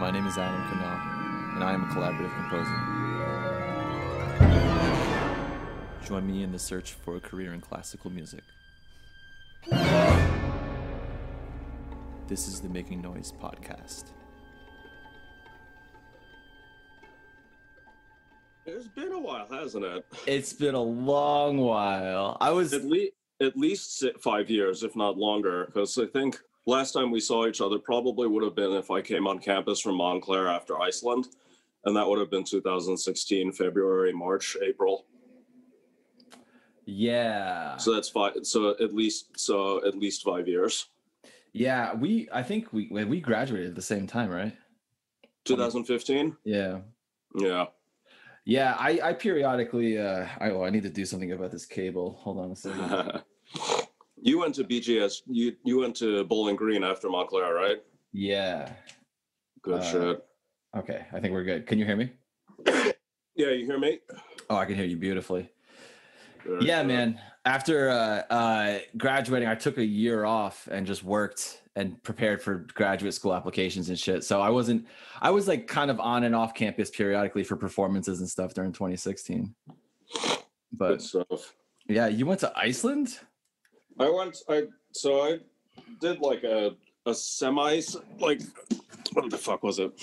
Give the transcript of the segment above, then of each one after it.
My name is Adam Canal, and I am a collaborative composer. Join me in the search for a career in classical music. This is the Making Noise podcast. It's been a while, hasn't it? It's been a long while. I was at least 5 years, if not longer, because I think last time we saw each other probably would have been if I came on campus from Montclair after Iceland, and that would have been 2016, February, March, April. Yeah. So that's five. So at least 5 years. Yeah, I think we graduated at the same time, right? 2015. Yeah. Yeah. Yeah, I periodically I need to do something about this cable. Hold on a second. You went to BGS. You went to Bowling Green after Montclair, right? Yeah. Good shit. Okay, I think we're good. Can you hear me? Yeah, you hear me? Oh, I can hear you beautifully. Very yeah, good. Man. After graduating, I took a year off and just worked and prepared for graduate school applications and shit. So I was like kind of on and off campus periodically for performances and stuff during 2016. But Good stuff. Yeah, you went to Iceland? I did like a semi, like, what the fuck was it?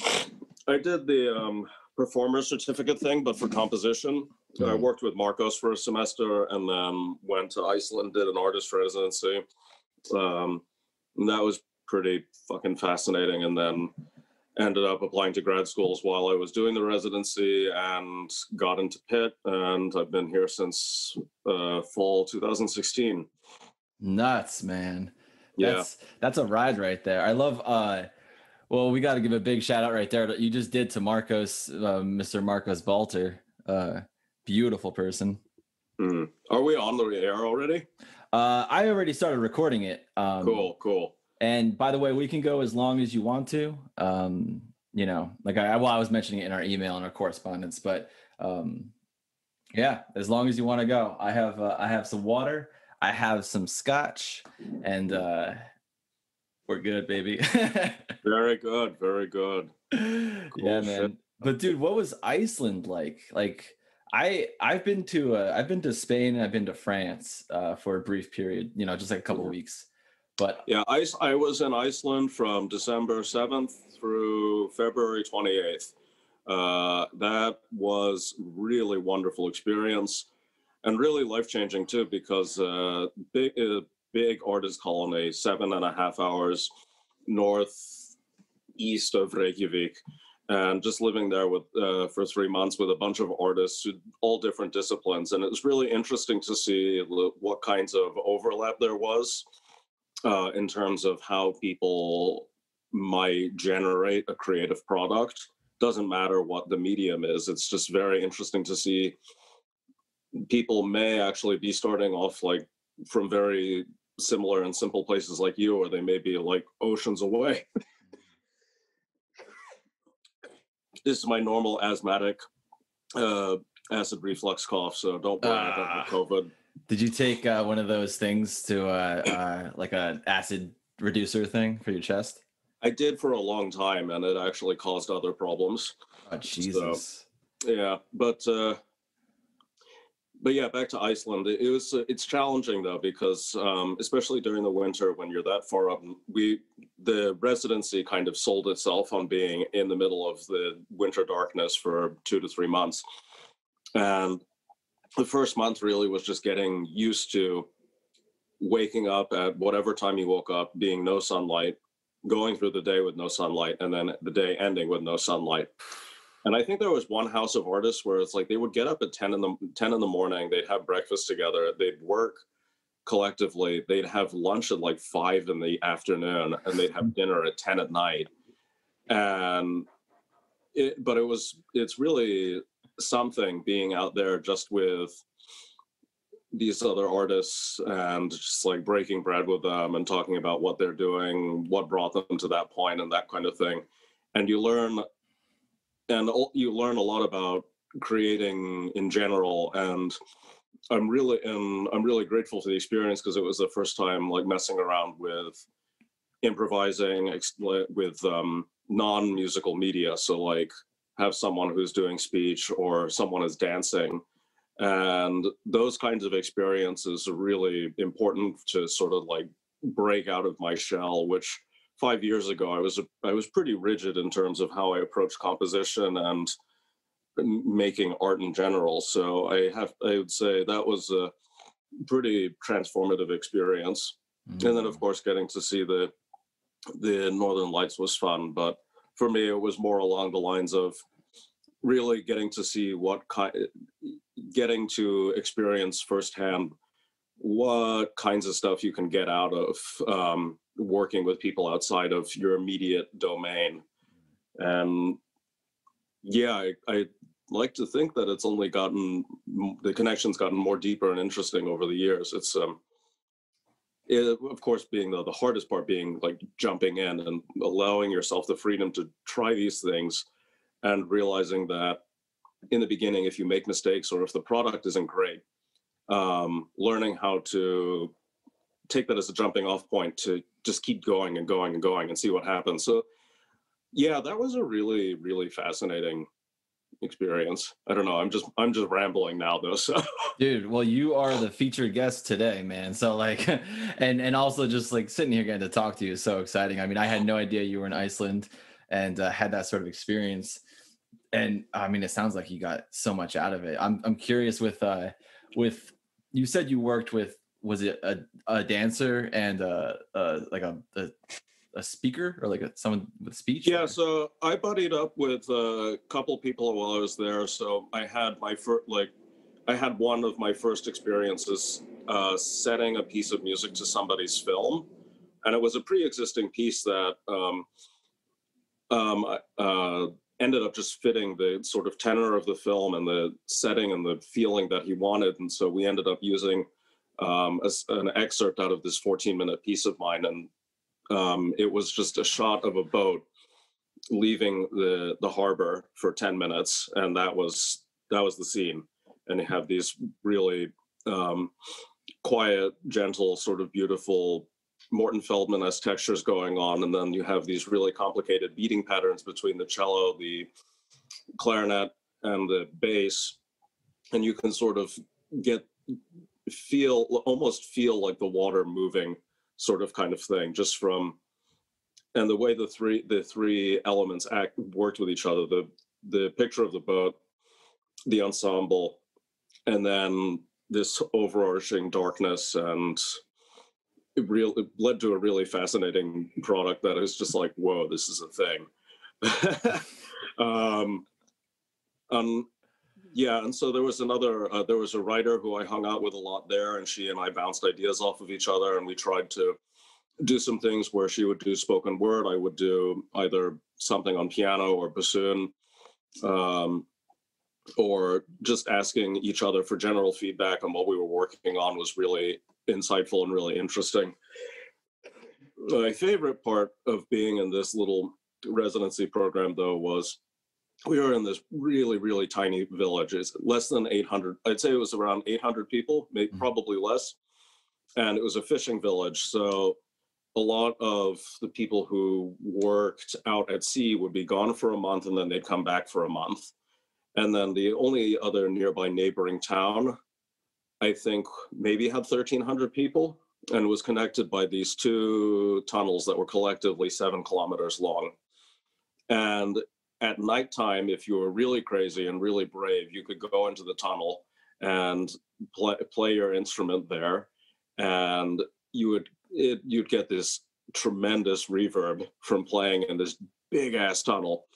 I did the performer certificate thing, but for composition. I worked with Marcos for a semester and then went to Iceland, did an artist residency. And that was pretty fucking fascinating. And then ended up applying to grad schools while I was doing the residency and got into Pitt. And I've been here since fall 2016. Nuts, man. Yeah. That's a ride right there. I love well, we got to give a big shout out right there that you just did to Marcos, Mr. Marcos Balter. Beautiful person. Are we on the air already? I already started recording it. Cool. And by the way, we can go as long as you want to. You know, like I was mentioning it in our email and our correspondence, but yeah, as long as you want to go. I have some water. I have some scotch, and we're good, baby. Very good. Cool Yeah, man. shit. But dude, what was Iceland like? Like I've been to Spain and I've been to France for a brief period, you know, just like a couple of weeks. But Yeah, I was in Iceland from December 7th through February 28th. That was really wonderful experience and really life-changing too, because big artist colony, 7.5 hours northeast of Reykjavik. And just living there with for 3 months with a bunch of artists, all different disciplines. And it was really interesting to see what kinds of overlap there was in terms of how people might generate a creative product. Doesn't matter what the medium is. It's just very interesting to see people may actually be starting off like from very similar and simple places like you, or they may be like oceans away. This is my normal asthmatic acid reflux cough, so don't worry, I don't have COVID. Did you take one of those things to like an acid reducer thing for your chest? I did for a long time, and it actually caused other problems. Oh, Jesus. So, yeah, but yeah, back to Iceland. It's challenging though, because especially during the winter when you're that far up, the residency kind of sold itself on being in the middle of the winter darkness for 2 to 3 months. And the first month really was just getting used to waking up at whatever time you woke up, being no sunlight, going through the day with no sunlight, and then the day ending with no sunlight. And I think there was one house of artists where it's like they would get up at 10 in the morning, they'd have breakfast together, they'd work collectively, they'd have lunch at like 5 in the afternoon, and they'd have dinner at 10 at night. And it's really something being out there just with these other artists and just like breaking bread with them and talking about what they're doing, what brought them to that point, and that kind of thing. And you learn a lot about creating in general. And I'm really grateful for the experience, because it was the first time like messing around with improvising with non-musical media. So like have someone who's doing speech or someone is dancing. And those kinds of experiences are really important to sort of like break out of my shell, which 5 years ago I was pretty rigid in terms of how I approach composition and making art in general. So I would say that was a pretty transformative experience. And then of course getting to see the Northern Lights was fun, but for me it was more along the lines of really getting to see getting to experience firsthand what kinds of stuff you can get out of working with people outside of your immediate domain. And yeah, I like to think that it's only the connection's gotten more deeper and interesting over the years. It's of course being the hardest part being like jumping in and allowing yourself the freedom to try these things, and realizing that in the beginning, if you make mistakes or if the product isn't great, learning how to take that as a jumping off point to just keep going and going and going and see what happens. So yeah, that was a really, really fascinating experience. I don't know. I'm just rambling now though. So Dude, well, you are the featured guest today, man. So like, and also just like sitting here getting to talk to you is so exciting. I mean, I had no idea you were in Iceland and had that sort of experience. And I mean, it sounds like you got so much out of it. I'm curious with you said you worked with, was it a dancer and like a speaker or like someone with speech? yeah, so I buddied up with a couple people while I was there. So I had I had one of my first experiences setting a piece of music to somebody's film, and it was a pre-existing piece that ended up just fitting the sort of tenor of the film and the setting and the feeling that he wanted. And so we ended up using an excerpt out of this 14-minute piece of mine, and it was just a shot of a boat leaving the harbor for 10 minutes, and that was the scene. And you have these really quiet, gentle, sort of beautiful Morton Feldman-esque textures going on, and then you have these really complicated beating patterns between the cello, the clarinet, and the bass, and you can sort of almost feel like the water moving, sort of kind of thing, just from, and the way the three elements worked with each other, the picture of the boat, the ensemble, and then this overarching darkness, and it led to a really fascinating product that is just like, whoa, this is a thing. Yeah, and so there was a writer who I hung out with a lot there, and she and I bounced ideas off of each other, and we tried to do some things where she would do spoken word, I would do either something on piano or bassoon, or just asking each other for general feedback on what we were working on was really insightful and really interesting. My favorite part of being in this little residency program, though, was we were in this really, really tiny village. It's less than 800. I'd say it was around 800 people, maybe probably less. And it was a fishing village. So a lot of the people who worked out at sea would be gone for a month, and then they'd come back for a month. And then the only other nearby neighboring town, I think, maybe had 1,300 people, and was connected by these two tunnels that were collectively 7 kilometers long. And at nighttime, if you were really crazy and really brave, you could go into the tunnel and play your instrument there, and you'd get this tremendous reverb from playing in this big ass tunnel.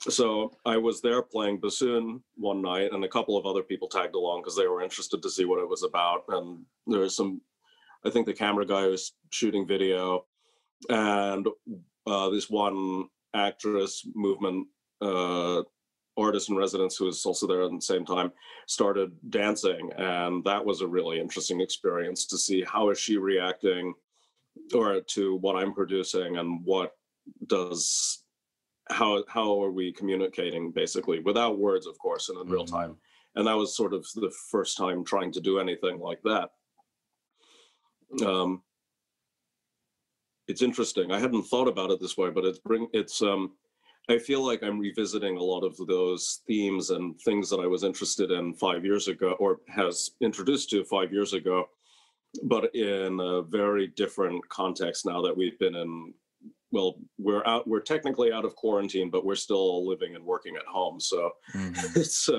So I was there playing bassoon one night, and a couple of other people tagged along because they were interested to see what it was about. And there was I think the camera guy was shooting video, and this one actress, movement artist in residence who was also there at the same time, started dancing, and that was a really interesting experience to see how is she reacting or to what I'm producing, and how are we communicating, basically, without words, of course, and in real time. And that was sort of the first time trying to do anything like that. It's interesting. I hadn't thought about it this way, but I feel like I'm revisiting a lot of those themes and things that I was interested in 5 years ago, or has introduced to 5 years ago, but in a very different context now that we've been in. Well, we're technically out of quarantine, but we're still living and working at home. So it's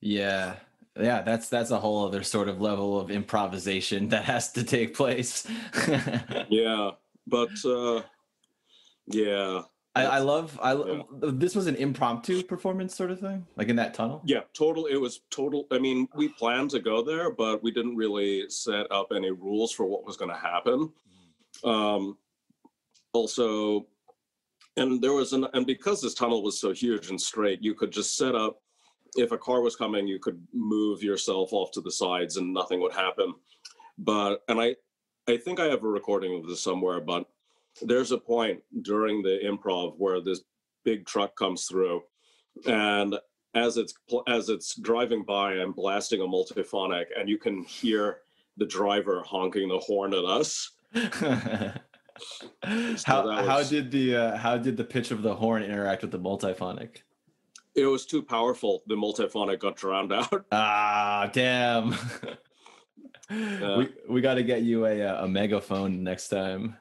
yeah. That's a whole other sort of level of improvisation that has to take place. yeah, but yeah. I Yeah. this was an impromptu performance sort of thing, like in that tunnel. Yeah, total. It was total. I mean, we planned to go there, but we didn't really set up any rules for what was going to happen. Also, and because this tunnel was so huge and straight, you could just set up. If a car was coming, you could move yourself off to the sides and nothing would happen. And I think I have a recording of this somewhere, but there's a point during the improv where this big truck comes through, and as it's driving by, I'm blasting a multiphonic, and you can hear the driver honking the horn at us. How did the pitch of the horn interact with the multiphonic? It was too powerful. The multiphonic got drowned out. Ah, damn. We got to get you a megaphone next time.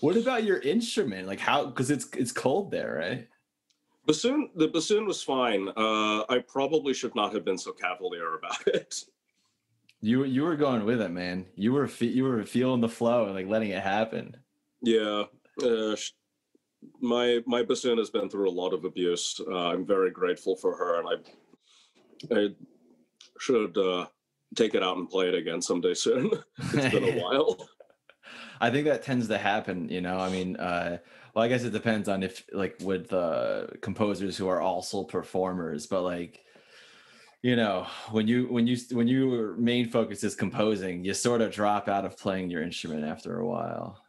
What about your instrument? Like because it's cold there, right? The bassoon was fine. I probably should not have been so cavalier about it. You were going with it, man. You were feeling the flow and like letting it happen. Yeah. My bassoon has been through a lot of abuse. I'm very grateful for her, and I should take it out and play it again someday soon. It's been a while. I think that tends to happen, I mean, well, I guess it depends on if like with composers who are also performers, but like, when your main focus is composing, you sort of drop out of playing your instrument after a while,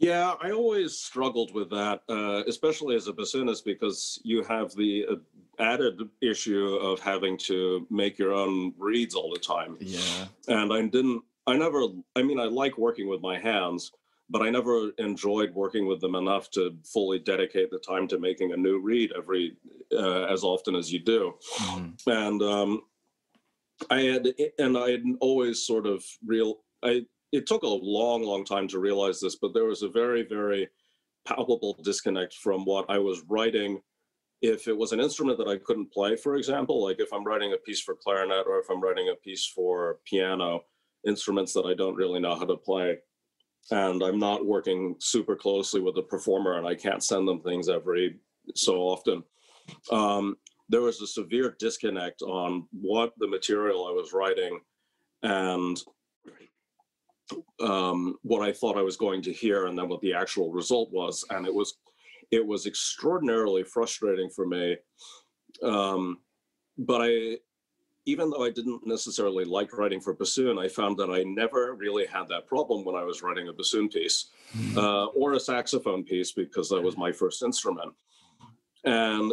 Yeah, I always struggled with that, especially as a bassoonist, because you have the added issue of having to make your own reeds all the time. Yeah. And I like working with my hands, but I never enjoyed working with them enough to fully dedicate the time to making a new reed as often as you do. And I had always sort of it took a long, long time to realize this, but there was a very, very palpable disconnect from what I was writing. If it was an instrument that I couldn't play, for example, like if I'm writing a piece for clarinet or if I'm writing a piece for piano, instruments that I don't really know how to play, and I'm not working super closely with the performer and I can't send them things every so often, there was a severe disconnect on what the material I was writing and what I thought I was going to hear, and then what the actual result was. And it was extraordinarily frustrating for me. But even though I didn't necessarily like writing for bassoon, I found that I never really had that problem when I was writing a bassoon piece or a saxophone piece, because that was my first instrument. And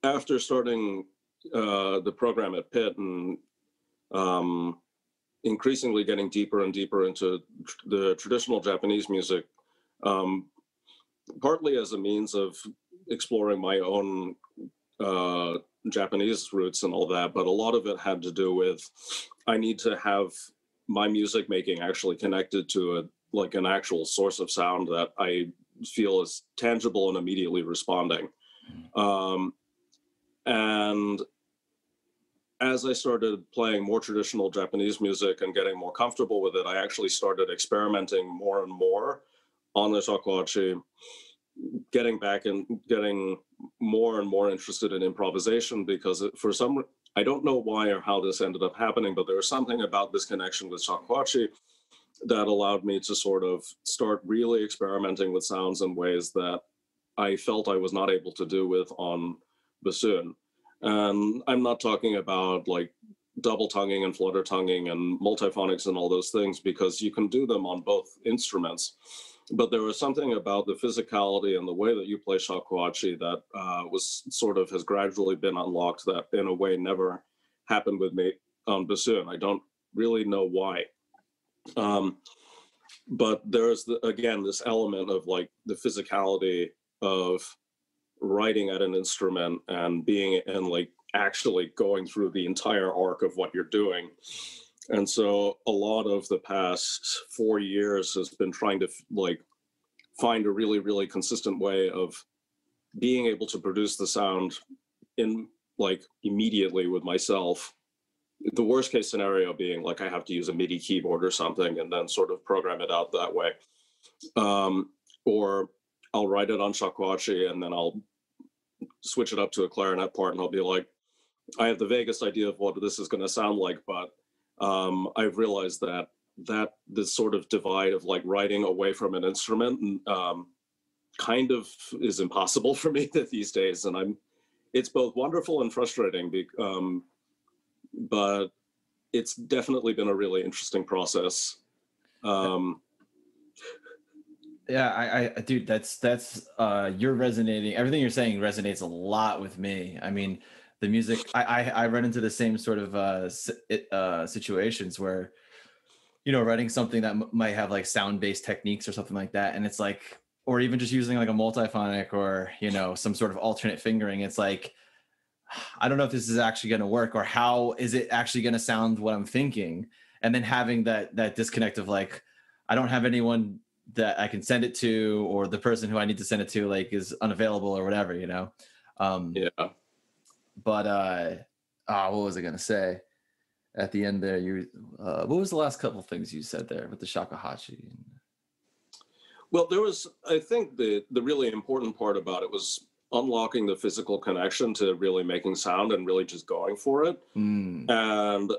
after starting the program at Pitt and increasingly getting deeper and deeper into the traditional Japanese music, partly as a means of exploring my own Japanese roots and all that, but a lot of it had to do with I need to have my music making actually connected to an actual source of sound that I feel is tangible and immediately responding. And as I started playing more traditional Japanese music and getting more comfortable with it, I actually started experimenting more and more on the shakuhachi, getting back and getting more and more interested in improvisation, because I don't know why or how this ended up happening, but there was something about this connection with shakuhachi that allowed me to sort of start really experimenting with sounds in ways that I felt I was not able to do on bassoon. And I'm not talking about like double tonguing and flutter tonguing and multiphonics and all those things, because you can do them on both instruments. But there was something about the physicality and the way that you play shakuhachi that has gradually been unlocked, that in a way never happened with me on bassoon. I don't really know why. but there's again this element of like the physicality of writing at an instrument and being and like actually going through the entire arc of what you're doing. And so a lot of the past 4 years has been trying to like find a really, really consistent way of being able to produce the sound in like immediately with myself. The worst case scenario being like I have to use a MIDI keyboard or something and then sort of program it out that way. Or I'll write it on shakuhachi and then I'll switch it up to a clarinet part and I'll be like, I have the vaguest idea of what this is going to sound like, but I've realized that this sort of divide of like writing away from an instrument kind of is impossible for me these days. And it's both wonderful and frustrating, but it's definitely been a really interesting process. Yeah, I dude, that's you're resonating. Everything you're saying resonates a lot with me. I mean, the music, I run into the same sort of situations where, you know, writing something that might have like sound-based techniques or something like that, and it's like, or even just using like a multiphonic or, you know, some sort of alternate fingering. It's like, I don't know if this is actually going to work, or how is it actually going to sound what I'm thinking, and then having that disconnect of like, I don't have anyone that I can send it to, or the person who I need to send it to like is unavailable or whatever, you know? Yeah. But what was I gonna say at the end there? What was the last couple things you said there with the shakuhachi? Well, there was, I think the really important part about it was unlocking the physical connection to really making sound and really just going for it. And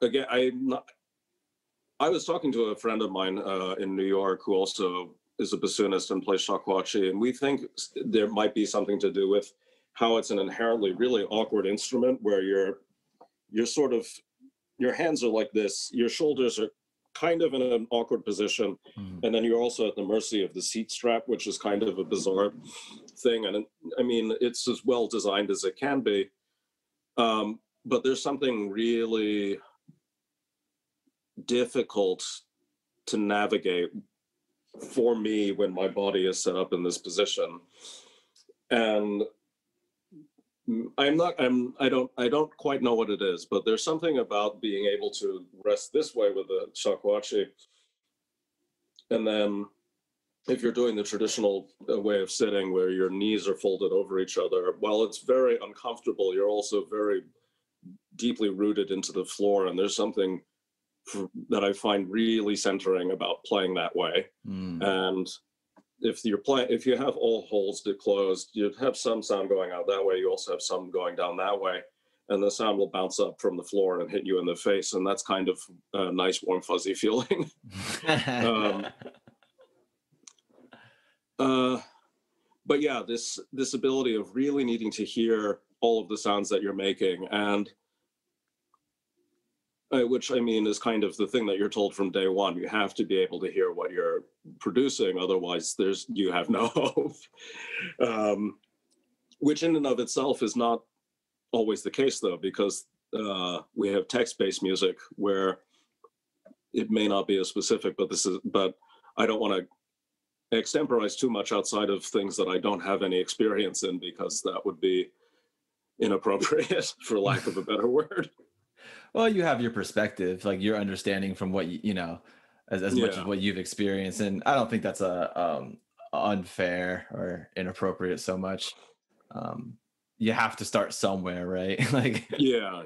again, I was talking to a friend of mine in New York who also is a bassoonist and plays shakuhachi, and we think there might be something to do with how it's an inherently really awkward instrument where you're sort of, your hands are like this, your shoulders are kind of in an awkward position, and then you're also at the mercy of the seat strap, which is kind of a bizarre thing. And I mean, it's as well designed as it can be, but there's something really difficult to navigate for me when my body is set up in this position. And I don't quite know what it is, but there's something about being able to rest this way with the shakuhachi. And then if you're doing the traditional way of sitting where your knees are folded over each other, while it's very uncomfortable, you're also very deeply rooted into the floor. And there's something that I find really centering about playing that way. And if you have all holes closed, you'd have some sound going out that way. You also have some going down that way, and the sound will bounce up from the floor and hit you in the face. And that's kind of a nice, warm, fuzzy feeling. But yeah, this ability of really needing to hear all of the sounds that you're making, and which I mean is kind of the thing that you're told from day one. You have to be able to hear what you're producing, otherwise you have no hope. Which in and of itself is not always the case, though, because we have text-based music where it may not be as specific, but I don't want to extemporize too much outside of things that I don't have any experience in, because that would be inappropriate, for lack of a better word. Well, you have your perspective, like your understanding from what you know, as much as what you've experienced, and I don't think that's unfair or inappropriate so much. You have to start somewhere, right? Like, yeah.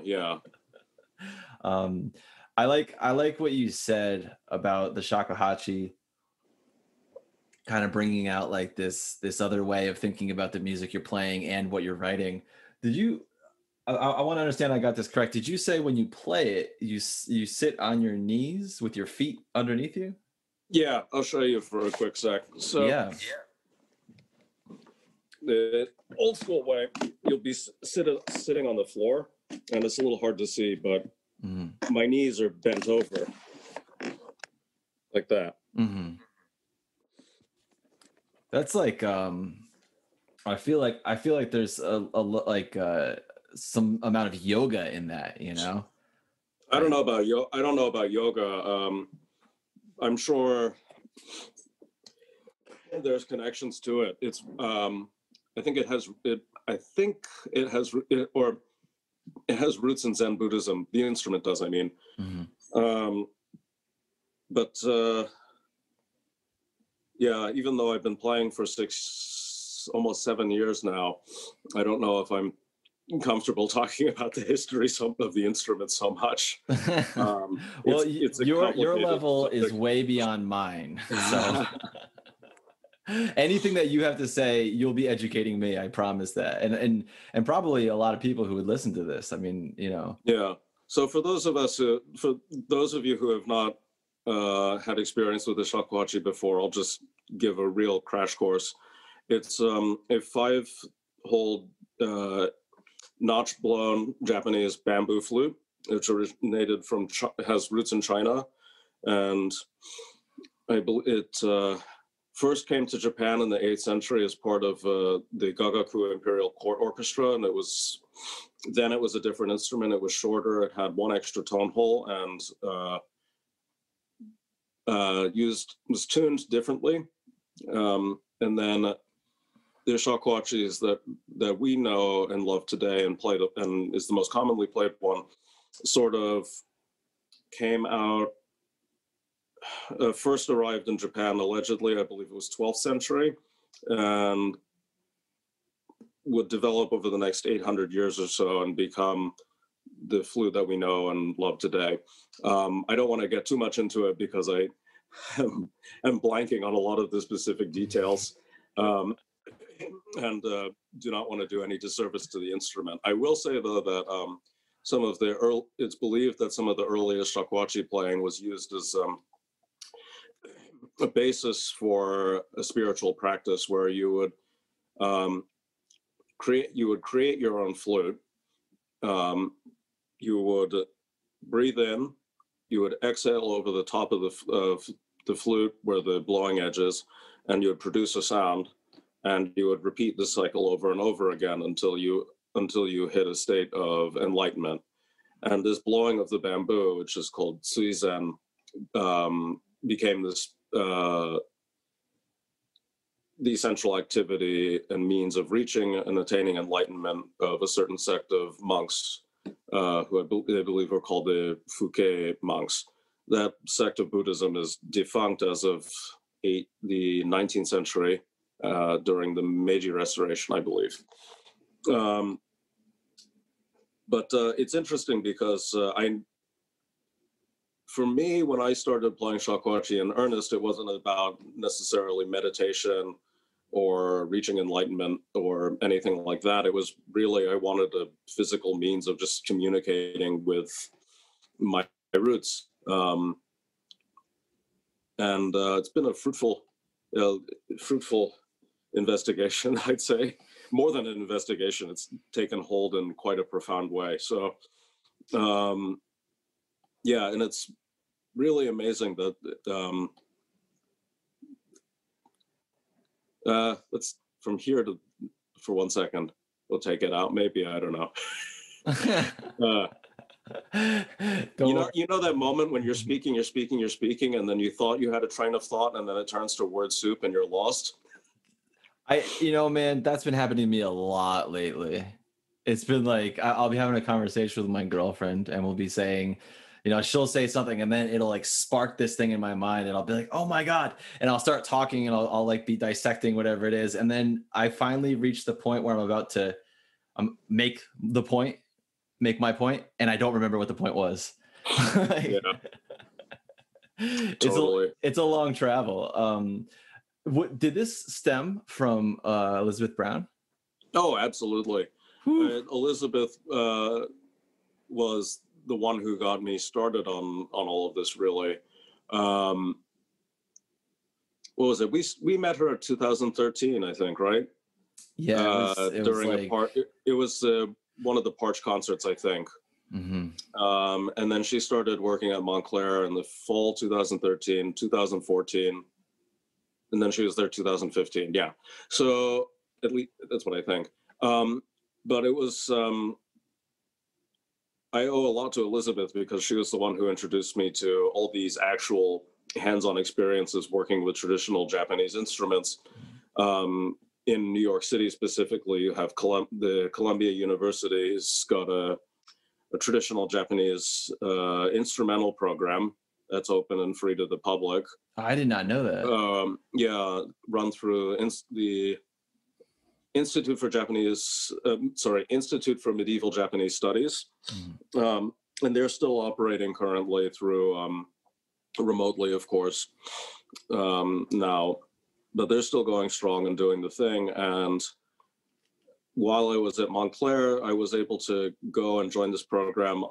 I like what you said about the shakuhachi kind of bringing out like this other way of thinking about the music you're playing and what you're writing. Did you? I want to understand I got this correct. Did you say when you play it, you sit on your knees with your feet underneath you? Yeah, I'll show you for a quick sec. So yeah. The old school way, you'll be sitting on the floor, and it's a little hard to see, but my knees are bent over like that. That's like I feel like there's some amount of yoga in that, you know. I don't know about yoga, I'm sure there's connections to it. It's I think it has roots in Zen Buddhism. The instrument does, I mean. Mm-hmm. But yeah, even though I've been playing for almost 7 years now, I don't know if I'm comfortable talking about the history of the instrument so much. Well, it's your level subject. is way beyond mine. So anything that you have to say, you'll be educating me. I promise that. And probably a lot of people who would listen to this. I mean, you know. Yeah. So for those of you who have not had experience with the shakuhachi before, I'll just give a real crash course. It's a 5-hole notch-blown Japanese bamboo flute, which originated has roots in China, and I believe it first came to Japan in the 8th century as part of the Gagaku Imperial Court Orchestra, and it was a different instrument. It was shorter. It had one extra tone hole, and was tuned differently. And then the shakuhachis that we know and love today and played and is the most commonly played one, sort of came out, first arrived in Japan allegedly, I believe it was 12th century, and would develop over the next 800 years or so and become the flute that we know and love today. I don't want to get too much into it because I am blanking on a lot of the specific details, and do not want to do any disservice to the instrument. I will say though that it's believed that some of the earliest shakuhachi playing was used as a basis for a spiritual practice where you would create your own flute. You would breathe in, you would exhale over the top of the flute where the blowing edge is, and you would produce a sound, and you would repeat this cycle over and over again until you hit a state of enlightenment. And this blowing of the bamboo, which is called suizen, became this the essential activity and means of reaching and attaining enlightenment of a certain sect of monks who they believe are called the Fuke monks. That sect of Buddhism is defunct as of the 19th century during the Meiji Restoration, I believe. But it's interesting because for me, when I started playing shakuhachi in earnest, it wasn't about necessarily meditation or reaching enlightenment or anything like that. It was really, I wanted a physical means of just communicating with my roots. And it's been a fruitful investigation, I'd say. More than an investigation, it's taken hold in quite a profound way. So, yeah, and it's really amazing that let's from here to for 1 second. We'll take it out. Maybe, I don't know. You know that moment when you're speaking, and then you thought you had a train of thought, and then it turns to word soup, and you're lost. Man, that's been happening to me a lot lately. It's been like I'll be having a conversation with my girlfriend, and we'll be saying, she'll say something, and then it'll like spark this thing in my mind, and I'll be like, oh my God. And I'll start talking, and I'll like be dissecting whatever it is. And then I finally reach the point where I'm about to make my point, and I don't remember what the point was. Yeah. Totally. It's a long travel. What did this stem from Elizabeth Brown? Oh, absolutely. Elizabeth was the one who got me started on all of this, really. What was it? We met her in 2013, I think, right? Yeah, it was one of the Parch concerts, I think. Mm-hmm. And then she started working at Montclair in the fall 2013, 2014. And then she was there 2015. Yeah. So at least that's what I think. But it was, I owe a lot to Elizabeth because she was the one who introduced me to all these actual hands-on experiences working with traditional Japanese instruments. In New York City specifically, you have the Columbia University's got a traditional Japanese instrumental program that's open and free to the public. I did not know that. Yeah, run through the Institute for Medieval Japanese Studies. And they're still operating currently through remotely, of course, now, but they're still going strong and doing the thing. And while I was at Montclair, I was able to go and join this program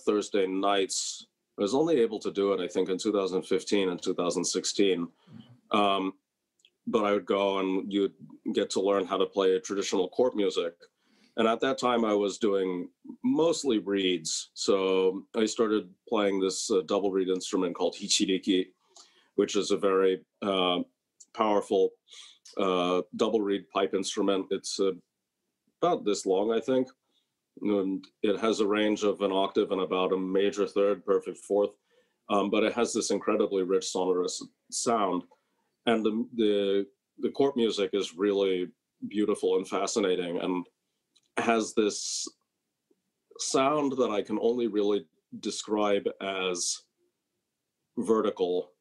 Thursday nights. I was only able to do it, I think, in 2015 and 2016. But I would go and you'd get to learn how to play traditional court music. And at that time, I was doing mostly reeds. So I started playing this double reed instrument called hichiriki, which is a very powerful double reed pipe instrument. It's about this long, I think. And it has a range of an octave and about a major third, perfect fourth. But it has this incredibly rich sonorous sound. And the court music is really beautiful and fascinating, and has this sound that I can only really describe as vertical,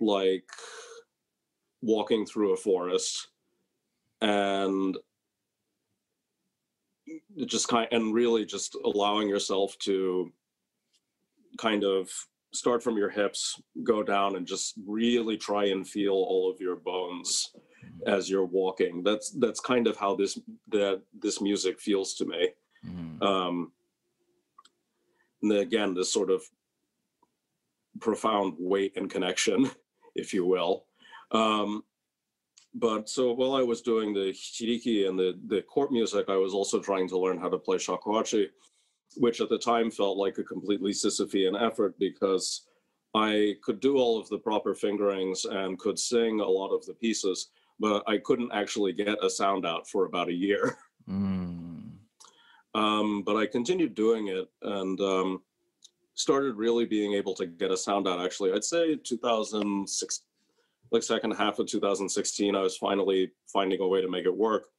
like walking through a forest, and really just allowing yourself to kind of start from your hips, go down, and just really try and feel all of your bones as you're walking. That's kind of how this music feels to me. And again, this sort of profound weight and connection, if you will. But so while I was doing the hichiriki and the court music, I was also trying to learn how to play shakuhachi, which at the time felt like a completely Sisyphean effort, because I could do all of the proper fingerings and could sing a lot of the pieces, but I couldn't actually get a sound out for about a year. But I continued doing it and started really being able to get a sound out. Actually, I'd say 2006, like second half of 2016, I was finally finding a way to make it work.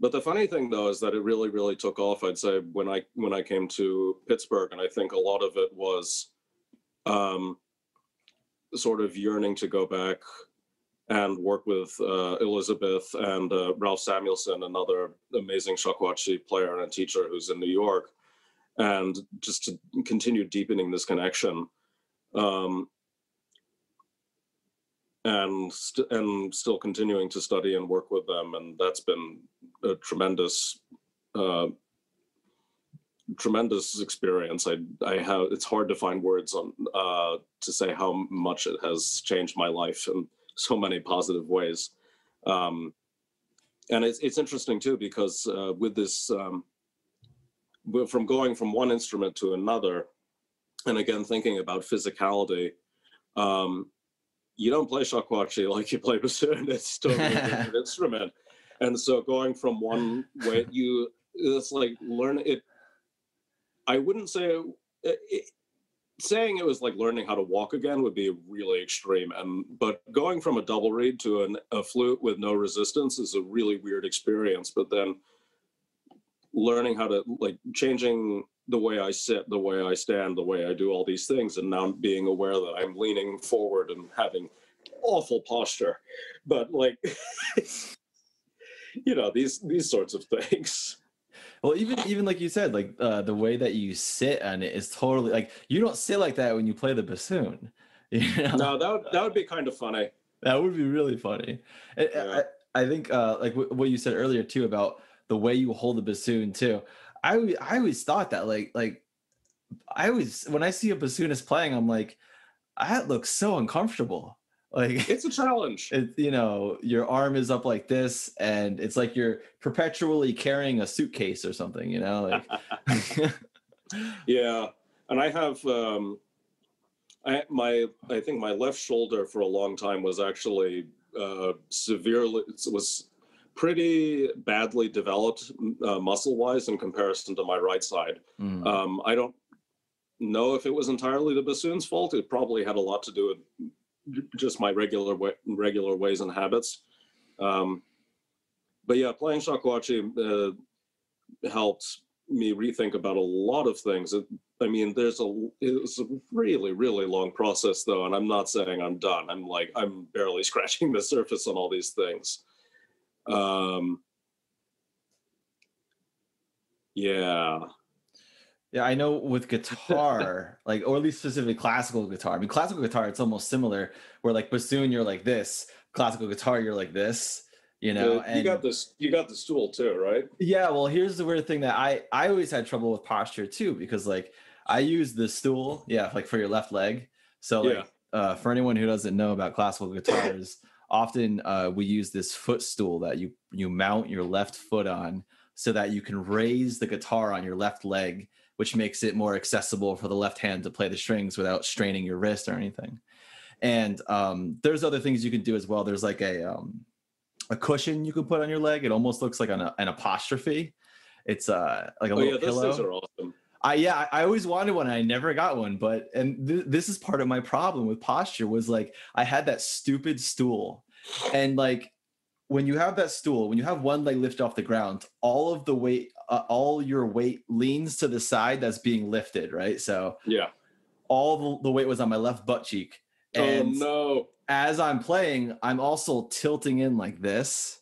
But the funny thing, though, is that it really, really took off, I'd say, when I came to Pittsburgh. And I think a lot of it was sort of yearning to go back and work with Elizabeth and Ralph Samuelson, another amazing shakuhachi player and teacher who's in New York, and just to continue deepening this connection. And still continuing to study and work with them, and that's been a tremendous experience. I have, it's hard to find words on to say how much it has changed my life in so many positive ways. And it's interesting too, because with this, from going from one instrument to another, and again thinking about physicality. You don't play shakuhachi like you play bassoon. It's totally a different instrument. And so going from one way, it's like learn it. I wouldn't say saying it was like learning how to walk again would be really extreme. But going from a double reed to a flute with no resistance is a really weird experience. But then learning how to, like, changing the way I sit, the way I stand, the way I do all these things, and now being aware that I'm leaning forward and having awful posture, but like, these sorts of things. Well, even like you said, like the way that you sit on it is totally like, you don't sit like that when you play the bassoon. No, that would be kind of funny. That would be really funny. Yeah. I think like what you said earlier too about the way you hold the bassoon too. I always thought that like when I see a bassoonist playing, I'm like, that looks so uncomfortable. Like, it's a challenge. Your arm is up like this, and it's like you're perpetually carrying a suitcase or something. Like. Yeah, and I have I think my left shoulder for a long time was actually was pretty badly developed muscle-wise in comparison to my right side. I don't know if it was entirely the bassoon's fault. It probably had a lot to do with just my regular ways and habits. But yeah, playing shakuhachi helped me rethink about a lot of things. I mean, it's a really, really long process though, and I'm not saying I'm done. I'm barely scratching the surface on all these things. Yeah. Yeah, I know with guitar, like, or at least specifically classical guitar. I mean, classical guitar, it's almost similar, where like bassoon, you're like this, classical guitar, you're like this, you know. You got the stool too, right? Yeah, well, here's the weird thing that I always had trouble with posture too, because like I use the stool, yeah, like for your left leg. So like for anyone who doesn't know about classical guitars, often we use this footstool that you mount your left foot on so that you can raise the guitar on your left leg, which makes it more accessible for the left hand to play the strings without straining your wrist or anything. And there's other things you can do as well. There's like a cushion you can put on your leg. It almost looks like an apostrophe. It's like a little pillow. Those things are awesome. I always wanted one and I never got one, but this is part of my problem with posture was like I had that stupid stool, and like when you have that stool, when you have one leg lift off the ground, all of the weight, all your weight leans to the side that's being lifted, right? So yeah, all the weight was on my left butt cheek. And oh no. As I'm playing, I'm also tilting in like this.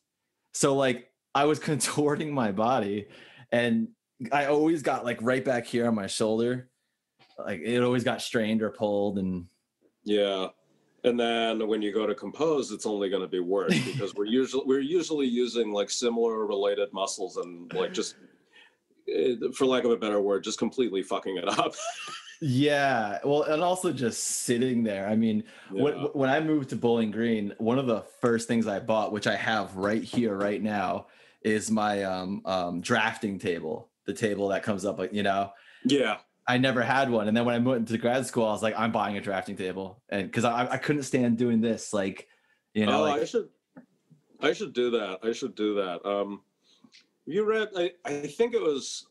So like I was contorting my body, and I always got like right back here on my shoulder. Like it always got strained or pulled. And yeah. And then when you go to compose, it's only going to be worse because we're usually using like similar related muscles and like just, for lack of a better word, just completely fucking it up. Yeah, well, and also just sitting there. I mean, when I moved to Bowling Green, one of the first things I bought, which I have right here, right now, is my drafting table. The table that comes up, like, you know. Yeah. I never had one, and then when I went into grad school, I was like, I'm buying a drafting table, and because I couldn't stand doing this, like, you know. Like, I should do that. I should do that. You read? I think it was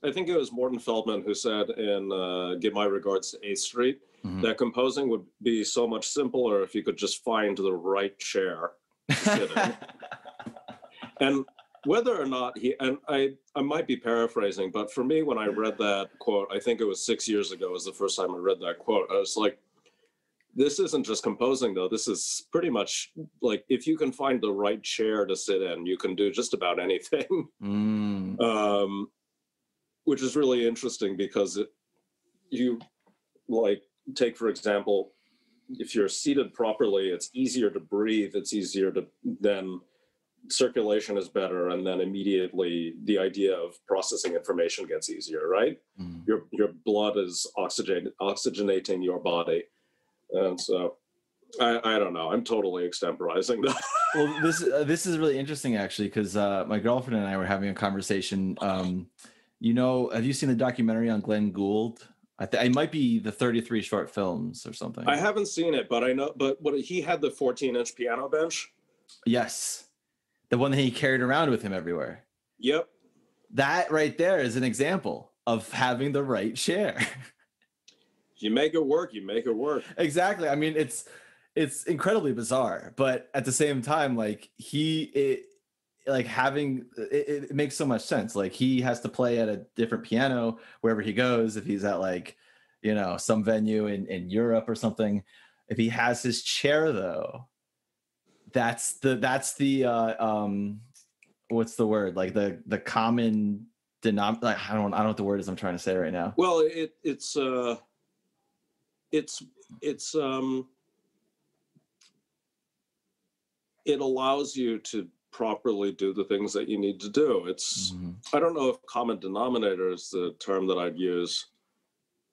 Morton Feldman who said in "Give My Regards to 8th Street" that composing would be so much simpler if you could just find the right chair to sit in. And whether or not I might be paraphrasing, but for me, when I read that quote, I think it was 6 years ago, was the first time I read that quote. I was like, this isn't just composing, though. This is pretty much like if you can find the right chair to sit in, you can do just about anything. Which is really interesting because you like take, for example, if you're seated properly, it's easier to breathe. It's easier to then circulation is better, and then immediately the idea of processing information gets easier, right? Your blood is oxygenating your body. And so I don't know, I'm totally extemporizing. Well, this is really interesting actually, because my girlfriend and I were having a conversation. You know, have you seen the documentary on Glenn Gould? It might be the 33 short films or something. I haven't seen it, but I know. But what he had, the 14-inch piano bench. Yes, the one that he carried around with him everywhere. Yep. That right there is an example of having the right chair. You make it work. You make it work. Exactly. I mean, it's incredibly bizarre, but at the same time, like it makes so much sense. Like he has to play at a different piano wherever he goes. If he's at like, you know, some venue in Europe or something, if he has his chair though, that's the what's the word? Like the common denominator. Like, I don't know what the word is I'm trying to say right now. Well, it allows you to properly do the things that you need to do. It's I don't know if common denominator is the term that I'd use.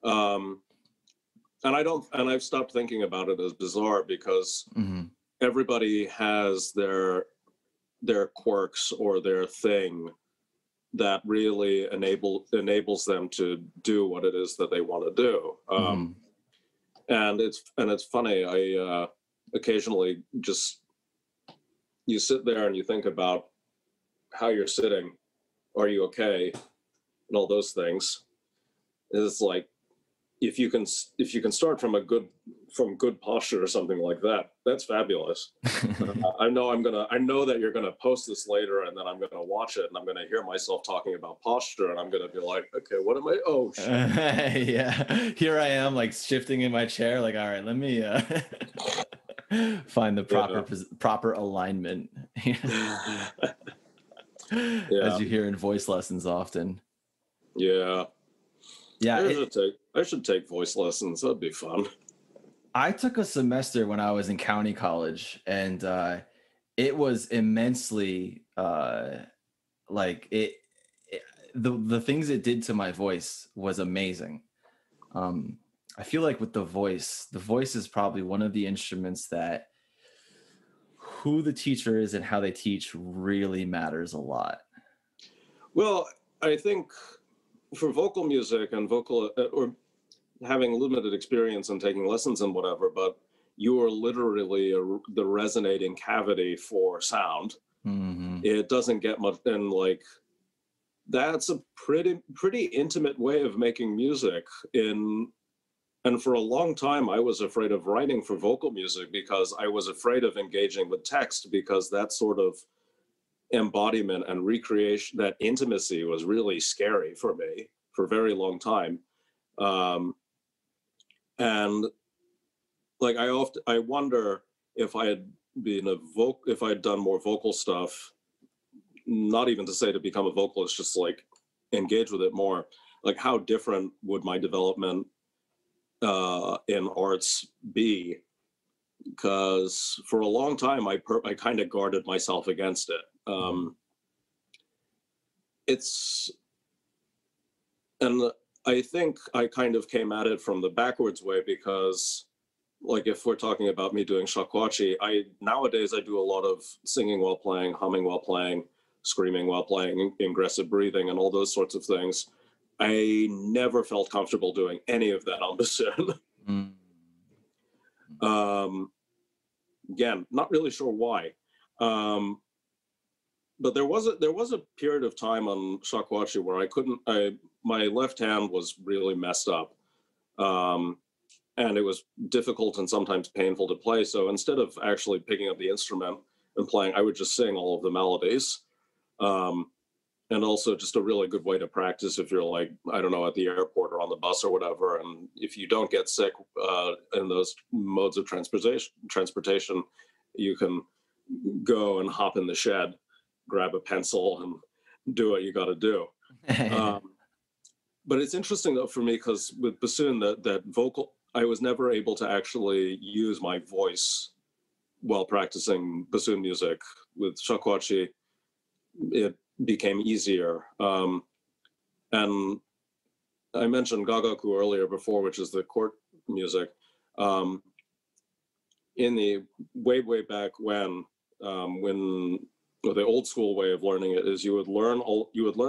And I've stopped thinking about it as bizarre because everybody has their quirks or their thing that really enables them to do what it is that they want to do. And it's funny. I occasionally just, you sit there and you think about how you're sitting. Are you okay? And all those things. It's like, if you can start from good posture or something like that, that's fabulous. I know that you're gonna post this later, and then I'm gonna watch it, and I'm gonna hear myself talking about posture, and I'm gonna be like, okay, what am I? Oh shit. Yeah, here I am, like shifting in my chair, like, all right, let me find the proper alignment. As you hear in voice lessons often. Yeah. Yeah. I should take voice lessons. That'd be fun. I took a semester when I was in county college, and it was immensely like the things it did to my voice was amazing. I feel like with the voice is probably one of the instruments that who the teacher is and how they teach really matters a lot. Well, I think for vocal music and vocal or having limited experience and taking lessons and whatever, but you are literally the resonating cavity for sound. Mm-hmm. It doesn't get much, and like that's a pretty intimate way of making music. And for a long time, I was afraid of writing for vocal music because I was afraid of engaging with text, because that sort of embodiment and recreation, that intimacy, was really scary for me for a very long time. And like I wonder if I had if I had done more vocal stuff, not even to say to become a vocalist, just like engage with it more, like how different would my development in arts be? Because for a long time I kind of guarded myself against it. And I think I kind of came at it from the backwards way, because like if we're talking about me doing shakuhachi, nowadays I do a lot of singing while playing, humming while playing, screaming while playing, aggressive breathing, and all those sorts of things. I never felt comfortable doing any of that on bassoon. Again, not really sure why. But there was a period of time on shakuhachi where my left hand was really messed up. And it was difficult and sometimes painful to play. So instead of actually picking up the instrument and playing, I would just sing all of the melodies. And also just a really good way to practice if you're like, I don't know, at the airport or on the bus or whatever. And if you don't get sick in those modes of transportation, you can go and hop in the shed, grab a pencil, and do what you got to do. But it's interesting though for me, because with bassoon, that vocal, I was never able to actually use my voice while practicing bassoon music. With shakuhachi, it became easier. And I mentioned gagaku earlier before, which is the court music. In the way back when the old school way of learning it is you would learn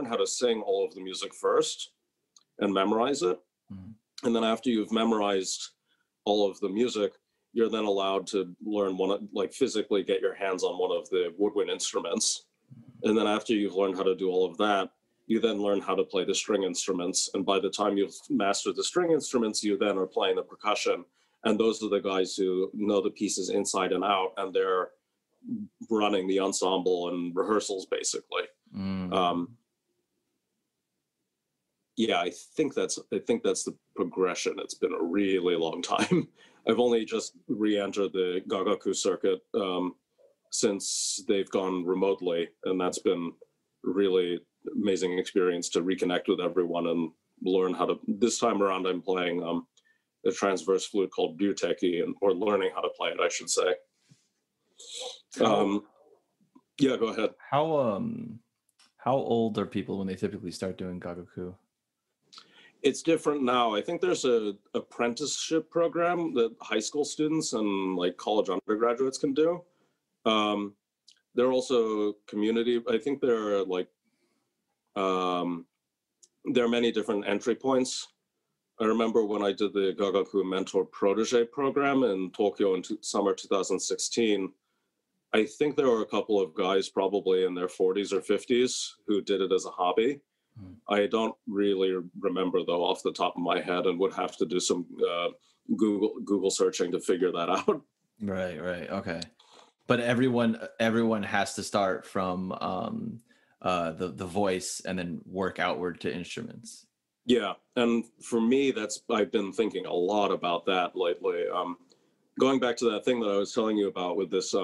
how to sing all of the music first and memorize it. And then after you've memorized all of the music, you're then allowed to learn physically get your hands on one of the woodwind instruments. And then after you've learned how to do all of that, you then learn how to play the string instruments. And by the time you've mastered the string instruments, you then are playing the percussion. And those are the guys who know the pieces inside and out, and they're running the ensemble and rehearsals basically. Yeah, I think that's the progression. It's been a really long time. I've only just re-entered the gagaku circuit since they've gone remotely, and that's been really amazing experience to reconnect with everyone and learn how to. This time around, I'm playing a transverse flute called Buteki, or learning how to play it, I should say. Yeah, go ahead. How old are people when they typically start doing gagaku? It's different now. I think there's a apprenticeship program that high school students and like college undergraduates can do. There are also community. I think there are there are many different entry points. I remember when I did the Gagaku Mentor Protege program in Tokyo in summer 2016, I think there were a couple of guys probably in their 40s or 50s who did it as a hobby. I don't really remember though off the top of my head, and would have to do some Google searching to figure that out. Right, right. Okay. But everyone has to start from the voice and then work outward to instruments. Yeah, and for me, I've been thinking a lot about that lately. Going back to that thing that I was telling you about with this,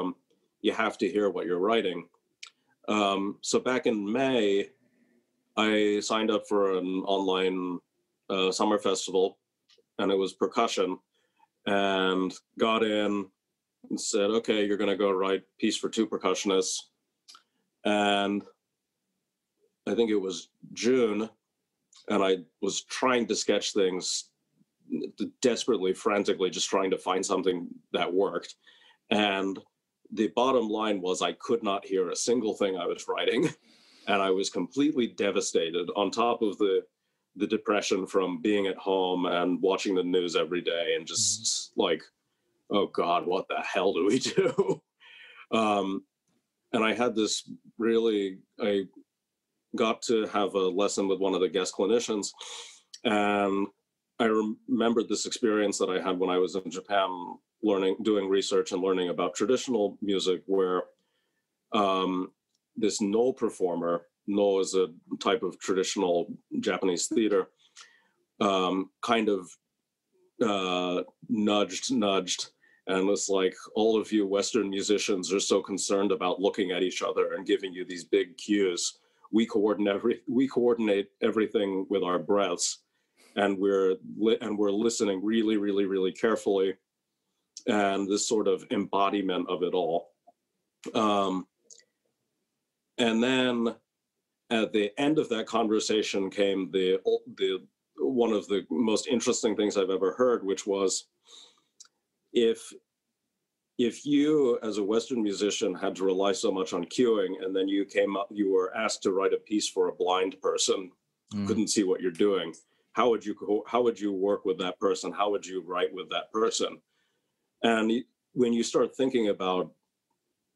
you have to hear what you're writing. So back in May, I signed up for an online summer festival, and it was percussion, and got in and said, okay, you're going to go write a piece for 2 percussionists. And I think it was June, and I was trying to sketch things desperately, frantically, just trying to find something that worked. And the bottom line was I could not hear a single thing I was writing. And I was completely devastated, on top of the depression from being at home and watching the news every day and just like, oh God, what the hell do we do? And I had this I got to have a lesson with one of the guest clinicians. And I remembered this experience that I had when I was in Japan, doing research and learning about traditional music, where this no performer, no is a type of traditional Japanese theater, kind of nudged, and was like, all of you Western musicians are so concerned about looking at each other and giving you these big cues. We coordinate everything with our breaths, and we're listening really, really, really carefully, and this sort of embodiment of it all. And then at the end of that conversation came the one of the most interesting things I've ever heard, which was, if you as a Western musician had to rely so much on cueing, and then you were asked to write a piece for a blind person who couldn't see what you're doing, how would you work with that person? How would you write with that person? And when you start thinking about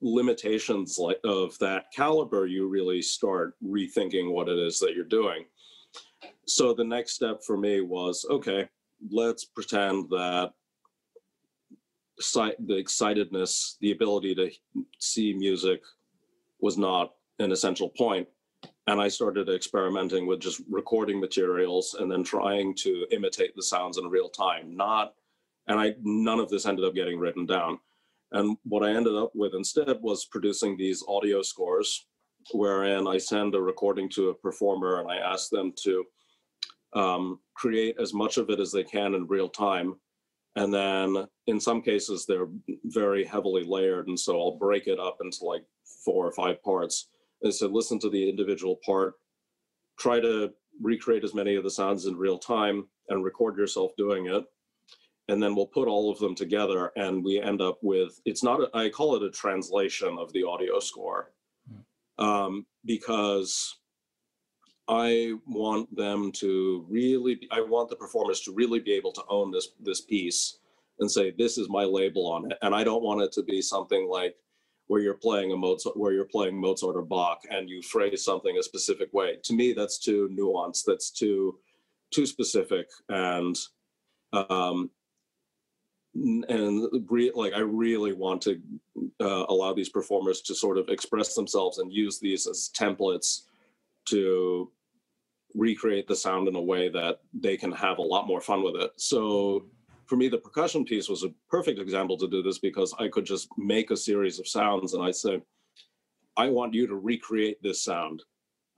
limitations of that caliber, you really start rethinking what it is that you're doing. So the next step for me was, okay, let's pretend that the excitedness, the ability to see music, was not an essential point. And I started experimenting with just recording materials and then trying to imitate the sounds in real time. None of this ended up getting written down. And what I ended up with instead was producing these audio scores, wherein I send a recording to a performer and I ask them to create as much of it as they can in real time. And then in some cases, they're very heavily layered. And so I'll break it up into like 4 or 5 parts. And so listen to the individual part, try to recreate as many of the sounds in real time, and record yourself doing it. And then we'll put all of them together, and we end up with, I call it a translation of the audio score, because I want the performers to really be able to own this piece and say, this is my label on it. And I don't want it to be something like where you're playing Mozart or Bach and you phrase something a specific way. To me, that's too nuanced. That's too specific. And I really want to allow these performers to sort of express themselves and use these as templates to recreate the sound in a way that they can have a lot more fun with it. So for me, the percussion piece was a perfect example to do this, because I could just make a series of sounds and I say, I want you to recreate this sound,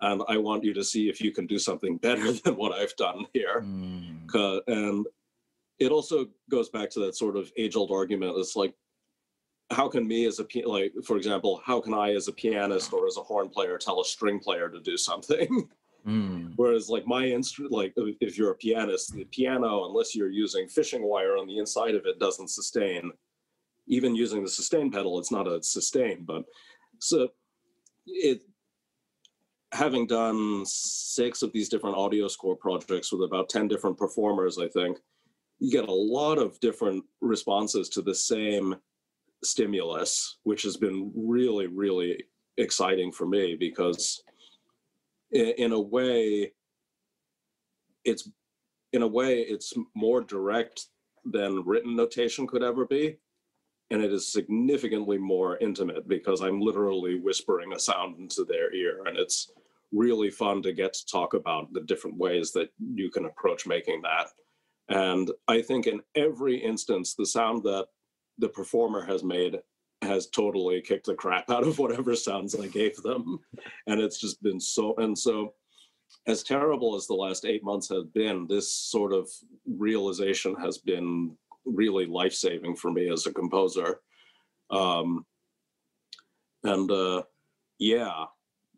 and I want you to see if you can do something better than what I've done here. And it also goes back to that sort of age-old argument. It's like, how can for example, how can I as a pianist or as a horn player tell a string player to do something? Whereas like my instrument, like if you're a pianist, the piano, unless you're using fishing wire on the inside of it, doesn't sustain. Even using the sustain pedal, it's not a sustain. But so having done 6 of these different audio score projects with about 10 different performers, I think you get a lot of different responses to the same stimulus, which has been really, really exciting for me, because in a way, it's more direct than written notation could ever be. And it is significantly more intimate because I'm literally whispering a sound into their ear. And it's really fun to get to talk about the different ways that you can approach making that. And I think in every instance, the sound that the performer has made has totally kicked the crap out of whatever sounds I gave them. And it's just been so, and so as terrible as the last 8 months have been, this sort of realization has been really life-saving for me as a composer. Yeah,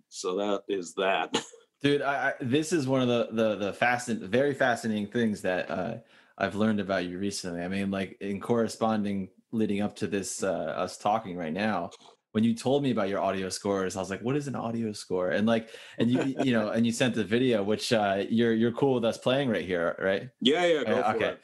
so that is that. Dude, this is one of the very fascinating things that I've learned about you recently. I mean, like in corresponding leading up to this, us talking right now, when you told me about your audio scores, I was like, what is an audio score? And like, and you know, and you sent the video, which you're cool with us playing right here, right? Yeah, go for it.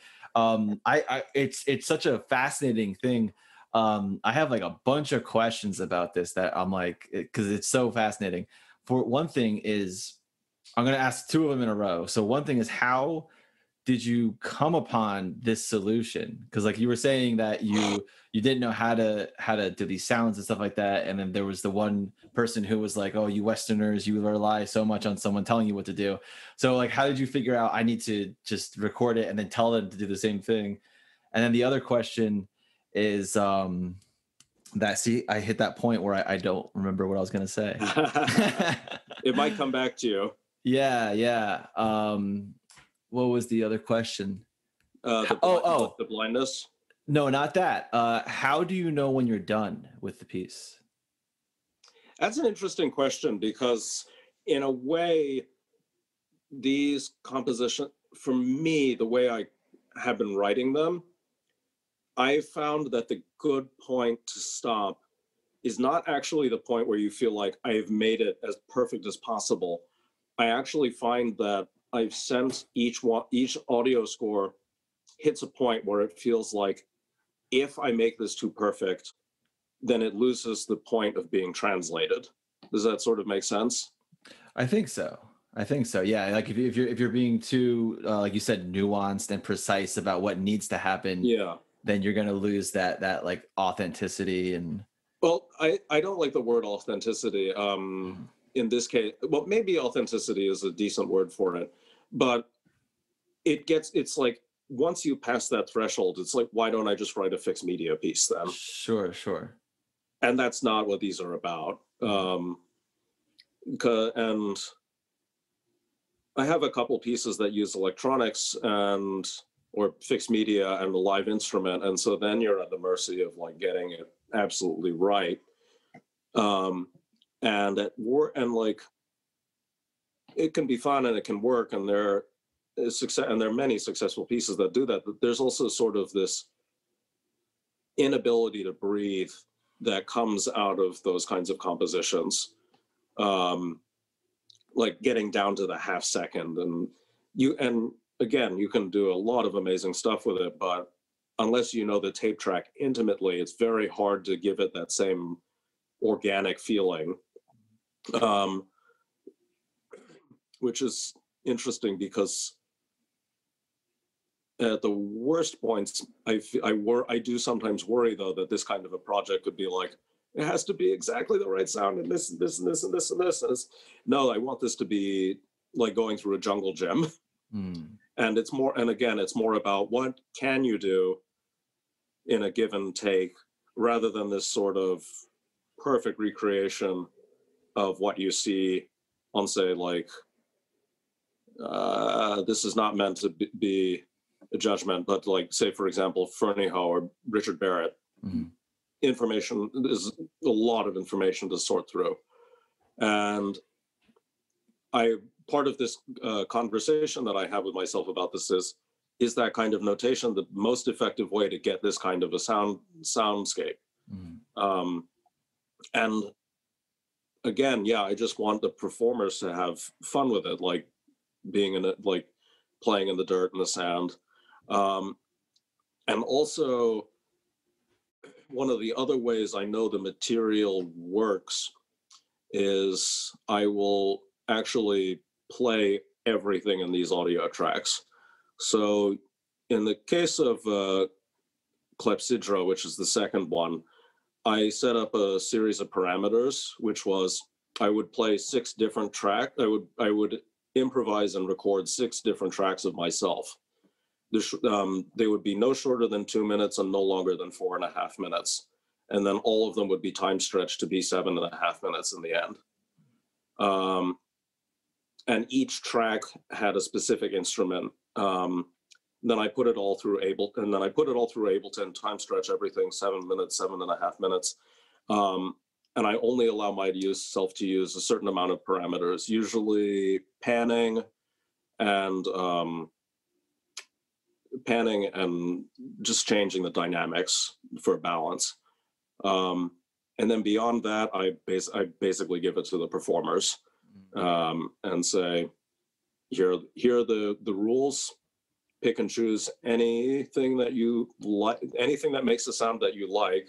It's such a fascinating thing. I have like a bunch of questions about this that I'm like, because it's so fascinating. For one thing is, I'm going to ask two of them in a row. So one thing is, how did you come upon this solution? Because like you were saying that you didn't know how to do these sounds and stuff like that, and then there was the one person who was like, oh, you Westerners, you rely so much on someone telling you what to do. So like, how did you figure out I need to just record it and then tell them to do the same thing? And then the other question is I hit that point where I don't remember what I was going to say. It might come back to you. Yeah. What was the other question? The blindness. No, not that. How do you know when you're done with the piece? That's an interesting question because in a way, these compositions, for me, the way I have been writing them, I found that the good point to stop is not actually the point where you feel like I've made it as perfect as possible. I actually find that I've sent each audio score hits a point where it feels like if I make this too perfect, then it loses the point of being translated. Does that sort of make sense? I think so. Yeah, like if you're being too like you said, nuanced and precise about what needs to happen, yeah, then you're gonna lose that like authenticity. And well, I don't like the word authenticity. In this case, well, maybe authenticity is a decent word for it, but it's like once you pass that threshold, it's like, why don't I just write a fixed media piece then? Sure. And that's not what these are about. And I have a couple pieces that use electronics or fixed media and a live instrument, and so then you're at the mercy of like getting it absolutely right. And at work, and like it can be fun and it can work, and there are many successful pieces that do that. But there's also sort of this inability to breathe that comes out of those kinds of compositions, like getting down to the half second. And again, you can do a lot of amazing stuff with it, but unless you know the tape track intimately, it's very hard to give it that same organic feeling. Which is interesting because at the worst points, I do sometimes worry though that this kind of a project could be like, it has to be exactly the right sound and this and this and this and this and this. And no, I want this to be like going through a jungle gym. And it's more about what can you do in a given take rather than this sort of perfect recreation of what you see on, say, like, this is not meant to be a judgment, but like, say, for example, Fernie Ho or Richard Barrett, information, there's a lot of information to sort through. And part of this conversation that I have with myself about this is that kind of notation the most effective way to get this kind of a soundscape? And again, yeah, I just want the performers to have fun with it, like being in it, like playing in the dirt and the sand. And also, one of the other ways I know the material works is I will actually play everything in these audio tracks. So in the case of Clepsydra, which is the second one, I set up a series of parameters, which was I would play 6 different tracks. I would improvise and record 6 different tracks of myself. They would be no shorter than 2 minutes and no longer than 4.5 minutes. And then all of them would be time stretched to be 7.5 minutes in the end. And each track had a specific instrument. Then I put it all through Ableton, time stretch everything, 7 minutes, 7.5 minutes. And I only allow myself to use a certain amount of parameters, usually panning and just changing the dynamics for balance. And then beyond that, I basically give it to the performers and say, here are the rules. Pick and choose anything that you like, anything that makes a sound that you like.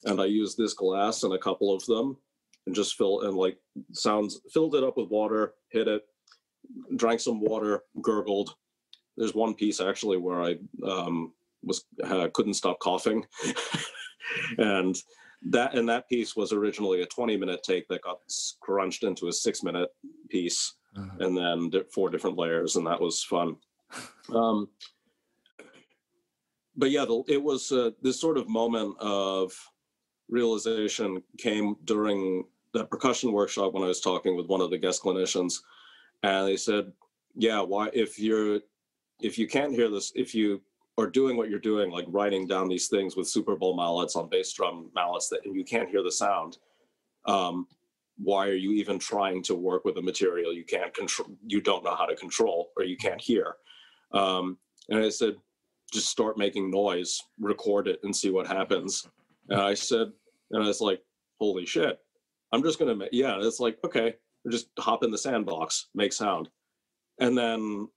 And I use this glass and a couple of them and just filled it up with water, hit it, drank some water, gurgled. There's one piece actually where I couldn't stop coughing. And that piece was originally a 20-minute take that got scrunched into a 6-minute piece, and then 4 different layers, and that was fun. But yeah, it was this sort of moment of realization came during the percussion workshop when I was talking with one of the guest clinicians, and they said, yeah, why, if you can't hear this, if you are doing what you're doing, like writing down these things with Super Bowl mallets on bass drum mallets, and you can't hear the sound, why are you even trying to work with a material you can't control, you don't know how to control, or you can't hear? And I said, just start making noise, record it, and see what happens. And I was like, holy shit, I'm just gonna make, yeah, it's like, okay, just hop in the sandbox, make sound. And then,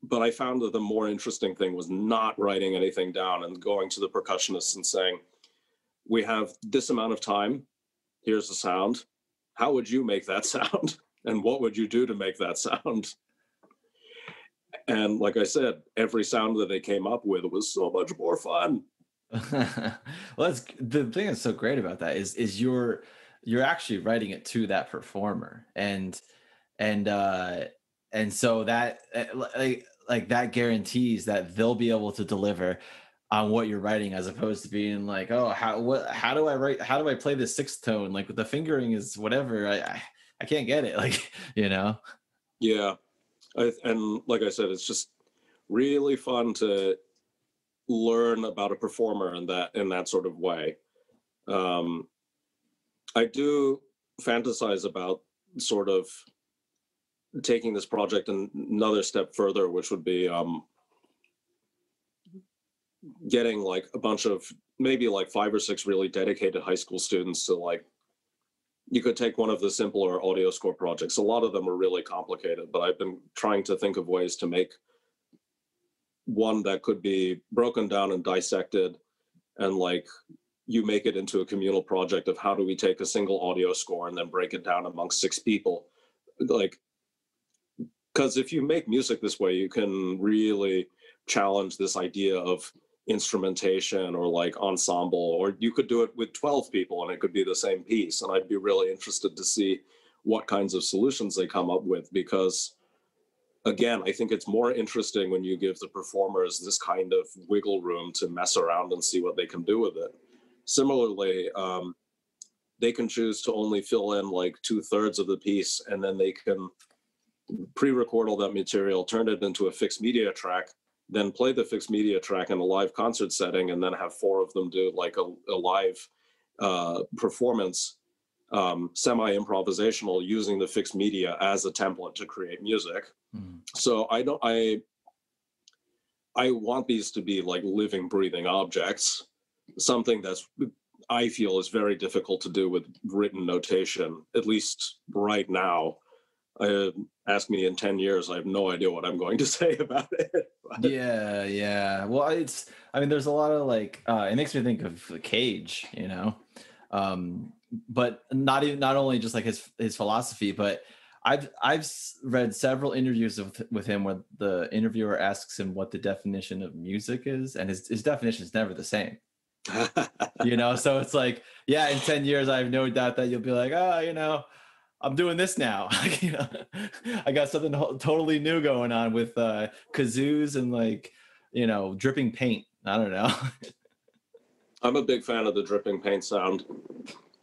but I found that the more interesting thing was not writing anything down and going to the percussionists and saying, we have this amount of time, here's the sound, how would you make that sound? And what would you do to make that sound? And like I said, every sound that they came up with was so much more fun. Well, that's the thing that's so great about that is you're actually writing it to that performer, and so that like that guarantees that they'll be able to deliver on what you're writing, as opposed to being like, oh, how do I play this 6th tone, like the fingering is whatever, I can't get it, like, you know. Yeah. And like I said, it's just really fun to learn about a performer in that sort of way. I do fantasize about sort of taking this project another step further, which would be getting like a bunch of maybe like 5 or 6 really dedicated high school students to, like, you could take one of the simpler audio score projects. A lot of them are really complicated, but I've been trying to think of ways to make one that could be broken down and dissected, and like you make it into a communal project of how do we take a single audio score and then break it down amongst 6 people. Like, because if you make music this way, you can really challenge this idea of instrumentation or like ensemble, or you could do it with 12 people and it could be the same piece. And I'd be really interested to see what kinds of solutions they come up with, because again, I think it's more interesting when you give the performers this kind of wiggle room to mess around and see what they can do with it. Similarly, they can choose to only fill in like 2/3 of the piece, and then they can pre-record all that material, turn it into a fixed media track, then play the fixed media track in a live concert setting, and then have 4 of them do like a live performance, semi-improvisational, using the fixed media as a template to create music. So I want these to be like living, breathing objects, something that's, I feel, is very difficult to do with written notation, at least right now. Ask me in 10 years, I have no idea what I'm going to say about it. Yeah. Well, I mean, there's a lot of like, it makes me think of Cage, you know, But not only just like his philosophy, but I've read several interviews with him where the interviewer asks him what the definition of music is, and his definition is never the same. So it's like, yeah, in 10 years, I have no doubt that you'll be like, I'm doing this now. I got something totally new going on with kazoos and like, dripping paint. I don't know. I'm a big fan of the dripping paint sound.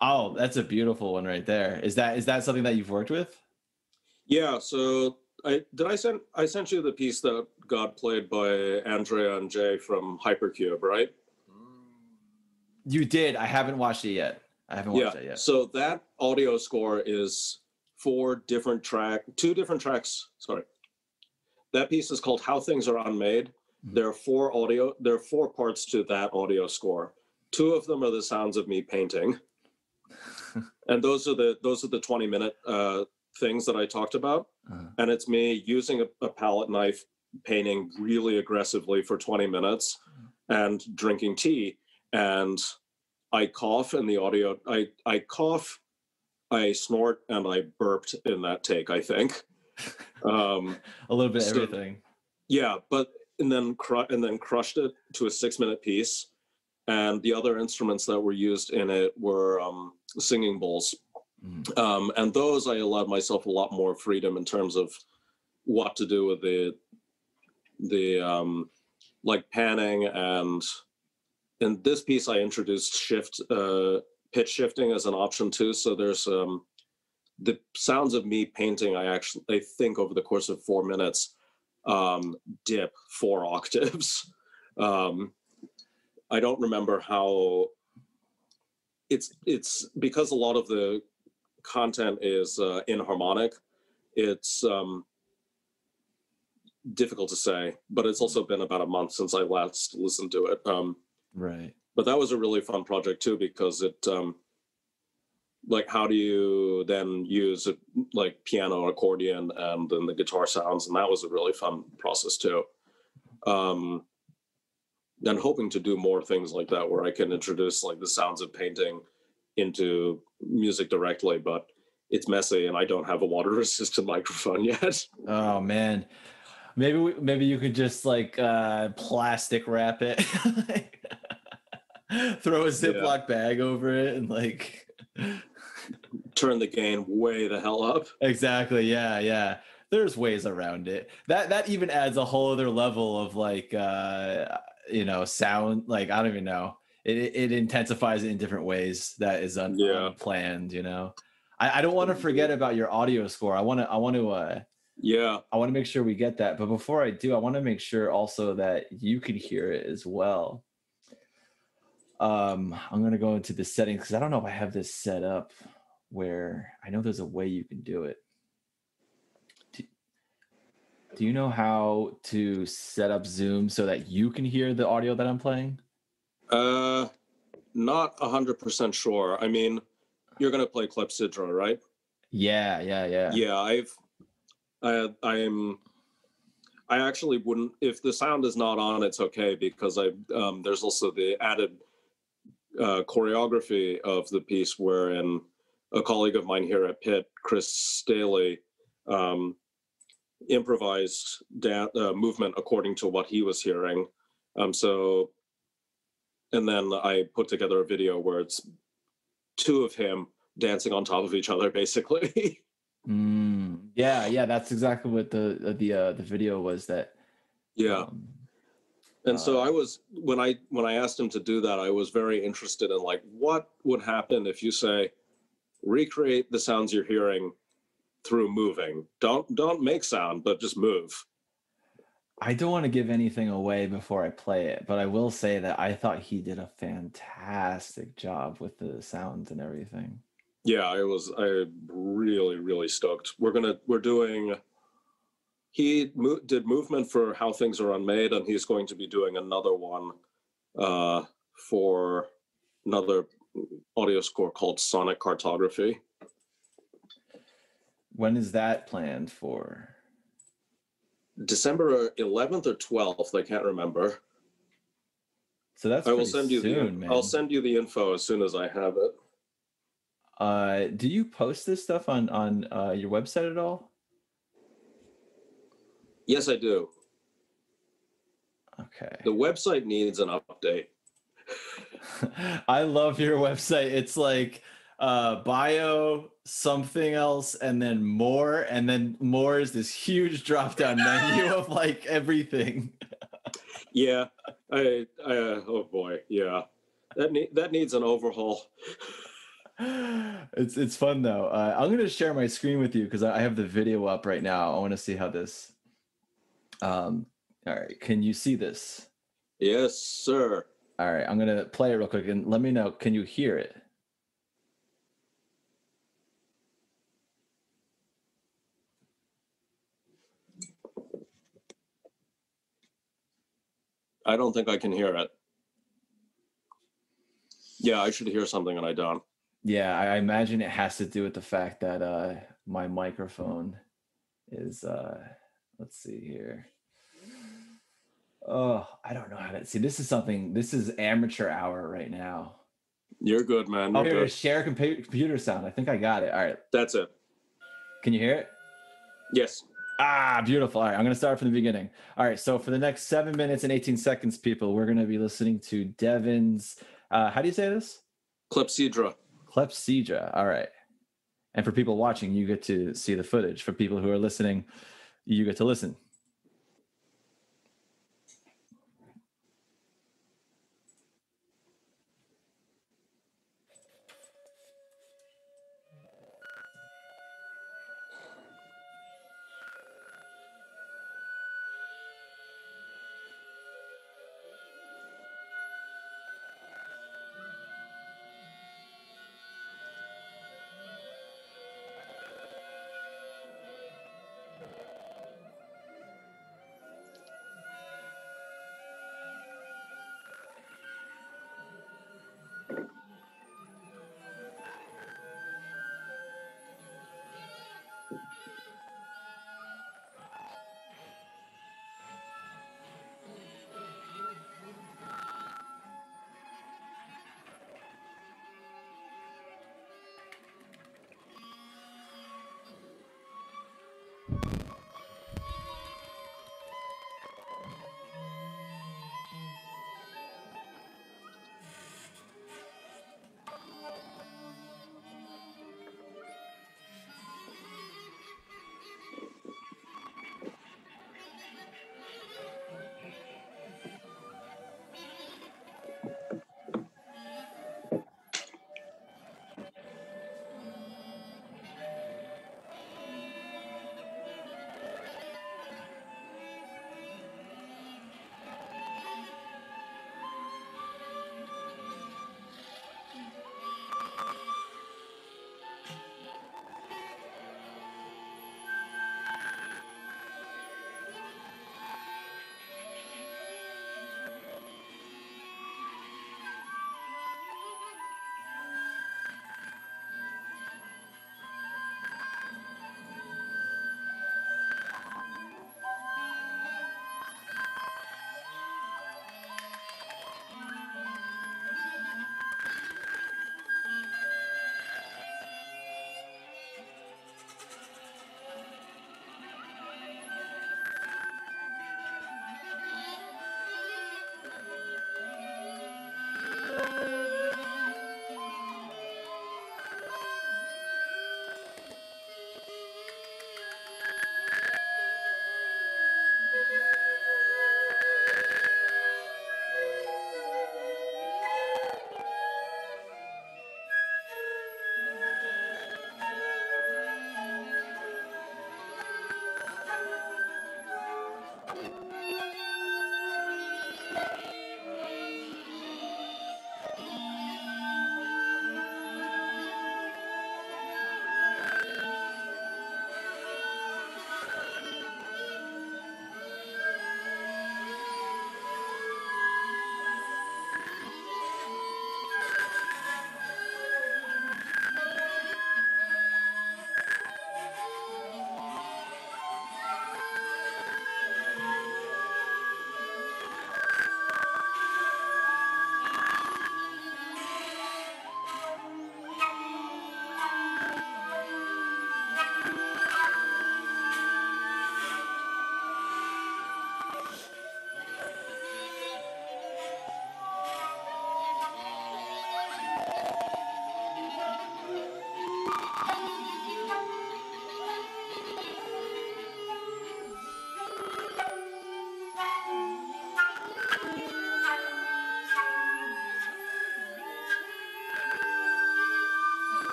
Oh, that's a beautiful one right there. Is that something that you've worked with? Yeah. So I sent you the piece that got played by Andrea and Jay from Hypercube, right? You did. I haven't watched it yet. So that audio score is two different tracks. Sorry. That piece is called How Things Are Unmade. There are four parts to that audio score. Two of them are the sounds of me painting. And those are the 20-minute things that I talked about. And it's me using a palette knife, painting really aggressively for 20 minutes and drinking tea. And I cough in the audio. I cough, I snort, and I burped in that take, I think. A little bit of everything. Yeah, and then crushed it to a 6-minute piece. And the other instruments that were used in it were singing bowls. And those I allowed myself a lot more freedom in terms of what to do with the like panning, and in this piece I introduced pitch shifting as an option too. So there's the sounds of me painting. I think over the course of 4 minutes dip 4 octaves. I don't remember how it's because a lot of the content is inharmonic. It's difficult to say, but it's also been about a month since I last listened to it. Right. But that was a really fun project too, because it like, how do you then use like piano, accordion, and then the guitar sounds, and that was a really fun process too. And hoping to do more things like that where I can introduce like the sounds of painting into music directly, but it's messy and I don't have a water resistant microphone yet. Oh man, maybe you could just like plastic wrap it, throw a Ziploc bag over it, and like turn the gain way the hell up. Exactly. Yeah. There's ways around it. That even adds a whole other level of like sound. Like, I don't even know. It intensifies it in different ways that is unplanned. I don't want to forget about your audio score. I want to make sure we get that. But before I do, I want to make sure also that you can hear it as well. I'm going to go into the settings because I don't know if I have this set up where I know there's a way you can do it. Do you know how to set up Zoom so that you can hear the audio that I'm playing? Not 100% sure. I mean, you're going to play Clepsydra, right? Yeah. Yeah, I actually wouldn't, if the sound is not on, it's okay, because there's also the added choreography of the piece wherein a colleague of mine here at Pitt, Chris Staley, improvised movement according to what he was hearing. And then I put together a video where it's 2 of him dancing on top of each other, basically. Yeah, that's exactly what the video was. That and so I was, when I asked him to do that, I was very interested in like, what would happen if you say, recreate the sounds you're hearing through moving. Don't make sound, but just move. I don't want to give anything away before I play it, but I will say that I thought he did a fantastic job with the sounds and everything. Yeah, I really, really stoked. He did movement for How Things Are Unmade, and he's going to be doing another one for another audio score called Sonic Cartography. When is that planned for? December 11th or 12th, I can't remember. So that's I will send you soon, man. I'll send you the info as soon as I have it. Do you post this stuff on your website at all? Yes, I do. Okay. The website needs an update. I love your website. It's like bio something else and then more, and then more is this huge drop down menu of like everything. Yeah, oh boy, yeah, that needs an overhaul. It's fun though. I'm gonna share my screen with you because I have the video up right now. I want to see how this. All right, can you see this? Yes, sir. All right, I'm gonna play it real quick and let me know. Can you hear it? I don't think I can hear it. Yeah, I should hear something and I don't. Yeah, I imagine it has to do with the fact that my microphone is let's see here. Oh, I don't know how to see. This is amateur hour right now. You're good, man. You're Here, good. share computer sound. I think I got it. All right. That's it. Can you hear it? Yes. Ah, beautiful. All right, I'm going to start from the beginning. All right, so for the next 7 minutes and 18 seconds, people, we're going to be listening to Devon's, how do you say this? Clepsydra. Clepsydra. All right. And for people watching, you get to see the footage. For people who are listening, you get to listen.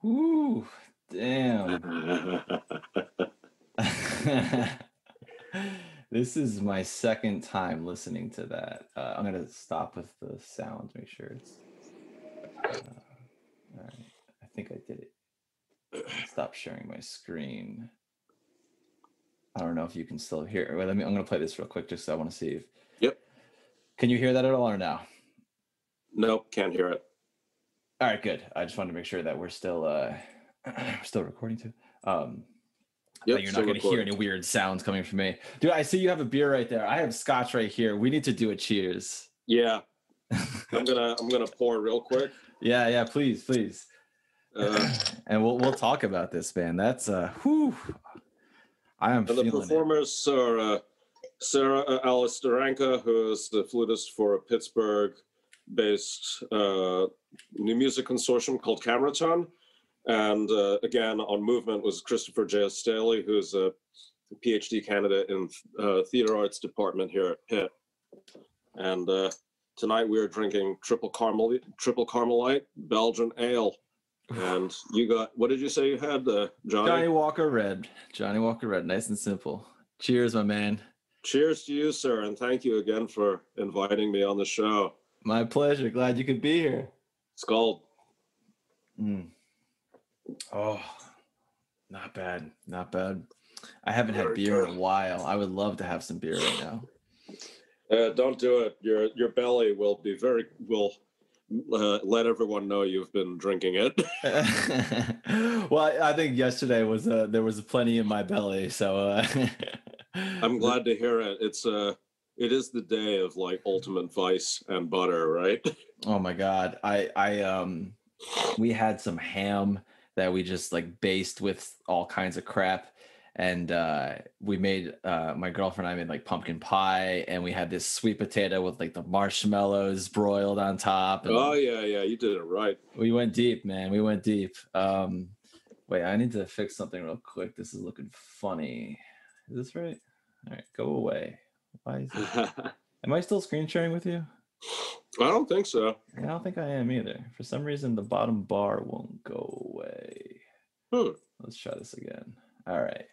Ooh, damn. This is my second time listening to that. I'm gonna stop with the sound, make sure it's all right. I think I did it. Stop sharing my screen. I don't know if you can still hear. Wait, I'm gonna play this real quick just so I want to see if. Yep. Can you hear that at all or no? Nope, can't hear it. All right, good. I just wanted to make sure that we're still recording too. Yep, you're not going to hear any weird sounds coming from me. Dude, I see you have a beer right there. I have scotch right here. We need to do a cheers. Yeah. I'm gonna pour real quick. Yeah, please. And we'll talk about this, man. That's whew. I am feeling the performers are Sarah Alistaranka, who is the flutist for a Pittsburgh-based new music consortium called Cameraton. And again, on movement was Christopher J. Staley, who's a PhD candidate in theater arts department here at Pitt. And tonight we are drinking triple Carmelite Belgian ale. And you got, what did you say you had, Johnny? Johnny Walker Red. Nice and simple. Cheers, my man. Cheers to you, sir. And thank you again for inviting me on the show. My pleasure. Glad you could be here. Skål. Oh, not bad. I haven't had beer in a while. I would love to have some beer right now. Don't do it. Your belly will let everyone know you've been drinking it. Well, I think yesterday was there was plenty in my belly, so I'm glad to hear it. It is the day of like ultimate vice and butter, right? Oh my God. We had some ham that we just like based with all kinds of crap. And we made, my girlfriend and I made like pumpkin pie, and we had this sweet potato with like the marshmallows broiled on top. And oh yeah, you did it right. We went deep, man. We went deep. Wait, I need to fix something real quick. This is looking funny. Is this right? All right, go away. Why is it? Am I still screen sharing with you? I don't think so. I don't think I am either. For some reason, the bottom bar won't go away. Let's try this again. All right.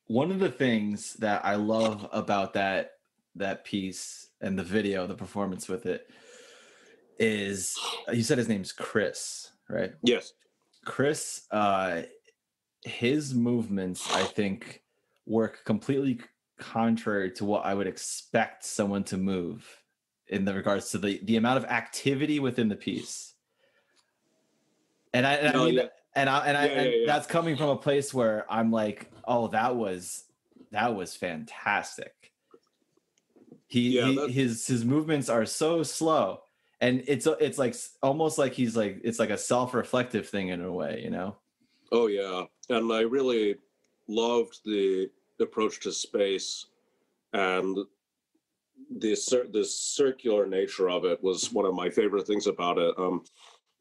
One of the things that I love about that piece and the video, the performance with it, is you said his name's Chris, right? Yes. Chris, his movements, I think, work completely contrary to what I would expect someone to move in the regards to the amount of activity within the piece. And I mean, that's coming from a place where I'm like, oh, that was fantastic. His movements are so slow, and it's like almost like he's like, it's like a self-reflective thing in a way, you know? Oh yeah, and I really loved the approach to space, and the circular nature of it was one of my favorite things about it.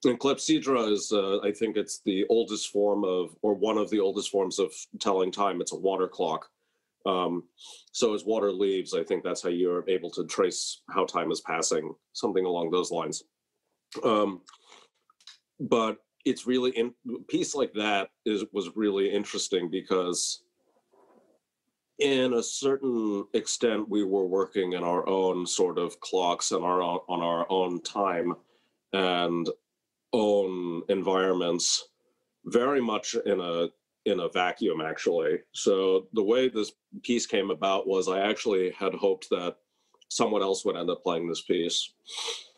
And clepsydra is, I think it's the oldest form of, or one of the oldest forms of telling time. It's a water clock. So as water leaves, I think that's how you're able to trace how time is passing, something along those lines. But it's really, a piece like that was really interesting because in a certain extent, we were working in our own sort of clocks and on our own time and own environments, very much in a vacuum, actually. So the way this piece came about was I actually had hoped that someone else would end up playing this piece,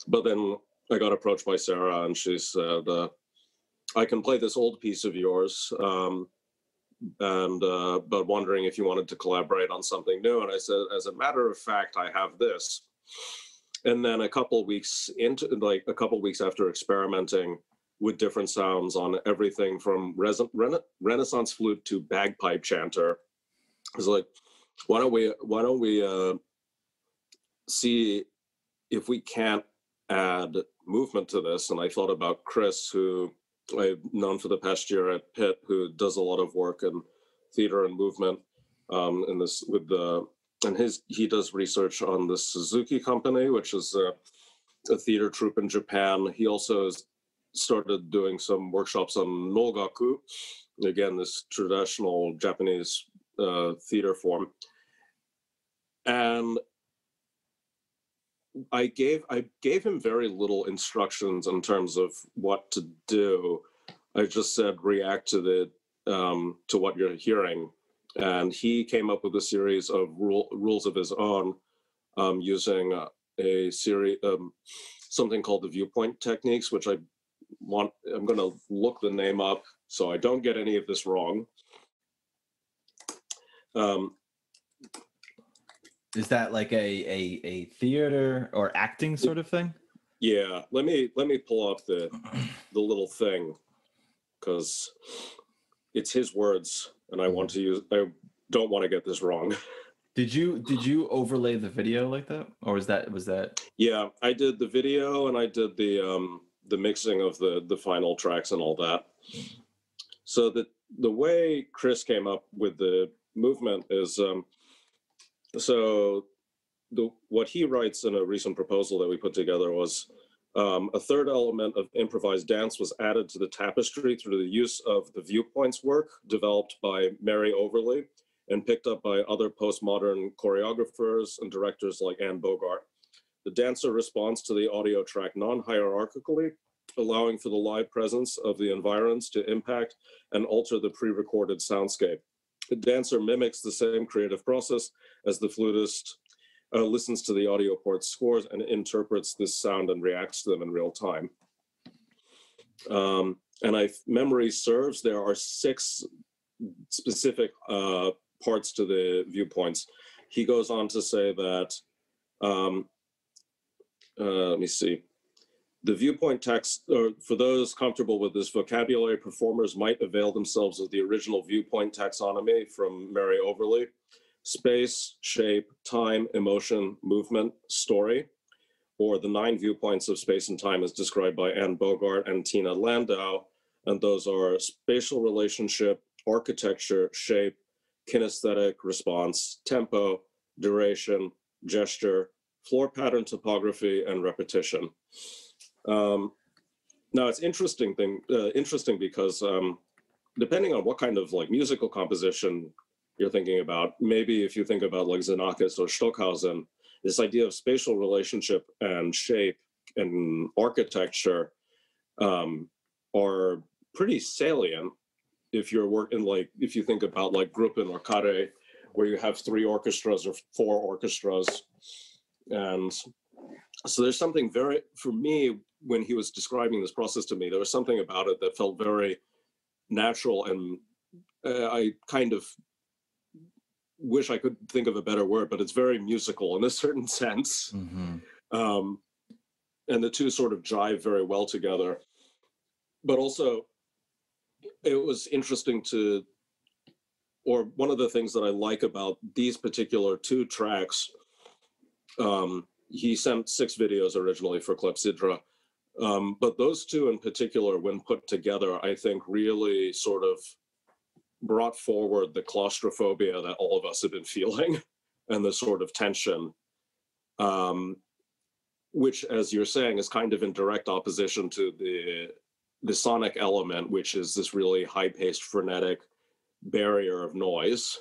but then I got approached by Sarah, and she said, I can play this old piece of yours, but wondering if you wanted to collaborate on something new. And I said, as a matter of fact, I have this. And then a couple weeks after experimenting with different sounds on everything from Renaissance flute to bagpipe chanter, I was like, why don't we see if we can't add movement to this? And I thought about Chris, who I've known for the past year at Pitt, who does a lot of work in theater and movement, in this with the. And he does research on the Suzuki Company, which is a theater troupe in Japan. He also is started doing some workshops on nogaku, again, this traditional Japanese theater form. And I gave him very little instructions in terms of what to do. I just said react to to what you're hearing, and he came up with a series of rules of his own, using a series something called the viewpoint techniques, which I'm going to look the name up so I don't get any of this wrong. Is that like a theater or acting sort of thing? Yeah, let me pull up the little thing, because it's his words, and I don't want to get this wrong. Did you overlay the video like that, or was that? Yeah, I did the video, and I did the mixing of the final tracks and all that. So the way Chris came up with the movement is what he writes in a recent proposal that we put together was, a third element of improvised dance was added to the tapestry through the use of the viewpoints work developed by Mary Overley and picked up by other postmodern choreographers and directors like Anne Bogart. The dancer responds to the audio track non-hierarchically, allowing for the live presence of the environs to impact and alter the pre-recorded soundscape. The dancer mimics the same creative process as the flutist listens to the audio port scores and interprets this sound and reacts to them in real time. And if memory serves, there are 6 specific parts to the viewpoints. He goes on to say that, let me see. The viewpoint text, or for those comfortable with this vocabulary, performers might avail themselves of the original viewpoint taxonomy from Mary Overley: space, shape, time, emotion, movement, story, or the 9 viewpoints of space and time as described by Anne Bogart and Tina Landau. And those are spatial relationship, architecture, shape, kinesthetic response, tempo, duration, gesture, floor pattern topography, and repetition. Now it's interesting because depending on what kind of like musical composition you're thinking about, maybe if you think about like Xenakis or Stockhausen, this idea of spatial relationship and shape and architecture are pretty salient if you're working, like if you think about like Gruppen or Carré, where you have 3 orchestras or 4 orchestras. And so there's something very, for me, when he was describing this process to me, there was something about it that felt very natural, and I kind of wish I could think of a better word, but it's very musical in a certain sense. Mm-hmm. And the two sort of jive very well together. But also, it was interesting or one of the things that I like about these particular 2 tracks, he sent 6 videos originally for Clepsydra, but those 2 in particular, when put together, I think really sort of brought forward the claustrophobia that all of us have been feeling and the sort of tension, which, as you're saying, is kind of in direct opposition to the sonic element, which is this really high-paced, frenetic barrier of noise,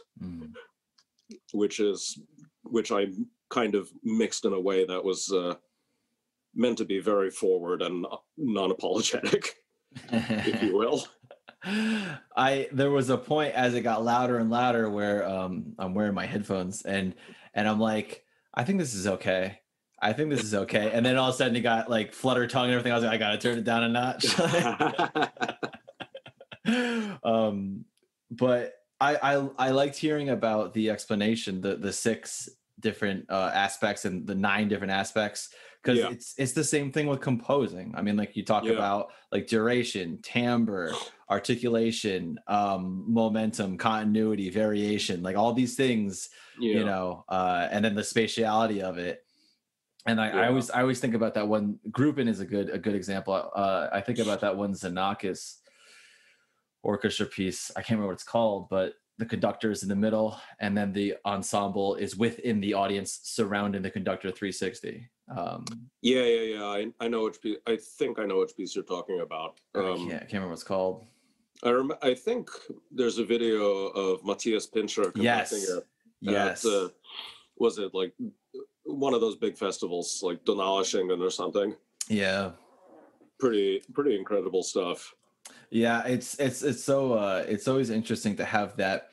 which I kind of mixed in a way that was meant to be very forward and non-apologetic, if you will. There was a point as it got louder and louder where I'm wearing my headphones and I'm like, I think this is okay. And then all of a sudden it got like flutter tongue and everything. I was like, I gotta turn it down a notch. But I liked hearing about the explanation, the 6 different aspects and the 9 different aspects, because it's the same thing with composing. I mean, like you talk about like duration, timbre, articulation, momentum, continuity, variation, like all these things, you know, and then the spatiality of it. And I always think about that one. Gruppen is a good example. I think about that one Xenakis orchestra piece. I can't remember what it's called, but the conductor is in the middle, and then the ensemble is within the audience surrounding the conductor 360. Yeah. I know which piece. I think I know which piece you're talking about. I can't remember what it's called. I think there's a video of Matthias Pincher conducting Yes. it. Yes. Was it like one of those big festivals, like Donaueschingen or something? Yeah. Pretty incredible stuff. Yeah, it's so it's always interesting to have that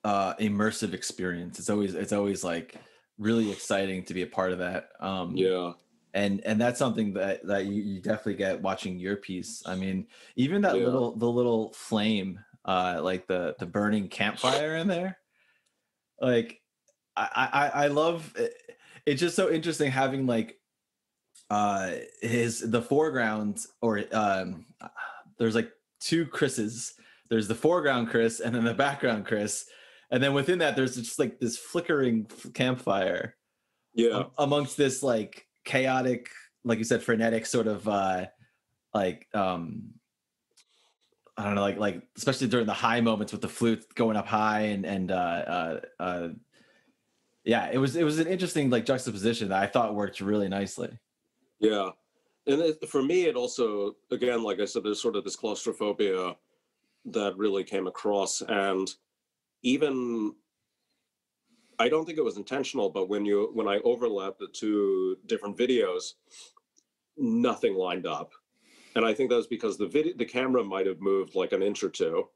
immersive experience. It's always like really exciting to be a part of that. Yeah. And that's something that you definitely get watching your piece. I mean, even that little flame, like the burning campfire in there, like I love it. It's just so interesting having like the foreground, or there's like two Chris's. There's the foreground Chris and then the background Chris, and then within that there's just like this flickering campfire, amongst this like chaotic, like you said, frenetic sort of like I don't know, like especially during the high moments with the flute going up high, and yeah, it was an interesting like juxtaposition that I thought worked really nicely. Yeah. And for me, it also, again, like I said, there's sort of this claustrophobia that really came across. And even, I don't think it was intentional, but when I overlapped the two different videos, nothing lined up. And I think that was because the camera might have moved like an inch or two.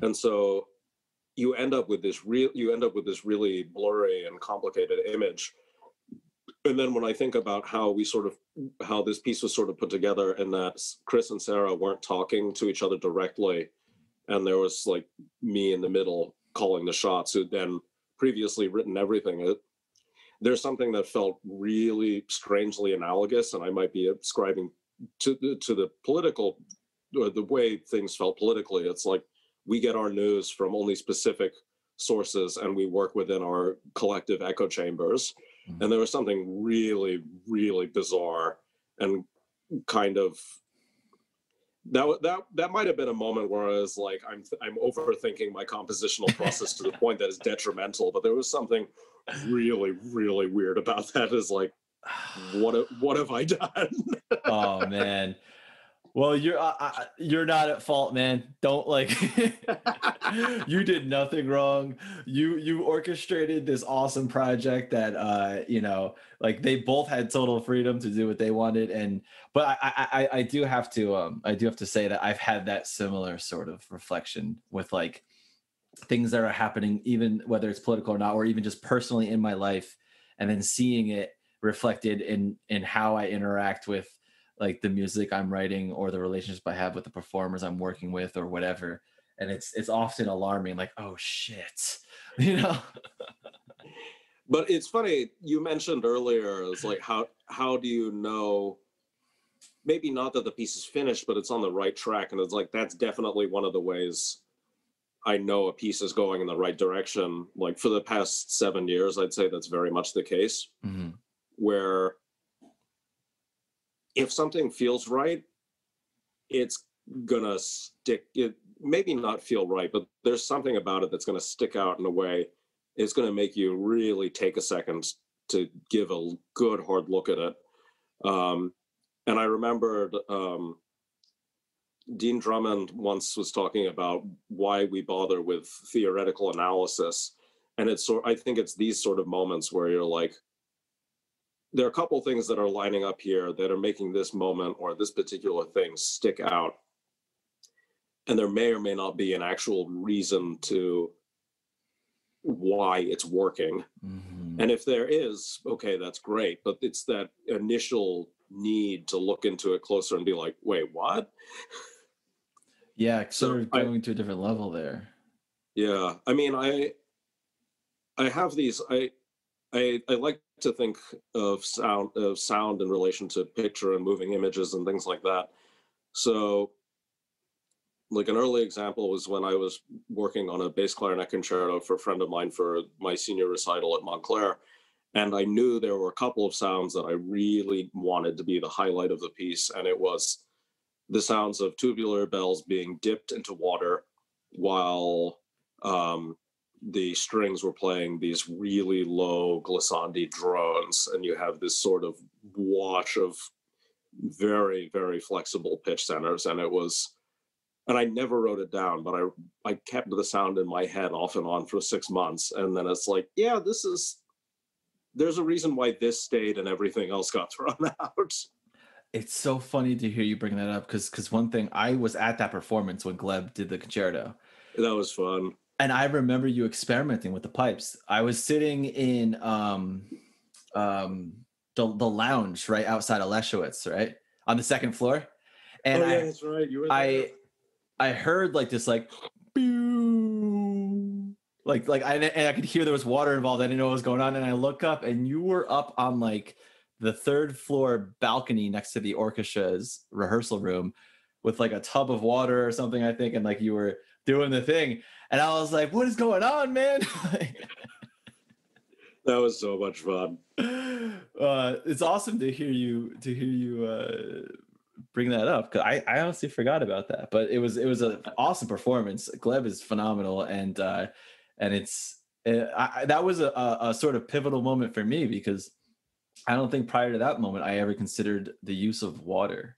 And so you end up with this really blurry and complicated image. And then when I think about how this piece was sort of put together, and that Chris and Sarah weren't talking to each other directly, and there was like me in the middle calling the shots, who'd then previously written everything, there's something that felt really strangely analogous, and I might be ascribing to the political, or the way things felt politically. It's like we get our news from only specific sources, and we work within our collective echo chambers. And there was something really, really bizarre, and kind of that might have been a moment where I was like, I'm overthinking my compositional process to the point that is detrimental. But there was something really, really weird about that. Is like, what have I done? Oh man. Well, you're not at fault, man. Don't like you did nothing wrong. You orchestrated this awesome project that like they both had total freedom to do what they wanted. But I do have to say that I've had that similar sort of reflection with like things that are happening, even whether it's political or not, or even just personally in my life, and then seeing it reflected in how I interact with like the music I'm writing, or the relationship I have with the performers I'm working with, or whatever. And it's often alarming, like, oh shit, But it's funny, you mentioned earlier, it's like, how do you know, maybe not that the piece is finished, but it's on the right track? And it's like, that's definitely one of the ways I know a piece is going in the right direction. Like for the past 7 years, I'd say that's very much the case. Where if something feels right, it's gonna stick. It maybe not feel right, but there's something about it that's gonna stick out in a way. It's gonna make you really take a second to give a good hard look at it. And I remembered Dean Drummond once was talking about why we bother with theoretical analysis. And I think it's these sort of moments where you're like, there are a couple things that are lining up here that are making this moment or this particular thing stick out. And there may or may not be an actual reason to why it's working. And if there is, okay, that's great. But it's that initial need to look into it closer and be like, wait, what? Yeah, sort of going to a different level there. Yeah. I mean, I have these, I like to think of sound in relation to picture and moving images and things like that. So like an early example was when I was working on a bass clarinet concerto for a friend of mine for my senior recital at Montclair. And I knew there were a couple of sounds that I really wanted to be the highlight of the piece. And it was the sounds of tubular bells being dipped into water while the strings were playing these really low glissandi drones, and you have this sort of wash of very, very flexible pitch centers. And I never wrote it down, but I kept the sound in my head off and on for 6 months. And then it's like, yeah, there's a reason why this stayed and everything else got thrown out. It's so funny to hear you bring that up because one thing, I was at that performance when Gleb did the concerto. That was fun. And I remember you experimenting with the pipes. I was sitting in the lounge right outside of Leschwitz, right on the second floor, and that's right. You were there. I heard like this like, like I could hear there was water involved. I didn't know what was going on, and I look up, and you were up on like the third floor balcony next to the orchestra's rehearsal room with like a tub of water or something, I think, and like you were doing the thing, and I was like, "What is going on, man?" That was so much fun. It's awesome to hear you bring that up, because I honestly forgot about that. But it was an awesome performance. Gleb is phenomenal, and that was a sort of pivotal moment for me, because I don't think prior to that moment I ever considered the use of water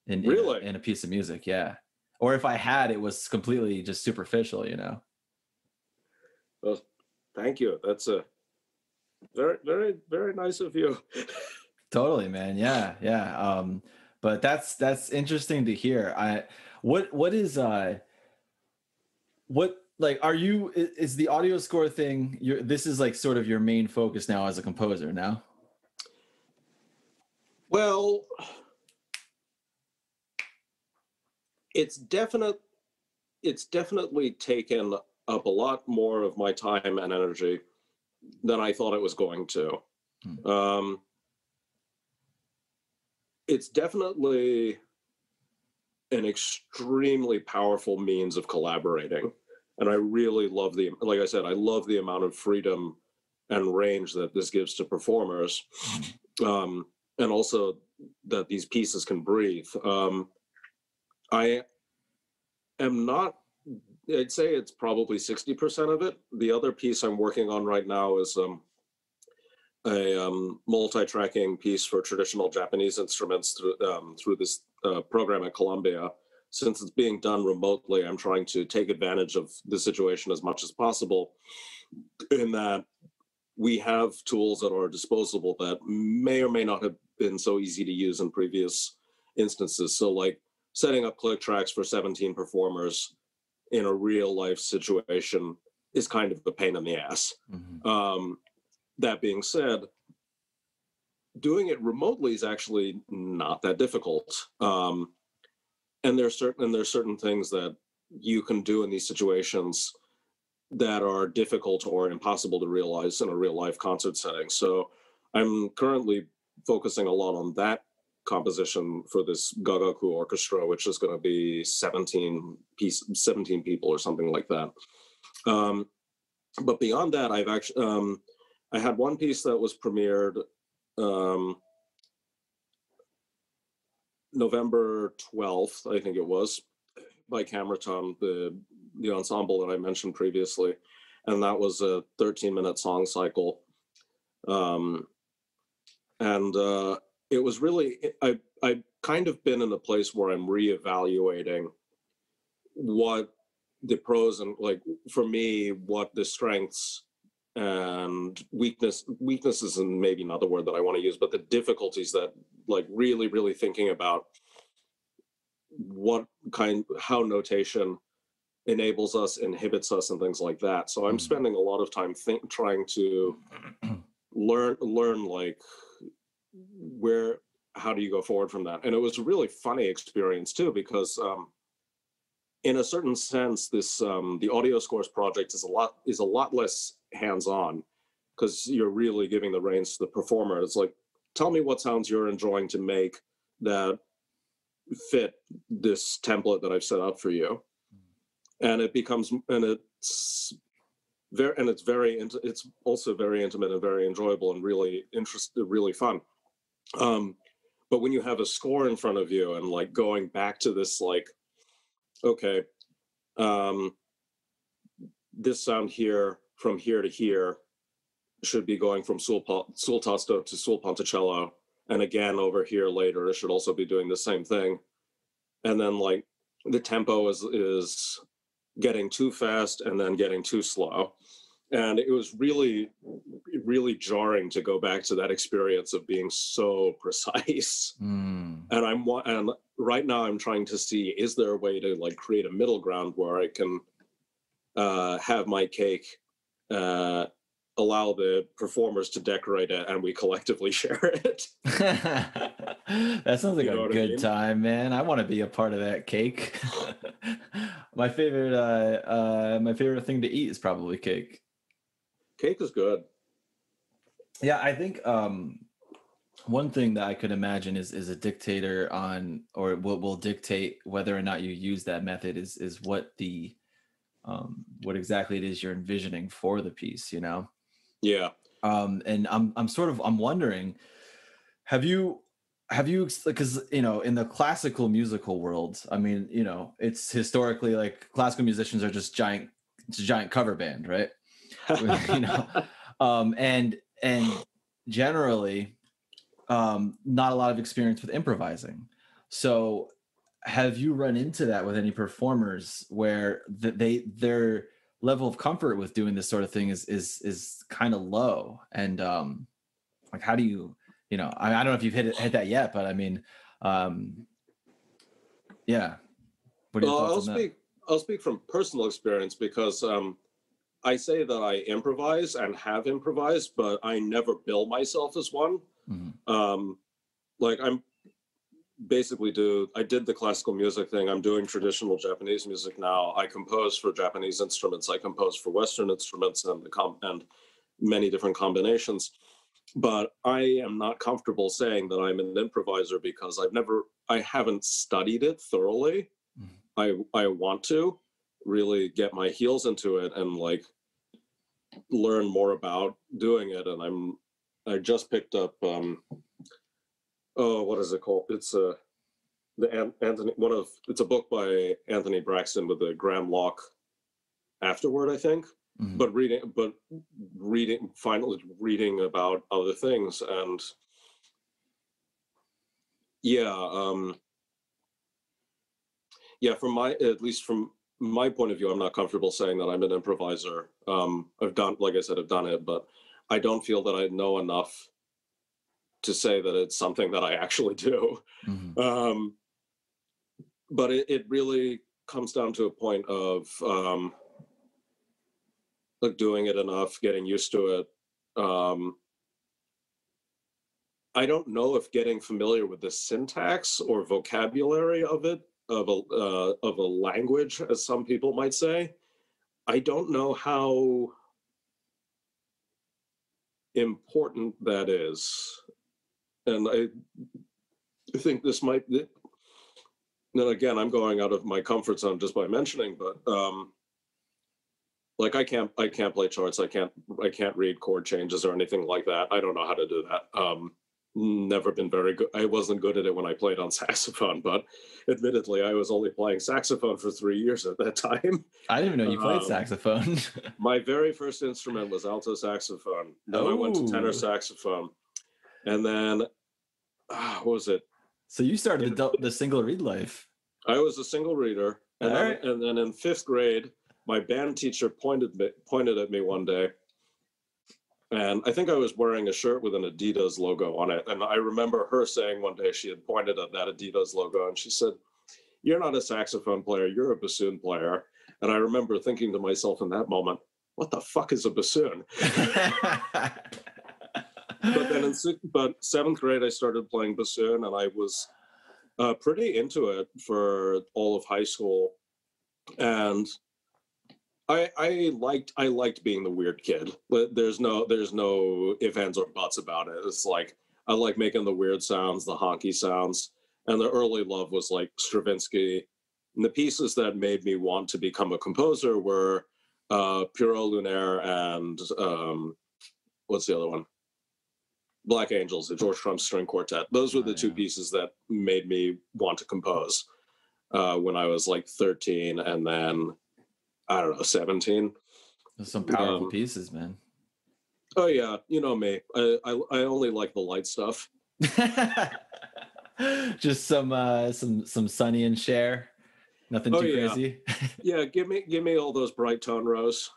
in a piece of music. Yeah. Or if I had, it was completely just superficial, you know? Well, thank you. That's a very, very, very nice of you. Totally, man. Yeah. Yeah. But that's interesting to hear. Are you, is the audio score thing, this is like sort of your main focus now as a composer now? Well, it's definitely taken up a lot more of my time and energy than I thought it was going to. It's definitely an extremely powerful means of collaborating. And I really love like I said, I love the amount of freedom and range that this gives to performers. And also that these pieces can breathe. I am not, I'd say it's probably 60% of it. The other piece I'm working on right now is a multi-tracking piece for traditional Japanese instruments through this program at Columbia. Since it's being done remotely, I'm trying to take advantage of the situation as much as possible, in that we have tools at our disposal that may or may not have been so easy to use in previous instances. So like setting up click tracks for 17 performers in a real life situation is kind of a pain in the ass. That being said, doing it remotely is actually not that difficult. And there's certain things that you can do in these situations that are difficult or impossible to realize in a real life concert setting. So I'm currently focusing a lot on that composition for this Gagaku orchestra, which is going to be 17 people or something like that. But beyond that, I've actually, I had one piece that was premiered November 12th, I think it was, by Cameraton, the ensemble that I mentioned previously. And that was a 13-minute song cycle. It was really, I've kind of been in a place where I'm reevaluating what the pros and, like, for me, what the strengths and weaknesses, and maybe not the word that I want to use, but the difficulties that, like, really, really thinking about how notation enables us, inhibits us, and things like that. So I'm spending a lot of time trying to learn like how do you go forward from that? And it was a really funny experience too, because in a certain sense, this the audio scores project is a lot less hands-on, because you're really giving the reins to the performer. It's like, tell me what sounds you're enjoying to make that fit this template that I've set up for you. And it's also very intimate and very enjoyable and really really fun. But when you have a score in front of you and, like, going back to this, like, okay, this sound here from here to here should be going from sul tasto to sul ponticello, and again over here later it should also be doing the same thing. And then like the tempo is getting too fast and then getting too slow. And it was really, really jarring to go back to that experience of being so precise. And and right now I'm trying to see, is there a way to like create a middle ground where I can have my cake, allow the performers to decorate it, and we collectively share it. That sounds like a good time, man. I want to be a part of that cake. My favorite thing to eat is probably cake. Cake is good. Yeah, I think one thing that I could imagine is a dictator on, or what will dictate whether or not you use that method is what the what exactly it is you're envisioning for the piece, you know? Yeah. And I'm wondering, have you, because, you know, in the classical musical world, I mean, you know, it's historically like classical musicians are just it's a giant cover band, right? You know, and generally, not a lot of experience with improvising. So have you run into that with any performers where their level of comfort with doing this sort of thing is kind of low? And like, how do you, you know, I don't know if you've hit that yet, but I mean, yeah. What are your thoughts on that? I'll speak from personal experience because I say that I improvise and have improvised, but I never bill myself as one. Like I'm basically I did the classical music thing. I'm doing traditional Japanese music now. I compose for Japanese instruments. I compose for Western instruments and many different combinations. But I am not comfortable saying that I'm an improviser because I haven't studied it thoroughly. I want to really get my heels into it and like learn more about doing it. And I just picked up what is it called? It's it's a book by Anthony Braxton with a Graham Locke afterword, I think. But finally reading about other things. And at least from my point of view, I'm not comfortable saying that I'm an improviser. I've done it, but I don't feel that I know enough to say that it's something that I actually do. But it really comes down to a point of like doing it enough, getting used to it. I don't know if getting familiar with the syntax or vocabulary of it, of a language, as some people might say, I don't know how important that is. And I think this might, then again, I'm going out of my comfort zone just by mentioning, but like I can't play charts. I can't read chord changes or anything like that. I don't know how to do that. Never been very good. I wasn't good at it when I played on saxophone, but admittedly, I was only playing saxophone for 3 years at that time. I didn't even know you played saxophone. My very first instrument was alto saxophone. Then I went to tenor saxophone, and then what was it? So you started the single reed life. I was a single reader, and then in 5th grade, my band teacher pointed at me one day, and I think I was wearing a shirt with an Adidas logo on it. And I remember her saying one day she had pointed at that Adidas logo, and she said, "You're not a saxophone player, you're a bassoon player." And I remember thinking to myself in that moment, what the fuck is a bassoon? But then in 7th grade, I started playing bassoon, and I was pretty into it for all of high school. And I liked being the weird kid. There's no ifs, ands, or buts about it. It's like I like making the weird sounds, the honky sounds, and the early love was like Stravinsky. And the pieces that made me want to become a composer were Pierrot Lunaire and what's the other one? Black Angels, the George Crumb String Quartet. Those were the two pieces that made me want to compose when I was like 13 and then, I don't know, 17. There's some powerful Um, pieces, man. oh yeah, you know me. I only like the light stuff. Just some Sonny and Cher. Nothing Oh too yeah, crazy. yeah. Give me all those bright tone rows.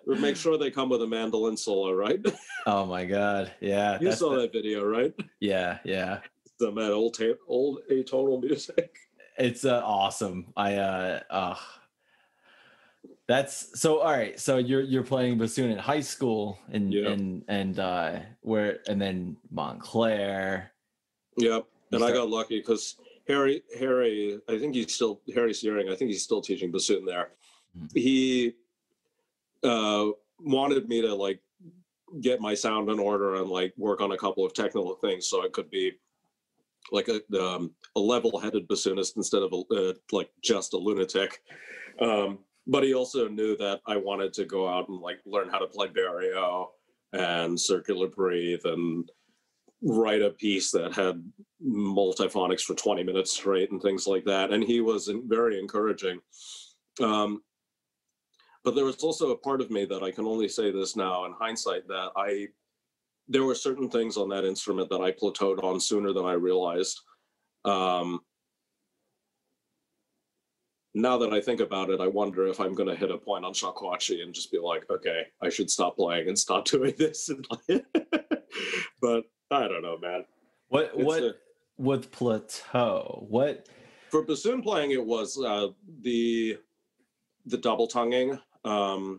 Make sure they come with a mandolin solo, right? Oh my God. Yeah, You saw that video, right? yeah, yeah. Some that old atonal music. It's awesome. That's so all right. So you're playing bassoon in high school Yeah, and where and then Montclair. yeah. You And I start got lucky because I think Harry Searing. I think he's still teaching bassoon there. Mhm. He wanted me to like get my sound in order and like work on a couple of technical things so I could be like a level-headed bassoonist instead of like just a lunatic. But he also knew that I wanted to go out and like learn how to play barrio and circular breathe and write a piece that had multiphonics for 20 minutes straight and things like that. And he was very encouraging. Um, but there was also a part of me that I can only say this now in hindsight that there were certain things on that instrument that I plateaued on sooner than I realized. Um, now that I think about it, I wonder if I'm going to hit a point on shakuhachi and just be like, okay, I should stop playing and stop doing this. But I don't know, man. What plateau? What For bassoon playing, it was the double tonguing and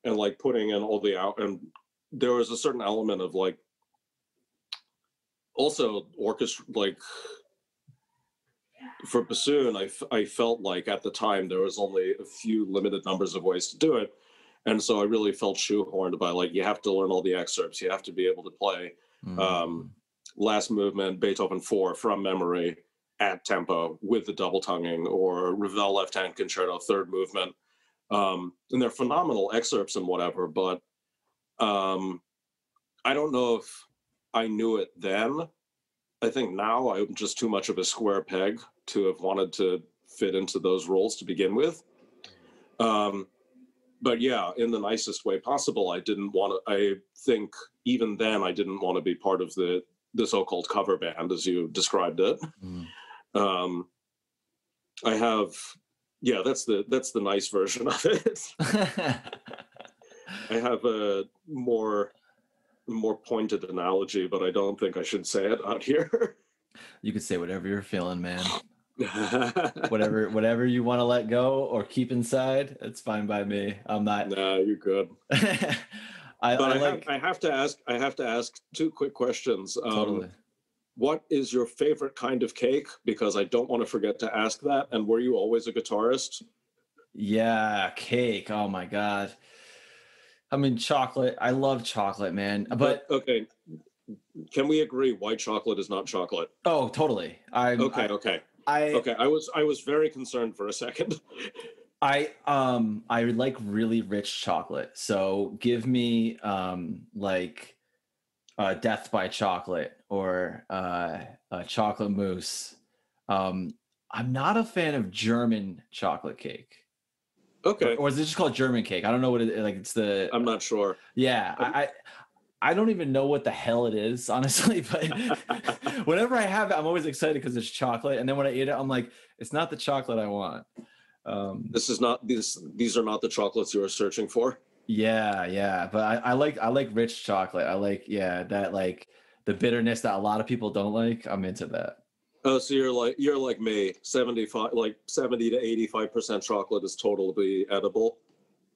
like putting in all the out, and there was a certain element of like also orchestra, like for bassoon, I felt like at the time there was only a few limited numbers of ways to do it. And so I really felt shoehorned by like, you have to learn all the excerpts. You have to be able to play mm, last movement, Beethoven 4 from memory at tempo with the double tonguing, or Ravel left hand concerto, third movement. And they're phenomenal excerpts and whatever, but I don't know if I knew it then. I think now I'm just too much of a square peg to have wanted to fit into those roles to begin with. But yeah, in the nicest way possible, I didn't want to. I think even then, I didn't want to be part of the so-called cover band, as you described it. mm. Um, I have, yeah, that's the nice version of it. I have a more pointed analogy, but I don't think I should say it out here. You could say whatever you're feeling, man. Whatever you want to let go or keep inside, it's fine by me. I'm not. Nah, you're good. I have to ask two quick questions. Totally. What is your favorite kind of cake? Because I don't want to forget to ask that. And were you always a guitarist? Yeah, cake. Oh my God. I mean, chocolate. I love chocolate, man. But okay, can we agree white chocolate is not chocolate? oh, totally. Okay. I was very concerned for a second. I like really rich chocolate. So give me like Death by Chocolate or chocolate mousse. I'm not a fan of German chocolate cake. Okay. Or is it just called German cake? I don't know what it like. It's the. I'm not sure. Yeah, I don't even know what the hell it is, honestly. But whenever I have it, I'm always excited because it's chocolate, and then when I eat it, I'm like, it's not the chocolate I want. These are not the chocolates you are searching for. Yeah, but I like rich chocolate. I like that like the bitterness that a lot of people don't like. I'm into that. Oh, so you're like me, 75, like 70 to 85% chocolate is totally edible.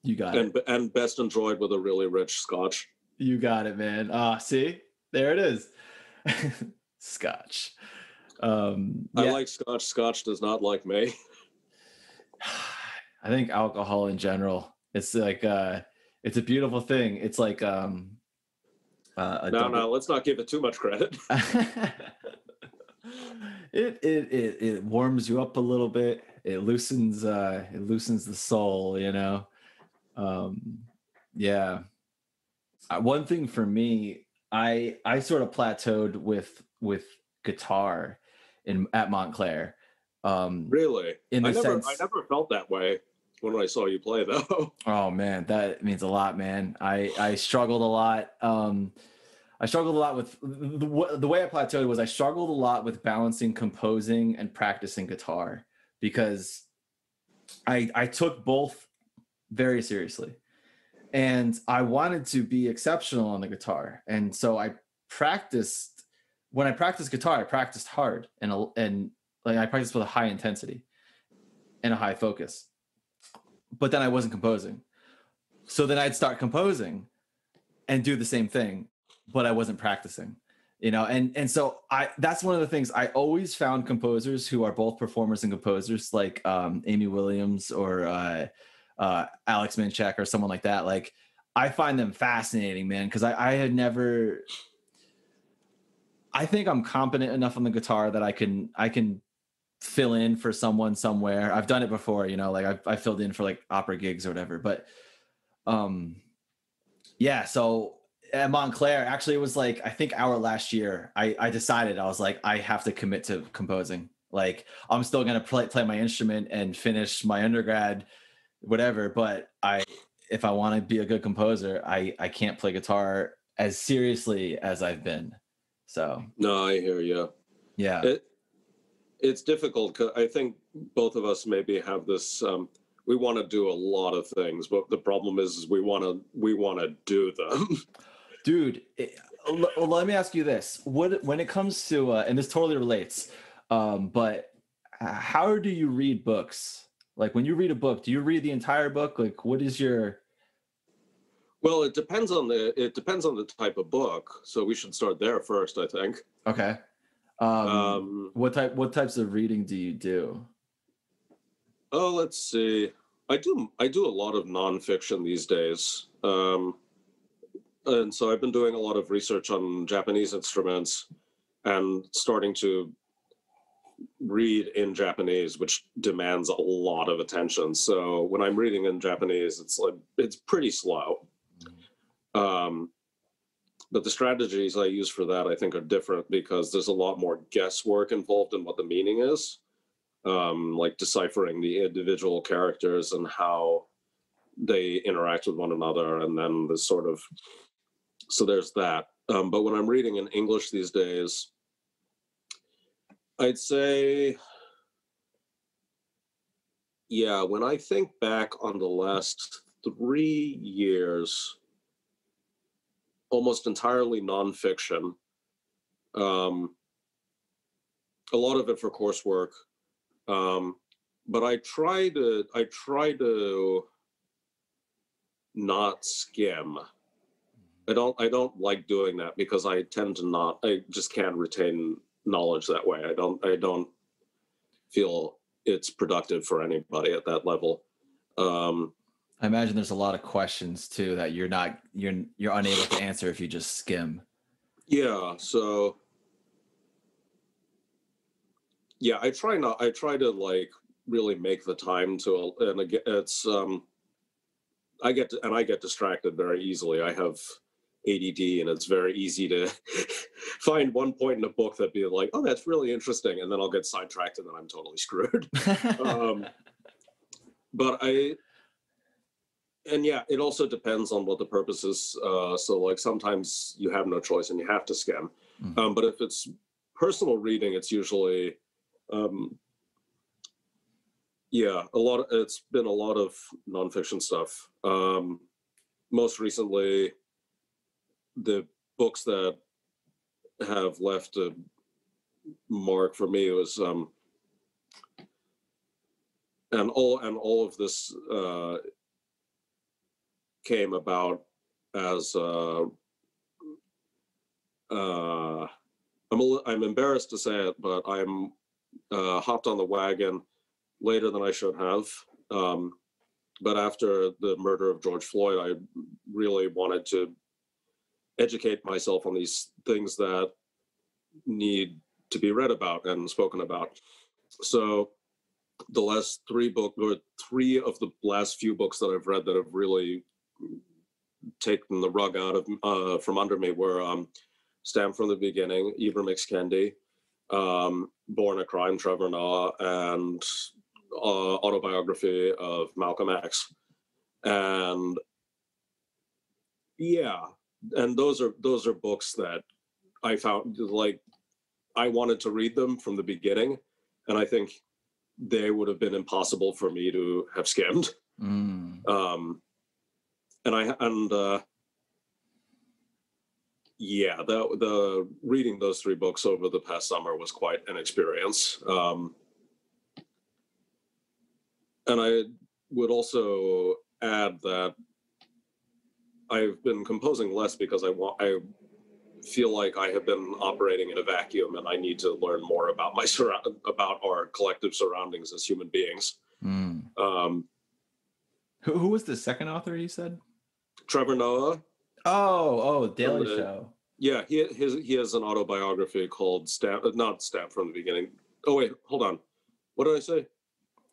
You got it. And best enjoyed with a really rich scotch. You got it, man. See, there it is. Scotch. I like scotch. Scotch does not like me. I think alcohol in general, it's like it's a beautiful thing. It's like No, let's not give it too much credit. It warms you up a little bit. It loosens the soul, you know. Yeah. One thing for me, I sort of plateaued with guitar at Montclair. Really? In the I sense, never felt that way. when I saw you play, though. Oh man, that means a lot, man. I struggled a lot. I struggled a lot with the way I plateaued was I struggled a lot with balancing composing and practicing guitar because I took both very seriously, and I wanted to be exceptional on the guitar, and so I practiced. When I practiced guitar, I practiced hard and like I practiced with a high intensity and a high focus. But then I wasn't composing. So then I'd start composing and do the same thing, but I wasn't practicing, and so that's one of the things I always found composers who are both performers and composers, like Amy Williams or Alex Minchak or someone like that. Like I find them fascinating, man, because I had never. I think I'm competent enough on the guitar that I can fill in for someone somewhere. I've done it before, like I filled in for like opera gigs or whatever. But yeah, so at Montclair, actually it was like I think our last year, I decided I was like, I have to commit to composing. Like I'm still gonna play my instrument and finish my undergrad, whatever. But if I want to be a good composer, I can't play guitar as seriously as I've been. So No, I hear you. Yeah. It's difficult because I think both of us maybe have this. We want to do a lot of things, but the problem is we want to do them. Dude, let me ask you this: when it comes to and this totally relates, but how do you read books? Like when you read a book, do you read the entire book? Like what is your? Well, it depends on the type of book. So we should start there first, I think. Okay. What types of reading do you do? Oh, let's see. I do a lot of nonfiction these days. And so I've been doing a lot of research on Japanese instruments and starting to read in Japanese, which demands a lot of attention. So when I'm reading in Japanese, it's pretty slow. But the strategies I use for that, I think, are different because there's a lot more guesswork involved in what the meaning is, like deciphering the individual characters and how they interact with one another. And then so there's that. But when I'm reading in English these days, I'd say, yeah, when I think back on the last 3 years, almost entirely nonfiction, a lot of it for coursework, but I try to not skim. I don't like doing that because I just can't retain knowledge that way. I don't feel it's productive for anybody at that level. I imagine there's a lot of questions too that you're unable to answer if you just skim. Yeah. So yeah, I try to like really make the time to, and again, it's I get distracted very easily. I have ADD, and it's very easy to find one point in a book that be like, oh, that's really interesting, and then I'll get sidetracked, and then I'm totally screwed. But yeah, it also depends on what the purpose is. So like sometimes you have no choice and you have to skim. But if it's personal reading, it's usually, yeah, it's been a lot of nonfiction stuff. Most recently, the books that have left a mark for me was, and all of this came about as I'm embarrassed to say it, but I'm hopped on the wagon later than I should have. But after the murder of George Floyd, I really wanted to educate myself on these things that need to be read about and spoken about. So the last three of the last few books that I've read that have really taken the rug out of from under me were Stamped from the Beginning, Ibram X. Kendi, Born a Crime, Trevor Noah, and autobiography of Malcolm X, and yeah, and those are books that I found, like, I wanted to read them from the beginning, and I think they would have been impossible for me to have skimmed. Yeah, the reading those 3 books over the past summer was quite an experience. And I would also add that I've been composing less because I feel like I have been operating in a vacuum, and I need to learn more about about our collective surroundings as human beings. Who was the second author you said? Trevor Noah. Oh, Daily Show. Yeah, he has an autobiography called not Stamp from the Beginning. Oh wait, hold on. What did I say?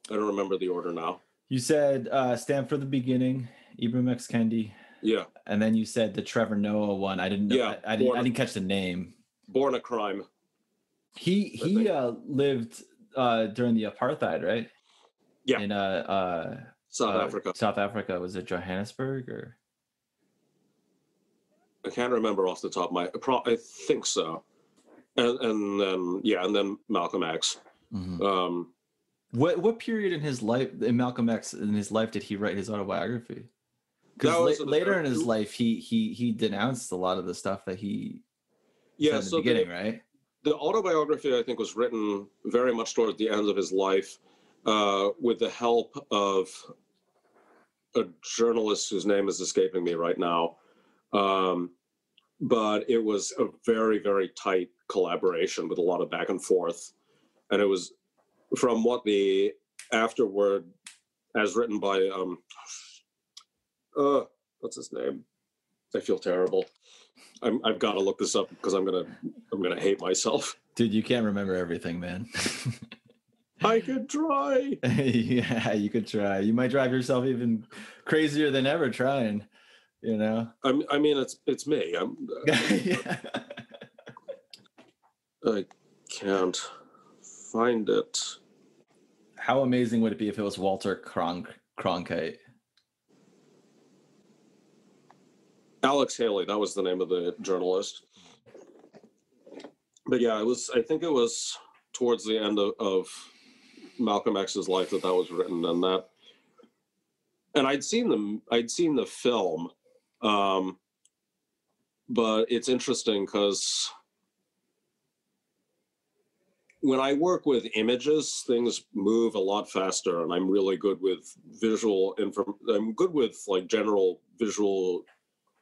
I don't remember the order now. You said Stamp from the Beginning, Ibram X. Kendi. Yeah. And then you said the Trevor Noah one. I didn't know. Yeah, I didn't catch the name. Born a Crime. He lived during the apartheid, right? Yeah. In South Africa. South Africa. Was it Johannesburg or? I can't remember off the top of my. I think so. And then Malcolm X. Mm-hmm. What period in his life, in Malcolm X, in his life, did he write his autobiography? Because later in his life, he denounced a lot of the stuff that he said in the beginning, right? The autobiography, I think, was written very much towards the end of his life, with the help of a journalist whose name is escaping me right now. But it was a very, very tight collaboration with a lot of back and forth. And it was from what the afterword, as written by, what's his name? I feel terrible. I've got to look this up because I'm gonna hate myself. Dude, you can't remember everything, man. I could try. Yeah, you could try. You might drive yourself even crazier than ever trying. You know. I mean, it's me. I can't find it. How amazing would it be if it was Walter Cronkite? Alex Haley, that was the name of the journalist. But yeah, I think it was towards the end of Malcolm X's life that was written, and I'd seen the film, but it's interesting because when I work with images, things move a lot faster, and I'm really good with I'm good with like general visual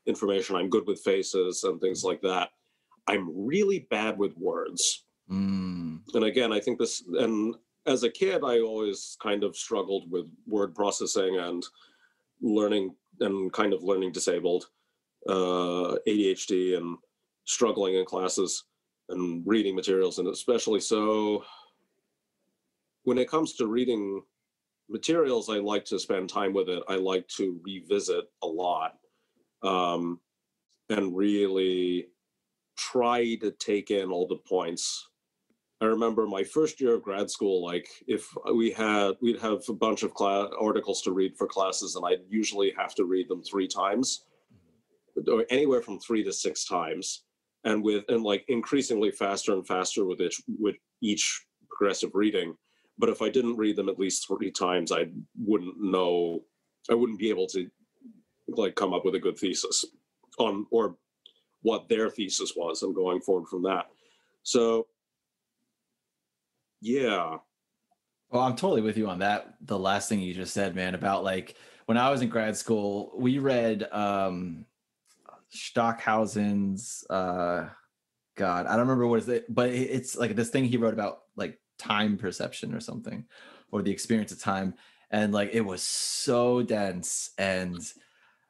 information. I'm good with faces and things like that. I'm really bad with words. And again, I think and as a kid, I always kind of struggled with word processing and learning disabled, ADHD, and struggling in classes and reading materials. And especially so when it comes to reading materials, I like to spend time with it. I like to revisit a lot, and really try to take in all the points. I remember my first year of grad school, like if we'd have a bunch of articles to read for classes, and I'd usually have to read them 3 times, or anywhere from 3 to 6 times, and like increasingly faster and faster with each progressive reading. But if I didn't read them at least 3 times, I wouldn't be able to like come up with a good thesis on or what their thesis was, and going forward from that. So yeah. Well, I'm totally with you on that. The last thing you just said, man, about like when I was in grad school, we read Stockhausen's God, I don't remember what is it, but it's like this thing he wrote about like time perception or something, or the experience of time, and like it was so dense. And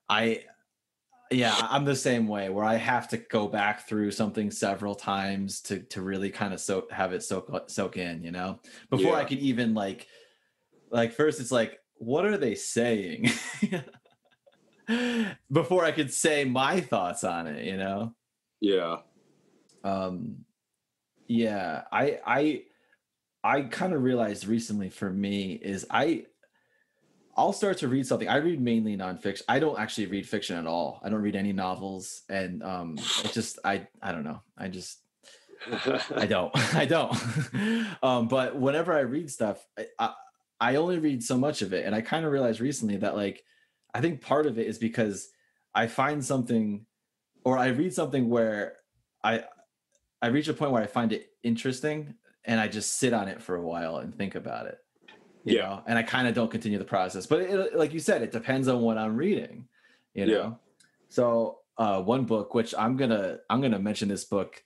I'm the same way, where I have to go back through something several times to really kind of have it soak in, you know, before I could even like first it's like, what are they saying? Before I could say my thoughts on it, you know? Yeah. I kind of realized recently for me is I'll start to read something. I read mainly nonfiction. I don't actually read fiction at all. I don't read any novels, and it just I don't know. I don't I don't. But whenever I read stuff, I only read so much of it, and I kind of realized recently that like I think part of it is because I find something or I read something where I I reach a point where I find it interesting, and I just sit on it for a while and think about it. You Yeah. know, and I kind of don't continue the process. But like you said, it depends on what I'm reading, you Yeah. know. So one book, which I'm gonna mention this book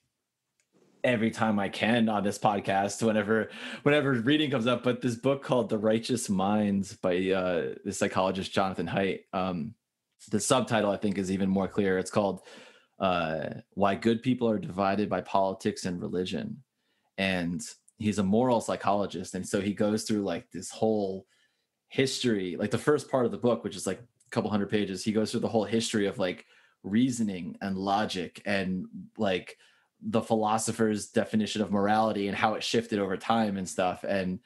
every time I can on this podcast, whenever reading comes up. But this book called The Righteous Minds by the psychologist Jonathan Haidt. The subtitle I think is even more clear. It's called Why Good People Are Divided by Politics and Religion, and he's a moral psychologist, and so he goes through like this whole history, like the first part of the book, which is like a couple hundred pages. He goes through the whole history of like reasoning and logic and like the philosopher's definition of morality and how it shifted over time and stuff. And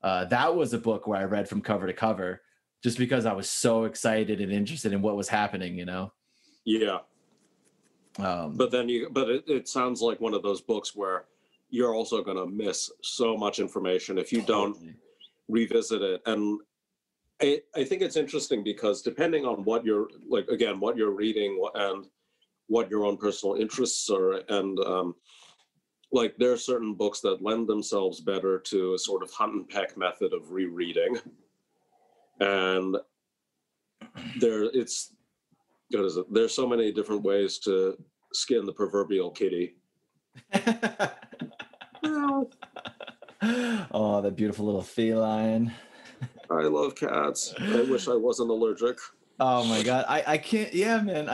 that was a book where I read from cover to cover just because I was so excited and interested in what was happening, you know. Yeah. But it sounds like one of those books where you're also going to miss so much information if you don't revisit it. And I think it's interesting because depending on what you're like, again, what you're reading and what your own personal interests are, and like there are certain books that lend themselves better to a sort of hunt and peck method of rereading. And there's so many different ways to skin the proverbial kitty. Oh, that beautiful little feline. I love cats. I wish I wasn't allergic. Oh my God. I can't, yeah, man.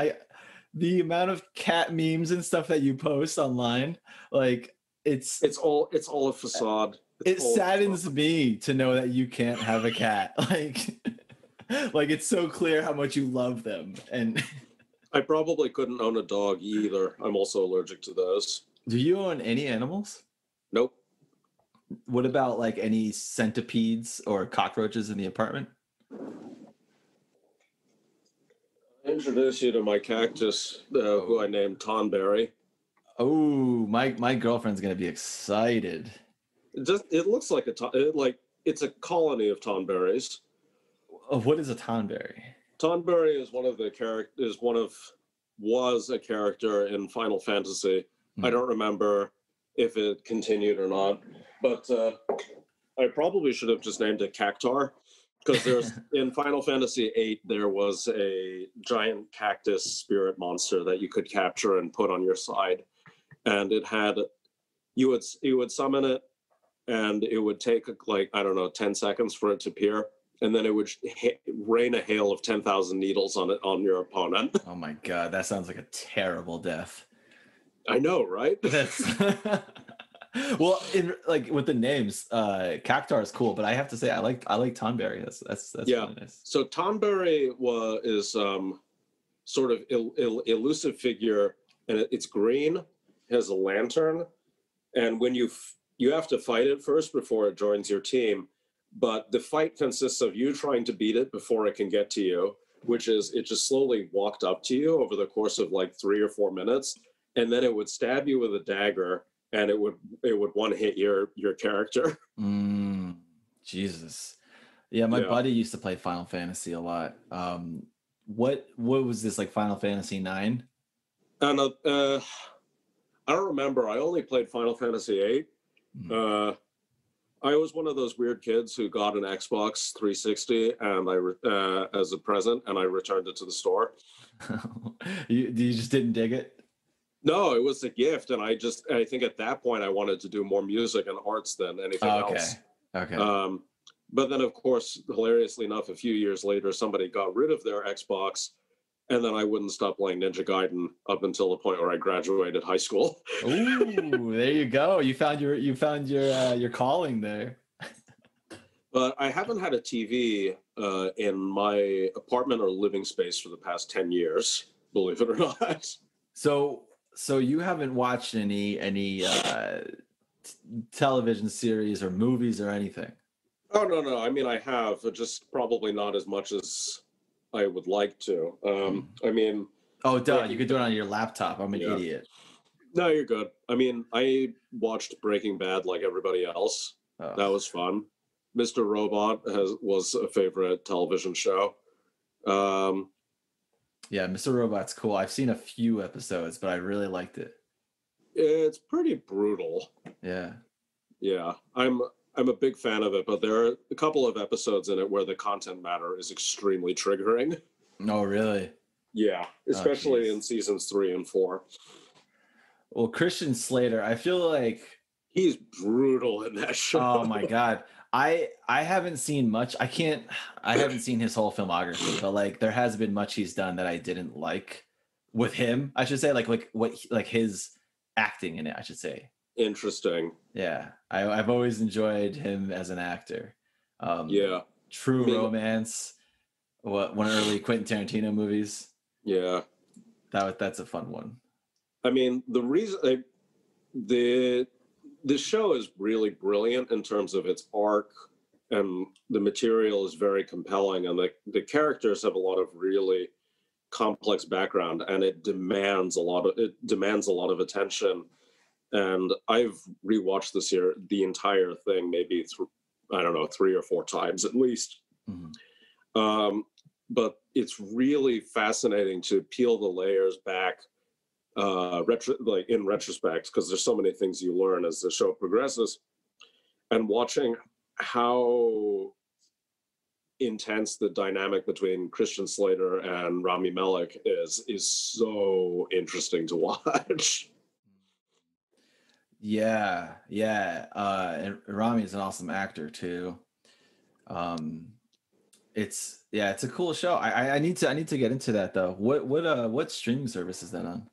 The amount of cat memes and stuff that you post online, like it's all a facade. It saddens me to know that you can't have a cat. Like it's so clear how much you love them. And I probably couldn't own a dog either. I'm also allergic to those. do you own any animals? Nope. What about like any centipedes or cockroaches in the apartment? I introduce you to my cactus, who I named Tonberry. Oh, my girlfriend's gonna be excited. It looks like it's a colony of tonberries. Oh, what is a tonberry? Tonberry is was a character in Final Fantasy. I don't remember if it continued or not, but I probably should have just named it Cactar, because there's in Final Fantasy VIII there was a giant cactus spirit monster that you could capture and put on your side, and you would summon it, and it would take like 10 seconds for it to appear, and then it would rain a hail of 10,000 needles on your opponent. Oh my God, that sounds like a terrible death. I know, right? That's well, like with the names, Cactar is cool, but I have to say I like Tonberry. That's yeah. really nice. So Tonberry is sort of elusive figure, and it's green, has a lantern, and when you have to fight it first before it joins your team, but the fight consists of you trying to beat it before it can get to you, which is it just slowly walked up to you over the course of like 3 or 4 minutes, and then it would stab you with a dagger, and it would one hit your character. Jesus. Yeah, my buddy used to play Final Fantasy a lot. What was this, like Final Fantasy 9? And I don't remember. I only played Final Fantasy 8. I was one of those weird kids who got an Xbox 360 and as a present, and I returned it to the store. You just didn't dig it? No, it was a gift, and I think at that point I wanted to do more music and arts than anything else. Okay. But then, of course, hilariously enough, a few years later, somebody got rid of their Xbox, and then I wouldn't stop playing Ninja Gaiden up until the point where I graduated high school. Ooh, there you go. You found your calling there. But I haven't had a TV in my apartment or living space for the past 10 years, believe it or not. So you haven't watched any television series or movies or anything? Oh no. I mean, I have, but just probably not as much as I would like to. I mean, Oh, duh! You Breaking could do it on Bad. your laptop. I'm an Yeah. idiot. No, you're good. I mean, I watched Breaking Bad like everybody else. Oh. That was fun. Mr. Robot was a favorite television show. Yeah, Mr. Robot's cool. I've seen a few episodes, but I really liked it. It's pretty brutal. Yeah. Yeah, I'm a big fan of it, but there are a couple of episodes in it where the content matter is extremely triggering. Oh, really? Yeah, Oh, especially in jeez. seasons 3 and 4. Well, Christian Slater, I feel like, He's brutal in that show. oh my God. I haven't seen much. I haven't seen his whole filmography, but like there has been much he's done that I didn't like with him. I should say like his acting in it, I should say. Interesting. Yeah. I've always enjoyed him as an actor. Yeah. True I mean, Romance, one of early Quentin Tarantino movies. Yeah. That's a fun one. I mean, the reason the show is really brilliant in terms of its arc, and the material is very compelling, and the characters have a lot of really complex background, and it demands a lot of attention. And I've rewatched the entire thing maybe I don't know, 3 or 4 times at least. Mm-hmm. But it's really fascinating to peel the layers back in retrospect, because there's so many things you learn as the show progresses, and watching how intense the dynamic between Christian Slater and Rami Malek is so interesting to watch. Yeah. And Rami is an awesome actor too. It's a cool show. I need to get into that though. What streaming service is that on?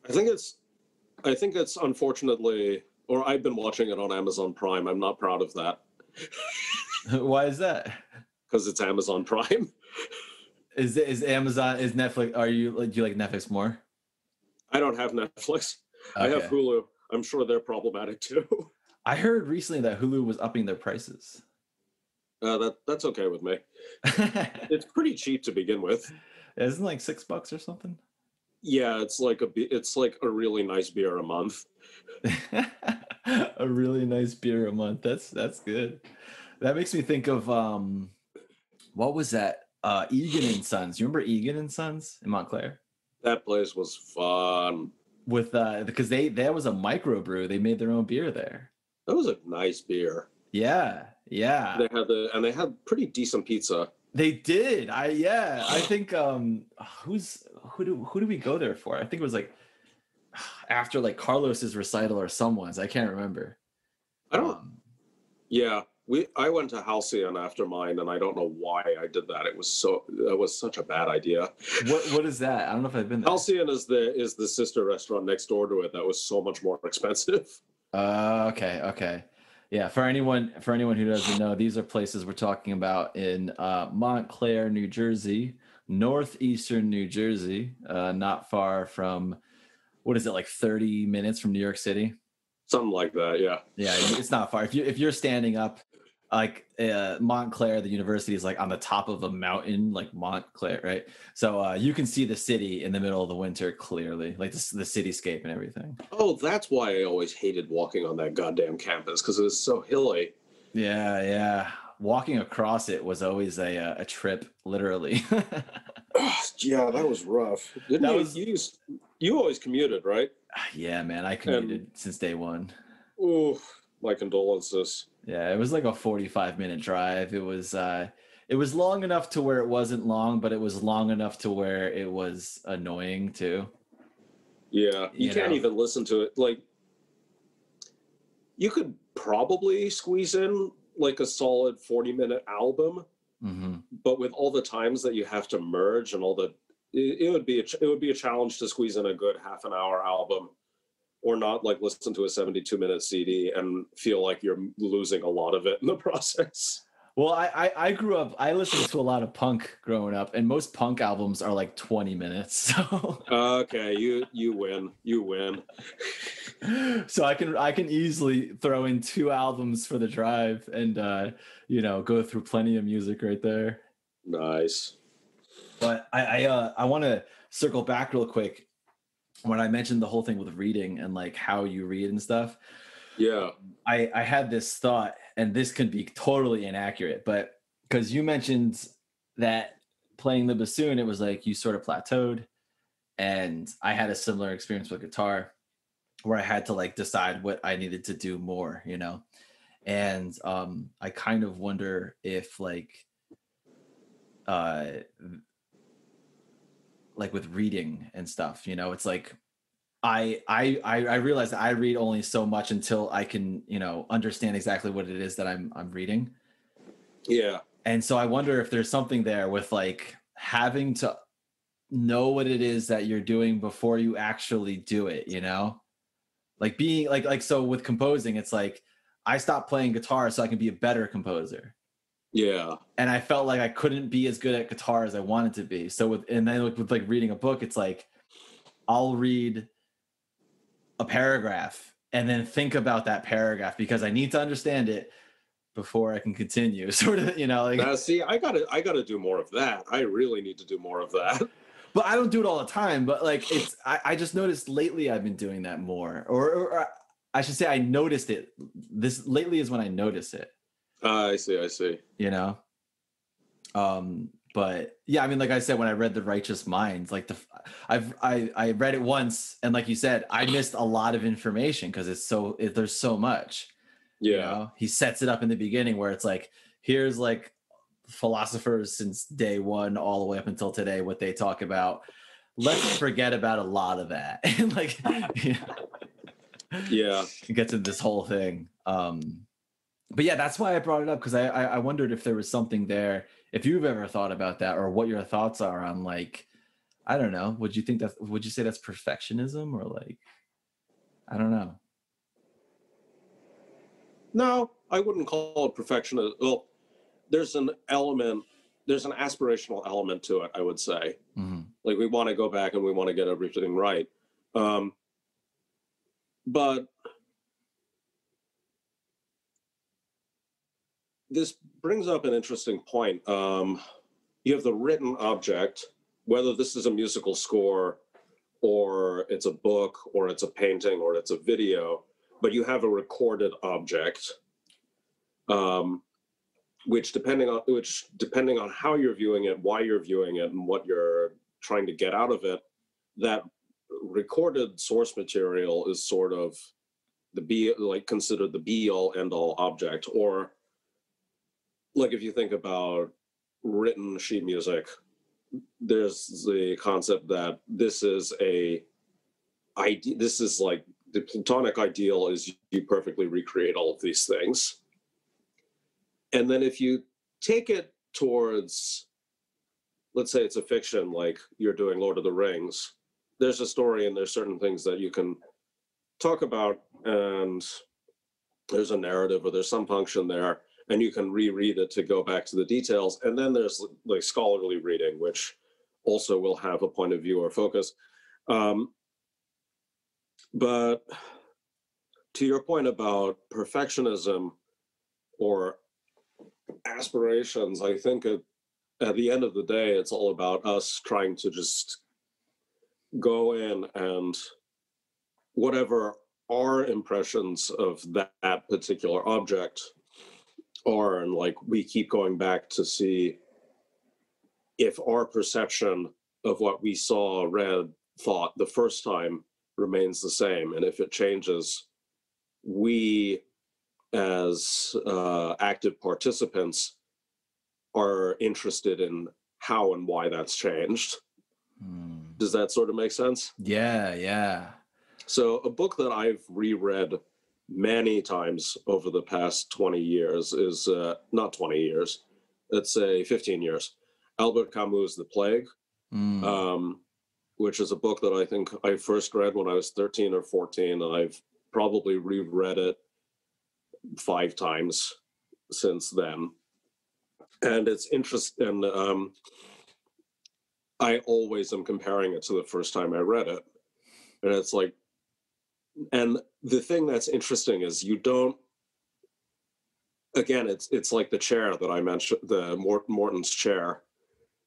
I think it's unfortunately, or I've been watching it on Amazon Prime. I'm not proud of that. Why is that? Because it's Amazon Prime. Is Netflix? Do you like Netflix more? I don't have Netflix. Okay. I have Hulu. I'm sure they're problematic too. I heard recently that Hulu was upping their prices. That's okay with me. It's pretty cheap to begin with. Isn't it like $6 or something? Yeah, it's like a really nice beer a month. A really nice beer a month. That's good. That makes me think of what was that? Egan and Sons. You remember Egan and Sons in Montclair? That place was fun. With because there was a microbrew. They made their own beer there. That was a nice beer. Yeah. They had pretty decent pizza. They did. I think who do we go there for? I think it was like after like Carlos's recital or someone's. I can't remember. I don't. Yeah, I went to Halcyon after mine, and I don't know why I did that. That was such a bad idea. What is that? I don't know if I've been there. Halcyon is the sister restaurant next door to it. That was so much more expensive. Okay. Yeah, for anyone who doesn't know, these are places we're talking about in Montclair, New Jersey, northeastern New Jersey, not far from, what is it, like 30 minutes from New York City? Something like that, yeah. Yeah, it's not far. If you're standing up, like Montclair, the university is like on the top of a mountain, like Montclair, right? So you can see the city in the middle of the winter clearly, like the cityscape and everything. Oh, that's why I always hated walking on that goddamn campus, because it was so hilly. Yeah. Walking across it was always a trip, literally. Yeah, that was rough. You always commuted, right? Yeah, man, I commuted since day one. Ooh, my condolences. Yeah, it was like a 45-minute drive. It was long enough to where it wasn't long, but it was long enough to where it was annoying too. Yeah, you can't even listen to it. Like, you could probably squeeze in like a solid 40-minute album, but with all the times that you have to merge and it would be a challenge to squeeze in a good half an hour album, or not like listen to a 72-minute CD and feel like you're losing a lot of it in the process. Well, I listened to a lot of punk growing up, and most punk albums are like 20 minutes. So Okay, you win. So I can easily throw in 2 albums for the drive and go through plenty of music right there. Nice. But I want to circle back real quick when I mentioned the whole thing with reading and like how you read and stuff. Yeah. I had this thought, and this could be totally inaccurate, but because you mentioned that playing the bassoon, it was like you sort of plateaued, and I had a similar experience with guitar where I had to like decide what I needed to do more, and I kind of wonder if uh like with reading and stuff, it's like I realize that I read only so much until I can, understand exactly what it is that I'm reading. Yeah. And so I wonder if there's something there with like having to know what it is that you're doing before you actually do it, Like being like so with composing, it's like I stopped playing guitar so I can be a better composer. Yeah. And I felt like I couldn't be as good at guitar as I wanted to be. So with like reading a book, it's like I'll read a paragraph and then think about that paragraph because I need to understand it before I can continue. Sort of, like. Now, see, I gotta do more of that. I really need to do more of that. But I don't do it all the time. But like, I just noticed lately I've been doing that more, or I should say I noticed it. This lately is when I notice it. I see. But yeah, I mean, like I said, when I read The Righteous Minds, like I read it once, and like you said, I missed a lot of information because there's so much. Yeah. He sets it up in the beginning where it's like, here's like philosophers since day one all the way up until today, what they talk about. Let's forget about a lot of that. And like, Yeah. it gets into this whole thing. But yeah, that's why I brought it up, because I wondered if there was something there, if you've ever thought about that, or what your thoughts are on, like, I don't know, would you say that's perfectionism, or like, I don't know. No, I wouldn't call it perfectionism. Well, there's an aspirational element to it, I would say. Mm-hmm. Like we want to go back and we want to get everything right. But this brings up an interesting point. You have the written object, whether this is a musical score or it's a book or it's a painting or it's a video, but you have a recorded object, which depending on how you're viewing it, why you're viewing it, and what you're trying to get out of it, that recorded source material is sort of considered the be all end all object. Or like if you think about written sheet music, there's the concept that this is like the Platonic ideal is you perfectly recreate all of these things. And then if you take it towards, let's say it's a fiction, like you're doing Lord of the Rings, there's a story and there's certain things that you can talk about, and there's a narrative or there's some function there, and you can reread it to go back to the details. And then there's like scholarly reading, which also will have a point of view or focus. But to your point about perfectionism or aspirations, I think at the end of the day, it's all about us trying to just go in and whatever our impressions of that particular object are, and like we keep going back to see if our perception of what we saw, read, thought the first time remains the same. And if it changes, we as active participants are interested in how and why that's changed. Does that sort of make sense? Yeah. So a book that I've reread many times over the past 20 years is, not 20 years, let's say 15 years, Albert Camus' The Plague, which is a book that I think I first read when I was 13 or 14, and I've probably reread it 5 times since then. And it's interesting. I always am comparing it to the first time I read it. And it's like, And the thing that's interesting is you don't, again, it's like the chair that I mentioned, the Morton's chair.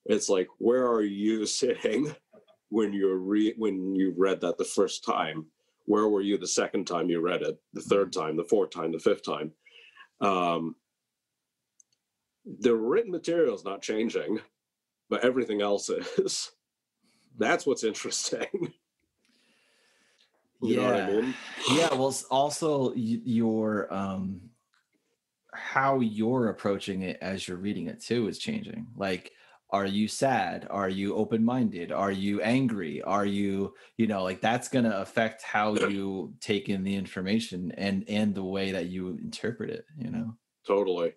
It's like, where are you sitting when when you read that the first time? Where were you the second time you read it, the third time, the fourth time, the fifth time? The written material is not changing, but everything else is. That's what's interesting. You know what I mean? Yeah. Well, also your how you're approaching it as you're reading it too is changing. Like, are you sad? Are you open-minded? Are you angry? Are you, like that's going to affect how you take in the information and the way that you interpret it, Totally.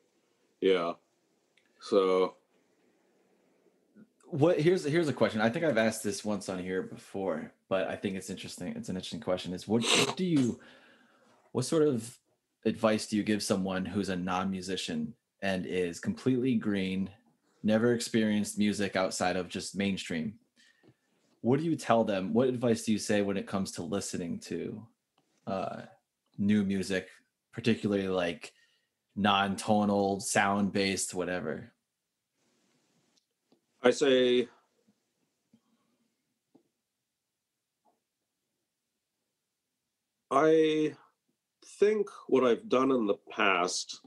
Yeah. So here's a question. I think I've asked this once on here before, but I think it's interesting. It's an interesting question. Is what sort of advice do you give someone who's a non-musician and is completely green, never experienced music outside of just mainstream? What do you tell them? What advice do you say when it comes to listening to new music, particularly like non-tonal, sound-based, whatever? I say, I think what I've done in the past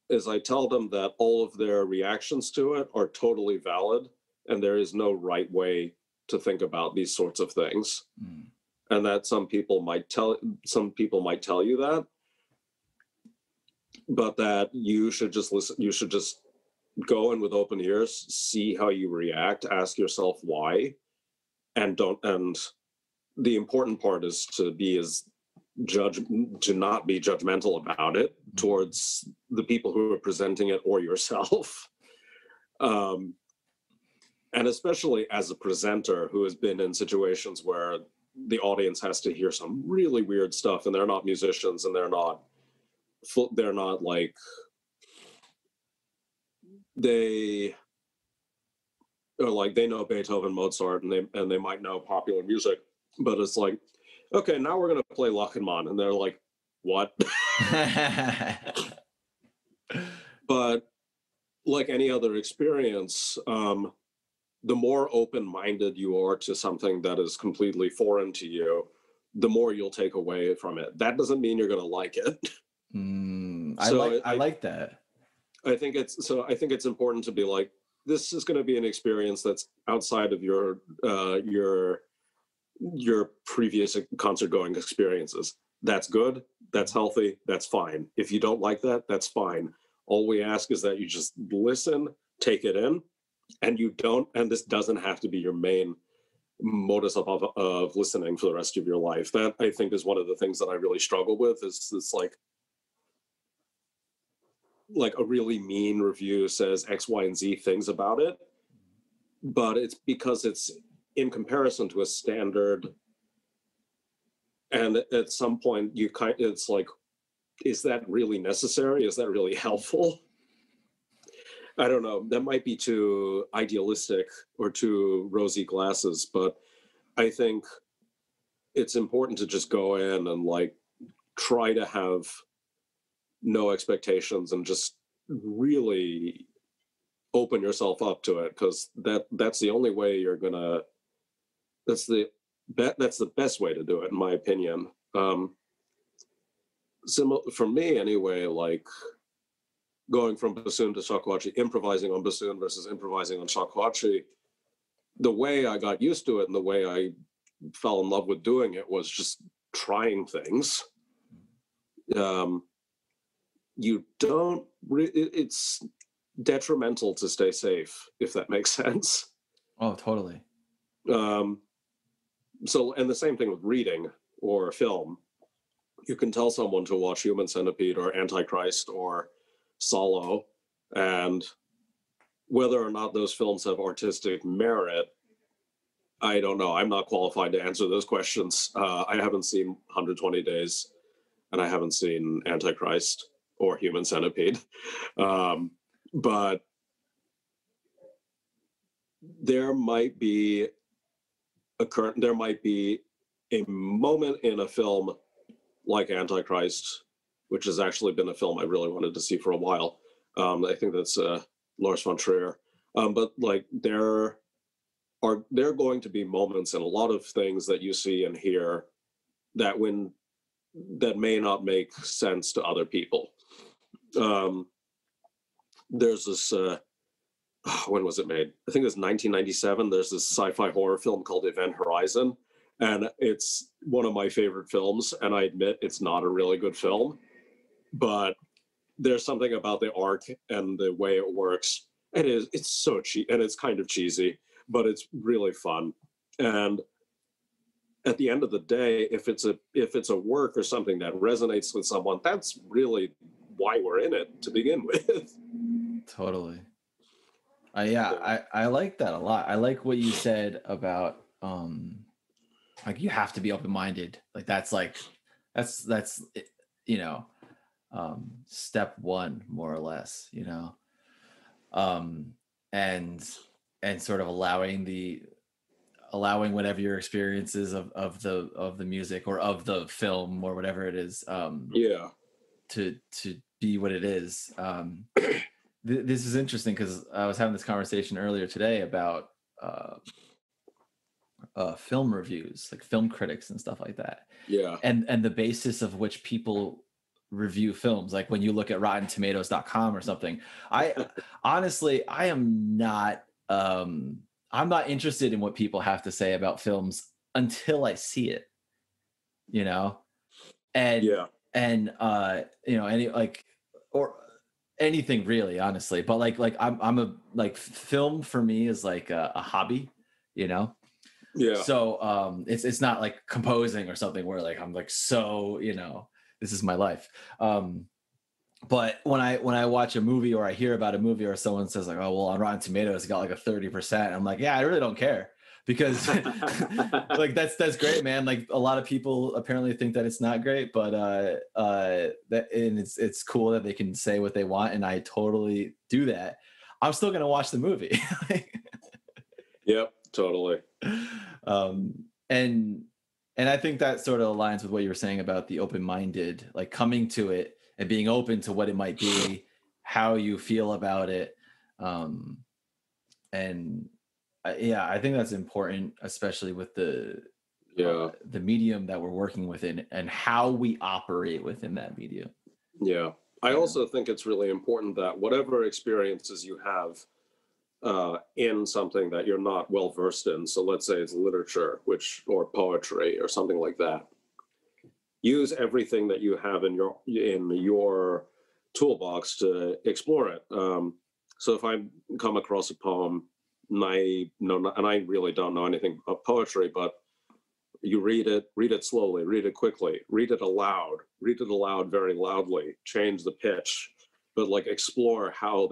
is I tell them that all of their reactions to it are totally valid, and there is no right way to think about these sorts of things. Mm. And that some people might tell you that, but that you should just listen. You should just go in with open ears, see how you react, ask yourself why, and the important part is to not be judgmental about it towards the people who are presenting it or yourself. And especially as a presenter who has been in situations where the audience has to hear some really weird stuff and they're not musicians and they're not like, they are like, they know Beethoven, Mozart, and they might know popular music, but it's like, okay, now we're going to play Lachenmann. And they're like, what? But like any other experience, the more open-minded you are to something that is completely foreign to you, the more you'll take away from it. That doesn't mean you're going to like it. I like that. I think it's important to be like, this is going to be an experience that's outside of your previous concert going experiences. That's good. That's healthy. That's fine. If you don't like that, that's fine. All we ask is that you just listen, take it in, and this doesn't have to be your main modus of listening for the rest of your life. That, I think, is one of the things that I really struggle with, is this like a really mean review says X, Y, and Z things about it, but it's because it's in comparison to a standard. And at some point it's like, is that really necessary? Is that really helpful? I don't know. That might be too idealistic or too rosy glasses, but I think it's important to just go in and like try to have no expectations and just really open yourself up to it, because that's the only way you're gonna. That's the best way to do it, in my opinion. For me anyway, like going from bassoon to shakuhachi, improvising on bassoon versus improvising on shakuhachi, the way I got used to it and the way I fell in love with doing it was just trying things. It's detrimental to stay safe, if that makes sense. Oh, totally. So, and the same thing with reading or film. You can tell someone to watch Human Centipede or Antichrist or Solo, and whether or not those films have artistic merit, I don't know. I'm not qualified to answer those questions. I haven't seen 120 Days, and I haven't seen Antichrist or Human Centipede. But there might be a moment in a film like Antichrist, which has actually been a film I really wanted to see for a while. I think that's Lars von Trier. But like there are going to be moments in a lot of things that you see and hear that may not make sense to other people. There's this when was it made? I think it was 1997. There's this sci-fi horror film called Event Horizon, and it's one of my favorite films. And I admit it's not a really good film, but there's something about the art and the way it works. It's so cheap, and it's kind of cheesy, but it's really fun. And at the end of the day, if it's a work or something that resonates with someone, that's really why we're in it to begin with. Totally. I like that a lot. I like what you said about like you have to be open-minded. Like that's you know, step one, more or less, you know. And sort of allowing whatever your experiences of the music or of the film or whatever it is, to be what it is. This is interesting because I was having this conversation earlier today about film reviews, like film critics and stuff like that. Yeah. And the basis of which people review films, like when you look at RottenTomatoes.com or something. Honestly, I'm not interested in what people have to say about films until I see it, you know? And yeah. And you know, any like or anything really, honestly. But like I'm a like film for me is like a hobby, you know. Yeah. So it's not like composing or something where like I'm like, so, you know, this is my life. But when I watch a movie or I hear about a movie or someone says like, oh well, on Rotten Tomatoes it got like a 30%, I'm like, yeah, I really don't care, because like that's great, man. Like a lot of people apparently think that it's not great, but that, and it's cool that they can say what they want, and I totally do that. I'm still gonna watch the movie. Yep, totally. And I think that sort of aligns with what you were saying about the open-minded, like coming to it and being open to what it might be, how you feel about it. Yeah, I think that's important, especially with the medium that we're working within and how we operate within that medium. Yeah. I also think it's really important that whatever experiences you have in something that you're not well versed in, so let's say it's literature, or poetry or something like that, use everything that you have in your toolbox to explore it. So if I come across a poem and I really don't know anything about poetry, but you read it slowly, read it quickly, read it aloud very loudly, change the pitch, but like explore how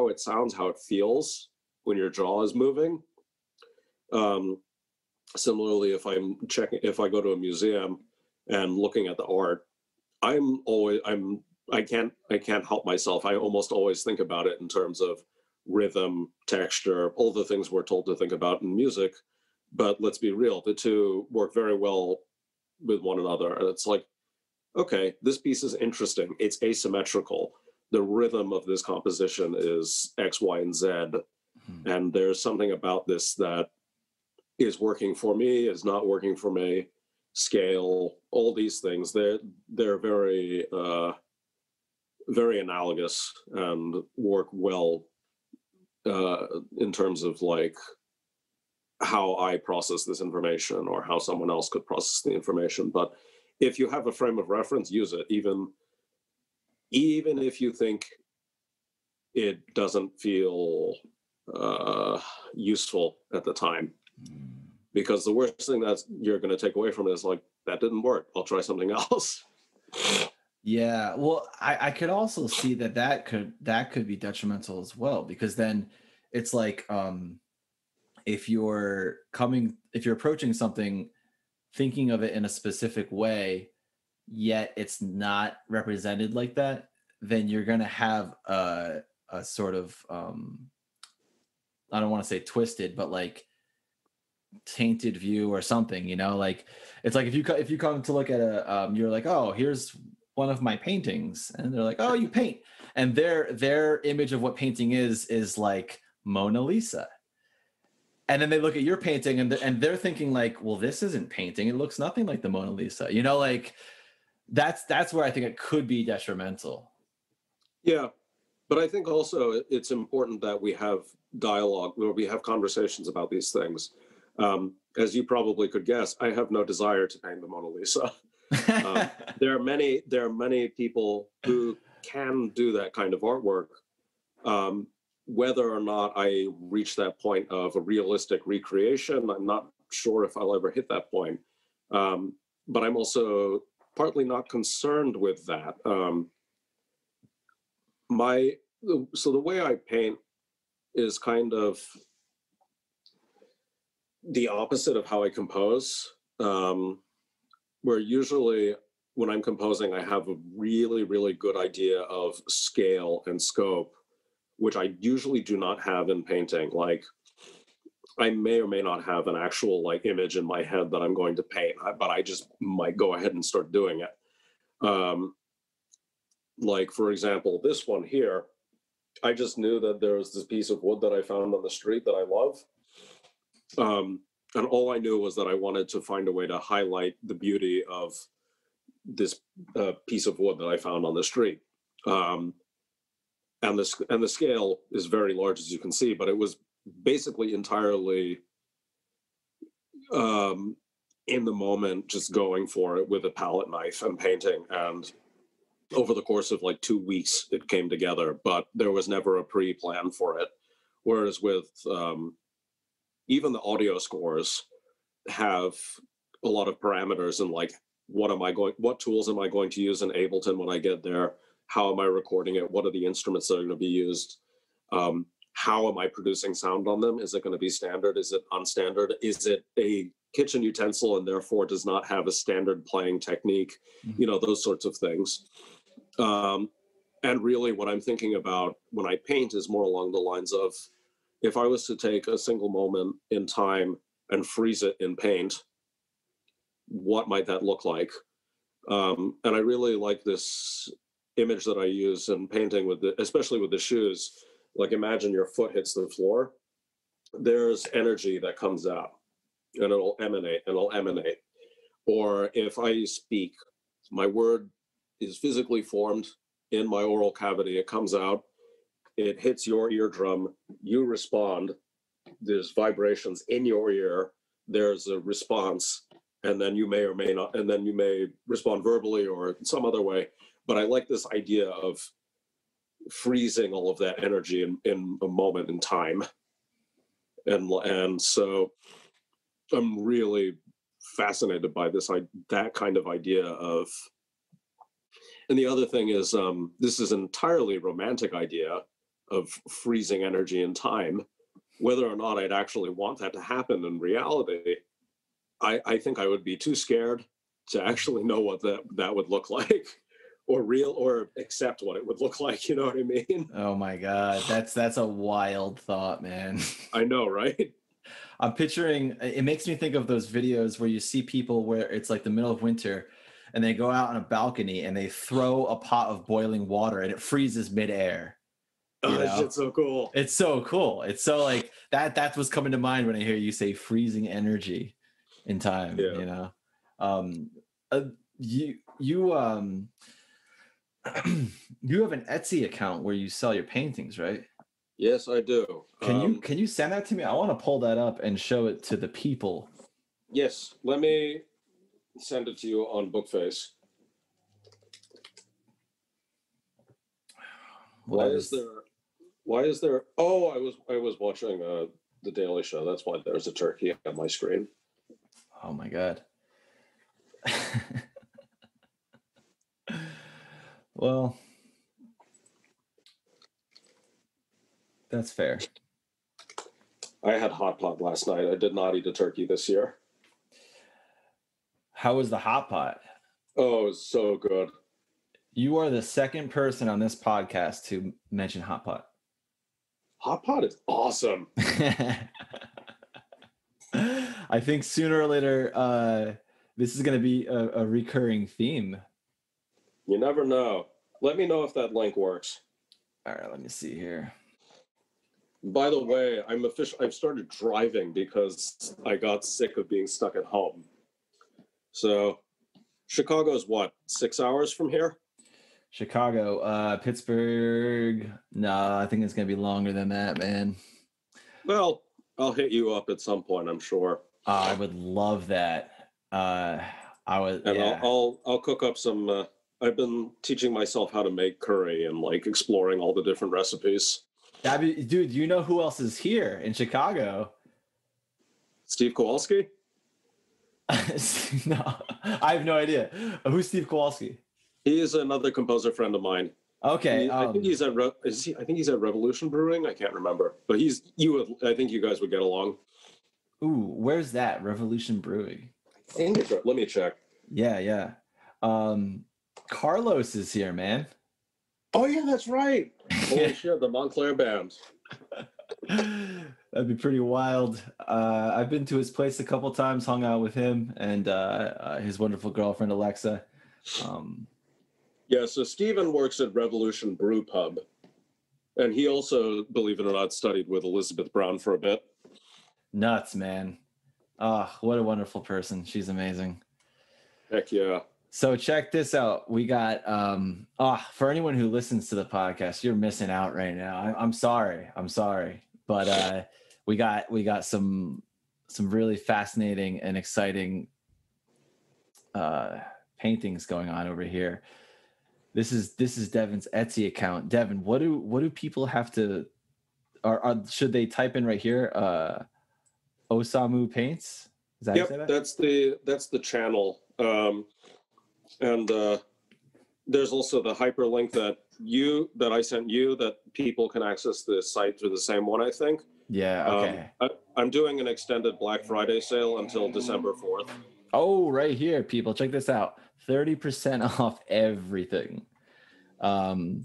it sounds, how it feels when your jaw is moving. Similarly, if I go to a museum and looking at the art, I can't help myself. I almost always think about it in terms of rhythm, texture, all the things we're told to think about in music. But let's be real, the two work very well with one another. And it's like, okay, this piece is interesting. It's asymmetrical. The rhythm of this composition is X, Y, and Z. Mm-hmm. And there's something about this that is working for me, is not working for me. Scale, all these things, they're very, very analogous and work well in terms of like how I process this information or how someone else could process the information. But if you have a frame of reference, use it, even if you think it doesn't feel useful at the time. Because the worst thing that you're going to take away from it is like, that didn't work, I'll try something else. Yeah, well, I could also see that could be detrimental as well, because then it's like, if you're approaching something thinking of it in a specific way, yet it's not represented like that, then you're going to have a sort of, I don't want to say twisted, but like tainted view or something, you know, like it's like if you come to look at you're like, oh, here's one of my paintings, and they're like, oh, you paint, and their image of what painting is like Mona Lisa. And then they look at your painting and they're thinking like, well, this isn't painting. It looks nothing like the Mona Lisa. You know, like that's where I think it could be detrimental. Yeah. But I think also it's important that we have dialogue, where we have conversations about these things. As you probably could guess, I have no desire to paint the Mona Lisa. There are many people who can do that kind of artwork. Whether or not I reach that point of a realistic recreation, I'm not sure if I'll ever hit that point. But I'm also partly not concerned with that. So the way I paint is kind of the opposite of how I compose. Where usually when I'm composing, I have a really, really good idea of scale and scope, which I usually do not have in painting. Like I may or may not have an actual like image in my head that I'm going to paint, but I just might go ahead and start doing it. Like for example, this one here, I just knew that there was this piece of wood that I found on the street that I love. And all I knew was that I wanted to find a way to highlight the beauty of this piece of wood that I found on the street. And the scale is very large, as you can see, but it was basically entirely in the moment, just going for it with a palette knife and painting. And over the course of like 2 weeks, it came together, but there was never a pre-plan for it. Whereas with even the audio scores have a lot of parameters, and like, what tools am I going to use in Ableton when I get there? How am I recording it? What are the instruments that are going to be used? How am I producing sound on them? Is it going to be standard? Is it unstandard? Is it a kitchen utensil and therefore does not have a standard playing technique? You know, those sorts of things. And really what I'm thinking about when I paint is more along the lines of, if I was to take a single moment in time and freeze it in paint, what might that look like? And I really like this image that I use in painting especially with the shoes. Like imagine your foot hits the floor. There's energy that comes out and it'll emanate. Or if I speak, my word is physically formed in my oral cavity. It comes out, it hits your eardrum, you respond, there's vibrations in your ear, there's a response, and then you may or may not, and then you may respond verbally or some other way. But I like this idea of freezing all of that energy in a moment in time. And so I'm really fascinated by that kind of idea of, and the other thing is, this is an entirely romantic idea of freezing energy in time. Whether or not I'd actually want that to happen in reality, I think I would be too scared to actually know what that would look like, or accept what it would look like. You know what I mean? Oh my God, that's a wild thought, man. I know, right? I'm picturing, it makes me think of those videos where you see people where it's like the middle of winter and they go out on a balcony and they throw a pot of boiling water and it freezes midair. Oh, that shit's so cool. It's so cool. It's so like that's what's coming to mind when I hear you say freezing energy in time. Yeah. You know, you have an Etsy account where you sell your paintings, right? Yes, I do. Can you send that to me? I want to pull that up and show it to the people. Yes, let me send it to you on Bookface. Why is there? Oh, I was watching The Daily Show. That's why there's a turkey on my screen. Oh my God. Well, that's fair. I had hot pot last night. I did not eat a turkey this year. How was the hot pot? Oh, it was so good. You are the second person on this podcast to mention hot pot. Hot pot is awesome. I think sooner or later, this is going to be a recurring theme. You never know. Let me know if that link works. All right, let me see here. By the way, I've started driving because I got sick of being stuck at home. So Chicago's what, 6 hours from here? Chicago, Pittsburgh. No, I think it's going to be longer than that, man. Well, I'll hit you up at some point, I'm sure. I would love that. I'll cook up some. I've been teaching myself how to make curry and like exploring all the different recipes. Dude, you know who else is here in Chicago? Steve Kowalski? No, I have no idea. Who's Steve Kowalski? He is another composer friend of mine. Okay, I think he's at Revolution Brewing. I can't remember, but I think you guys would get along. Ooh, where's that? Revolution Brewing. Let me check. Yeah. Carlos is here, man. Oh yeah, that's right. Holy shit, the Montclair band. That'd be pretty wild. I've been to his place a couple times, hung out with him and his wonderful girlfriend Alexa. Yeah, so Steven works at Revolution Brew Pub, and he also, believe it or not, studied with Elizabeth Brown for a bit. Nuts, man. Oh, what a wonderful person. She's amazing. Heck yeah. So check this out. We got for anyone who listens to the podcast, you're missing out right now. I'm sorry. But we got some really fascinating and exciting paintings going on over here. This is Devon's Etsy account. Devon, what do people have to should they type in right here Osamu Paints? Is that yep, that's the channel. And there's also the hyperlink that I sent you that people can access the site through the same one, I think. Yeah, okay. I'm doing an extended Black Friday sale until December 4th. Oh, right here, people. Check this out. 30% off everything. I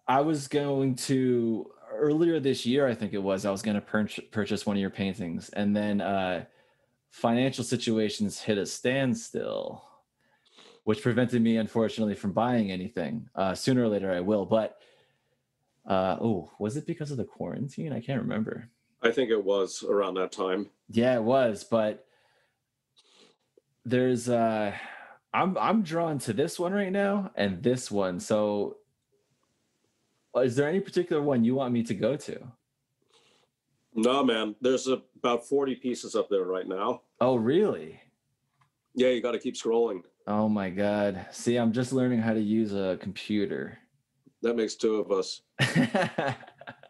was going to earlier this year, I think it was, I was going to purchase one of your paintings, and then financial situations hit a standstill, which prevented me, unfortunately, from buying anything. Sooner or later, I will. But was it because of the quarantine? I can't remember. I think it was around that time. Yeah, it was. But there's I'm drawn to this one right now and this one. So is there any particular one you want me to go to? No, man. There's about 40 pieces up there right now. Oh, really? Yeah, you got to keep scrolling. Oh my God. See, I'm just learning how to use a computer. That makes two of us.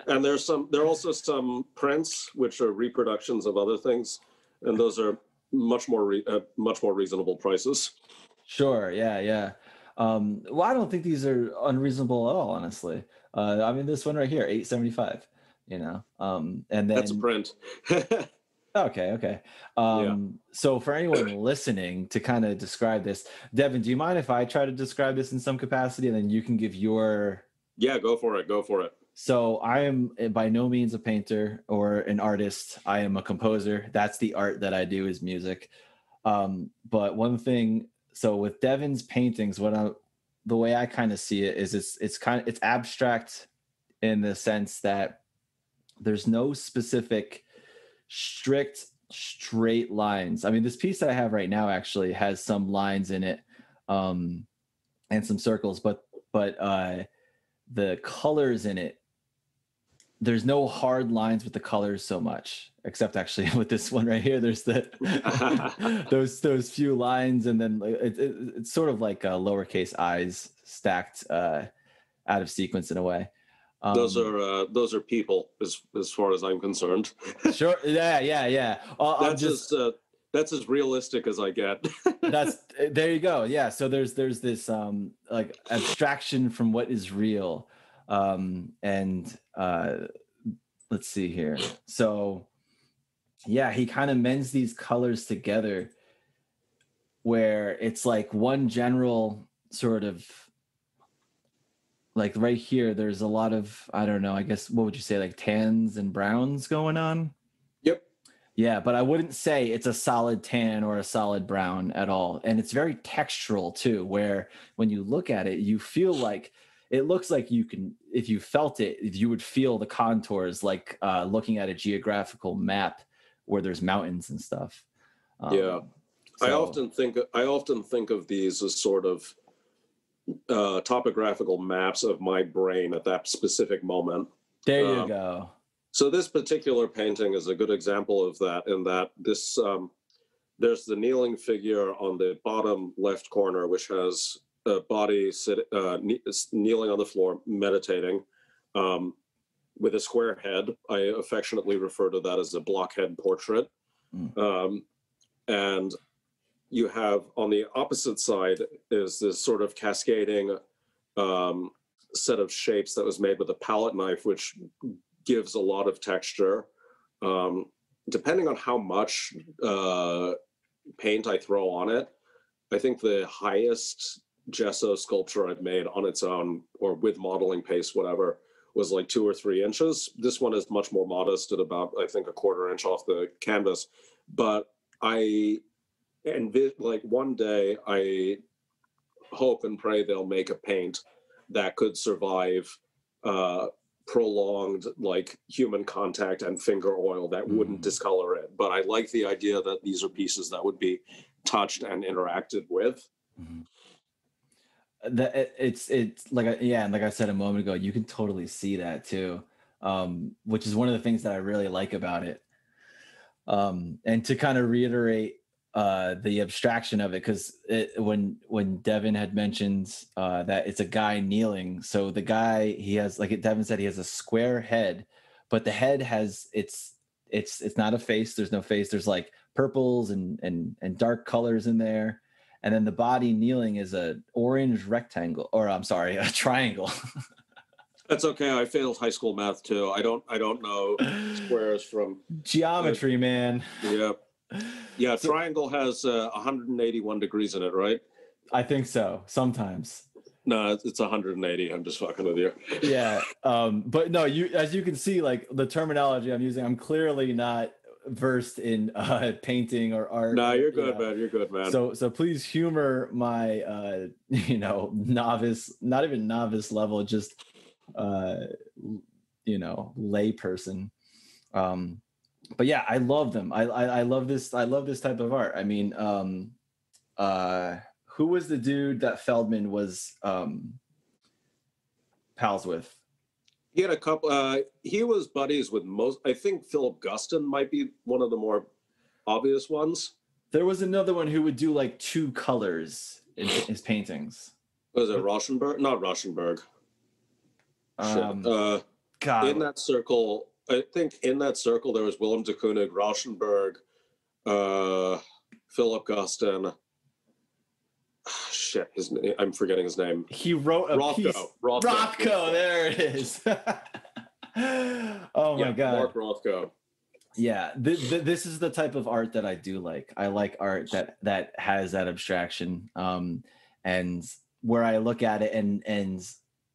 And there are also some prints, which are reproductions of other things, and those are much more reasonable prices. Sure. Yeah. Well, I don't think these are unreasonable at all, honestly. I mean, this one right here, $8.75. And then that's a print. Okay. So for anyone listening, to kind of describe this, Devon, do you mind if I try to describe this in some capacity, and then you can give your? Yeah, go for it. So I am by no means a painter or an artist. I am a composer. That's the art that I do, is music. But one thing, so with Devon's paintings, the way I kind of see it is it's abstract in the sense that there's no specific strict straight lines. I mean, this piece that I have right now actually has some lines in it, and some circles, but the colors in it, there's no hard lines with the colors so much, except actually with this one right here, there's those few lines, and then it's sort of like lowercase i's stacked out of sequence in a way. Those are people, as far as I'm concerned. Sure. Yeah. That's as realistic as I get. There you go. Yeah. So there's this like abstraction from what is real. And let's see here. So yeah, he kind of mends these colors together where it's like one general sort of, like right here, there's a lot of, I don't know, I guess, what would you say, like tans and browns going on? Yep. Yeah, but I wouldn't say it's a solid tan or a solid brown at all. And it's very textural too, where when you look at it, you feel like it looks like you can, if you felt it, you would feel the contours like looking at a geographical map where there's mountains and stuff. Yeah. I So often think of these as sort of topographical maps of my brain at that specific moment. there you go. So this particular painting is a good example of that, in that this there's the kneeling figure on the bottom left corner, which has a body kneeling on the floor, meditating, with a square head. I affectionately refer to that as a blockhead portrait. And you have on the opposite side is this sort of cascading set of shapes that was made with a palette knife, which gives a lot of texture. Depending on how much paint I throw on it, I think the highest gesso sculpture I've made on its own or with modeling paste, whatever, was like 2 or 3 inches. This one is much more modest at about, I think, 1/4 inch off the canvas. But like one day I hope and pray they'll make a paint that could survive prolonged like human contact and finger oil that wouldn't discolor it. But I like the idea that these are pieces that would be touched and interacted with. It's like and like I said a moment ago, you can totally see that too, which is one of the things that I really like about it. And to kind of reiterate the abstraction of it, because when Devon had mentioned that it's a guy kneeling, so the guy, he has, like Devon said, he has a square head, but the head has it's not a face. There's no face. There's like purples and dark colors in there, and then the body kneeling is a orange rectangle, or I'm sorry, a triangle. That's okay. I failed high school math too. I don't know squares from geometry, man. Yep. Yeah, so, triangle has 181 degrees in it, right? I think so. Sometimes. No, it's 180. I'm just fucking with you. Yeah, but no, as you can see, like the terminology I'm using, I'm clearly not versed in painting or art. No, you're good, man. You're good, man. So please humor my novice, not even novice level, just lay person. But yeah, I love them. I love this. I love this type of art. I mean, who was the dude that Feldman was pals with? He had a couple. He was buddies with most. I think Philip Guston might be one of the more obvious ones. There was another one who would do like 2 colors in his paintings. Was it Rauschenberg? Not Rauschenberg. God. In that circle, I think in that circle there was Willem de Kooning, Rauschenberg, Philip Guston. Shit, I'm forgetting his name. He wrote a piece. Rothko, there it is. Oh my God. Mark Rothko. Yeah, this is the type of art that I do like. I like art that has that abstraction, and where I look at it and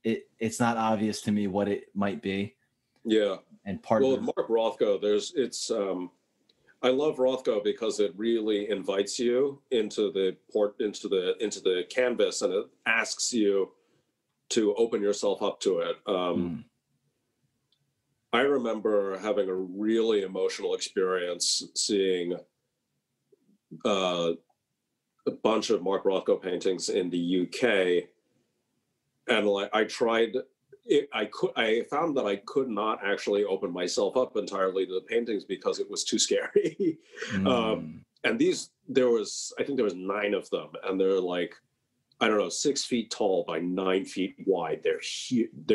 it's not obvious to me what it might be. Yeah, and Mark Rothko, I love Rothko because it really invites you into the canvas, and it asks you to open yourself up to it. I remember having a really emotional experience seeing a bunch of Mark Rothko paintings in the UK, and like I tried. I found that I could not actually open myself up entirely to the paintings because it was too scary. And I think there was 9 of them, and they're like, I don't know, 6 feet tall by 9 feet wide. They're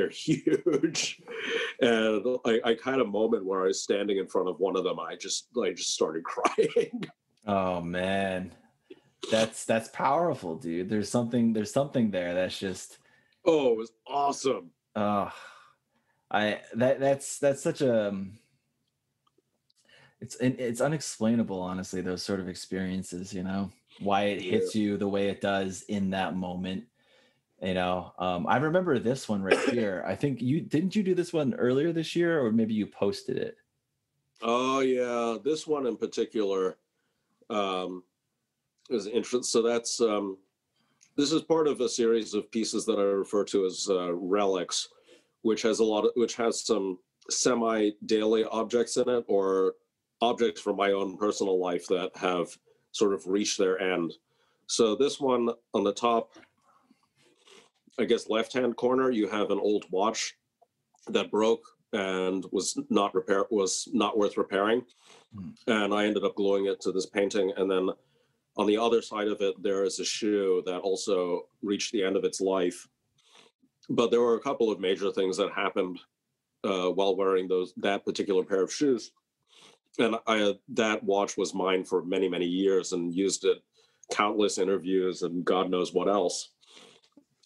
huge. And I had a moment where I was standing in front of one of them. I just started crying. Oh man, that's powerful, dude. There's something there. That's just. Oh, it was awesome. That's such a. It's unexplainable, honestly. Those sort of experiences, why it hits you the way it does in that moment. I remember this one right here. I think didn't you do this one earlier this year, or maybe you posted it? Oh yeah, this one in particular is interesting. So that's this is part of a series of pieces that I refer to as relics, which has some semi-daily objects in it, or objects from my own personal life that have sort of reached their end. So this one on the top, I guess left-hand corner, you have an old watch that broke and was not worth repairing, and I ended up gluing it to this painting. And then on the other side of it, there is a shoe that also reached the end of its life. But there were a couple of major things that happened while wearing that particular pair of shoes. And that watch was mine for many, many years, and used it countless interviews and God knows what else.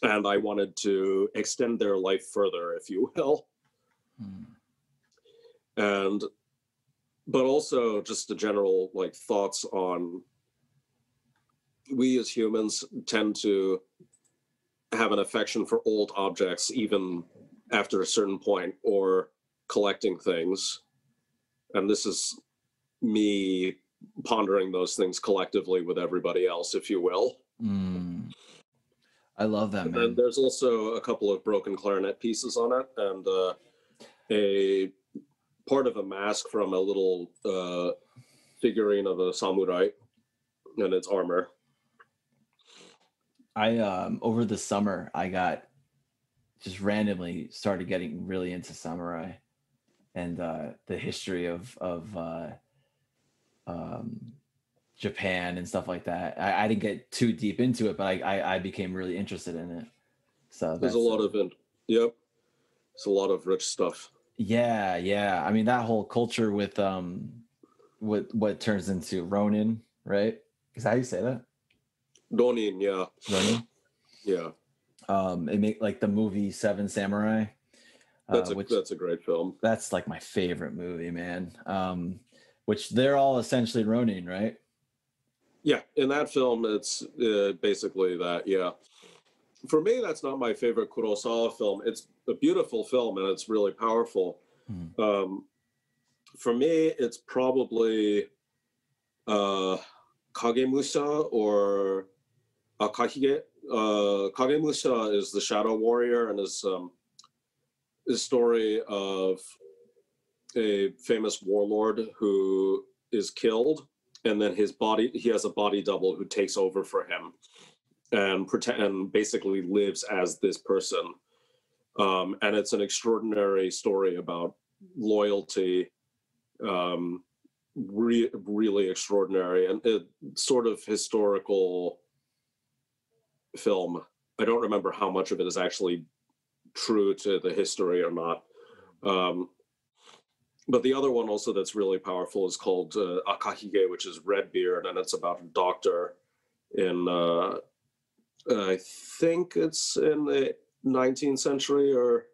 And I wanted to extend their life further, if you will. And but also just the general like thoughts on, we as humans tend to have an affection for old objects even after a certain point, or collecting things. And this is me pondering those things collectively with everybody else, if you will. I love that, man. And there's also a couple of broken clarinet pieces on it, and a part of a mask from a little figurine of a samurai and its armor. I over the summer I got just randomly started getting really into samurai and the history of Japan and stuff like that. I didn't get too deep into it, but I became really interested in it. So there's a lot of it. Yep, it's a lot of rich stuff. Yeah. I mean, that whole culture with what turns into Ronin, right? Is that how you say that? Ronin, yeah. Ronin. Yeah. It make like the movie Seven Samurai. That's a great film. That's like my favorite movie, man. Which they're all essentially Ronin, right? Yeah, in that film, it's basically that. Yeah, for me, that's not my favorite Kurosawa film. It's a beautiful film and it's really powerful. For me, it's probably Kagemusha or Akahige. Kagemusha is the Shadow Warrior, and is the story of a famous warlord who is killed, and then he has a body double who takes over for him and basically lives as this person. And it's an extraordinary story about loyalty, really extraordinary, and a sort of historical film. I don't remember how much of it is actually true to the history or not. But the other one also that's really powerful is called Akahige, which is Redbeard, and it's about a doctor in, I think it's in the 19th century or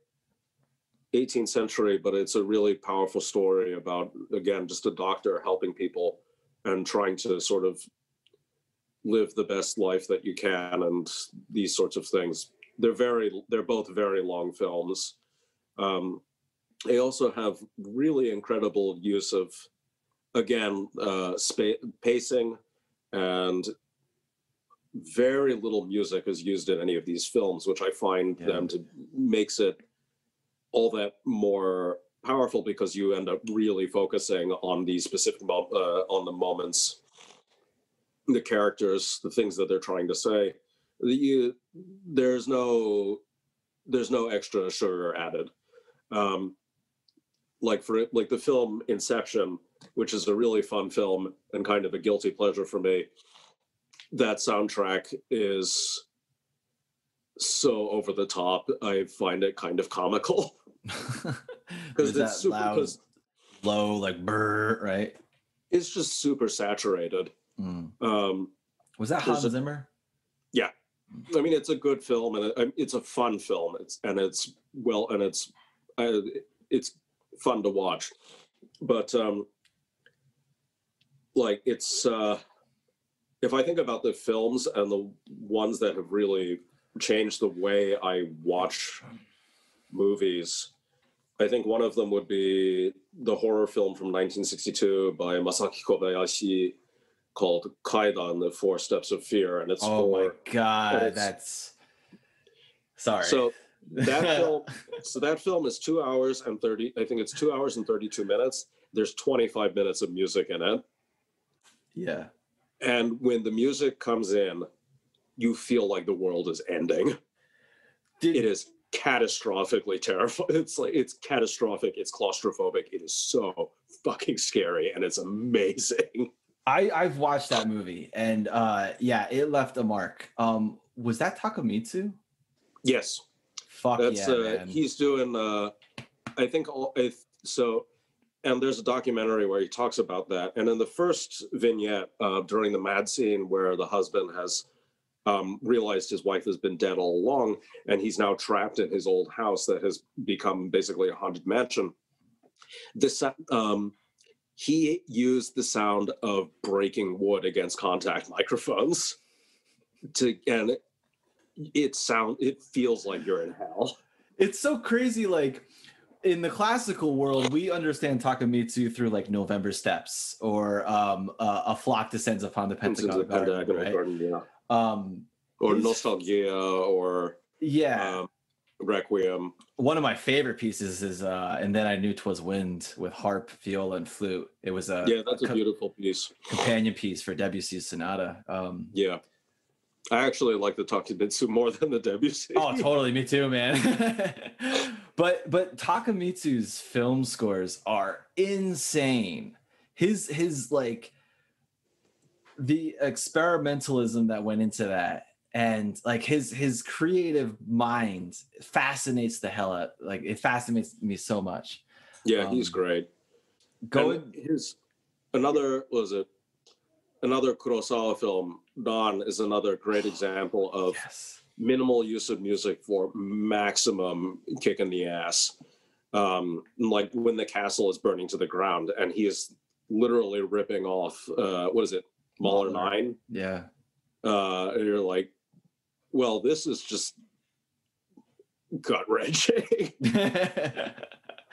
18th century, but it's a really powerful story about, again, just a doctor helping people and trying to sort of live the best life that you can, and these sorts of things. They're both very long films. They also have really incredible use of, again, pacing, and very little music is used in any of these films, which I find makes it all that more powerful, because you end up really focusing on these specific on the moments, the characters, the things that they're trying to say. There's no extra sugar added. Like the film Inception, which is a really fun film and kind of a guilty pleasure for me, that soundtrack is so over the top. I find it kind of comical. Because it's super loud, low, like brr, right? It's just super saturated. Was that Hans Zimmer? Yeah, I mean, it's a good film, and it's a fun film. It's fun to watch. But like, it's if I think about the films and the ones that have really changed the way I watch movies, I think one of them would be the horror film from 1962 by Masaki Kobayashi called Kaidan, The Four Steps of Fear, and it's Oh my God, it's, that's sorry. so that film is 2 hours and 30. I think it's 2 hours and 32 minutes. There's 25 minutes of music in it. Yeah. And when the music comes in, you feel like the world is ending. It is catastrophically terrifying. It's catastrophic. It's claustrophobic. It is so fucking scary, and it's amazing. I've watched that movie, and yeah, it left a mark. Was that Takamitsu? Yes. Fuck That's yeah, man. He's doing I think so. And there's a documentary where he talks about that. And in the first vignette, during the mad scene where the husband has realized his wife has been dead all along, and he's now trapped in his old house that has become basically a haunted mansion. He used the sound of breaking wood against contact microphones and it feels like you're in hell. It's so crazy. Like in the classical world, we understand Takamitsu through like November Steps or A Flock Descends Upon the Pentagon Garden, right? Yeah. Or Nostalgia, or Requiem. One of my favorite pieces is And Then I Knew 'Twas Wind with harp, viola, and flute. It was a beautiful piece, companion piece for Debussy's sonata. Yeah, I actually like the Takamitsu more than the Debussy. Oh, totally, me too, man. but Takamitsu's film scores are insane. His like the experimentalism that went into that, and like his creative mind fascinates the hell out. Like it fascinates me so much. Yeah, he's great. Another Kurosawa film, Dawn, is another great example of minimal use of music for maximum kick in the ass. Like when the castle is burning to the ground and he is literally ripping off Mahler 9? Yeah. And you're like, well, this is just gut-wrenching.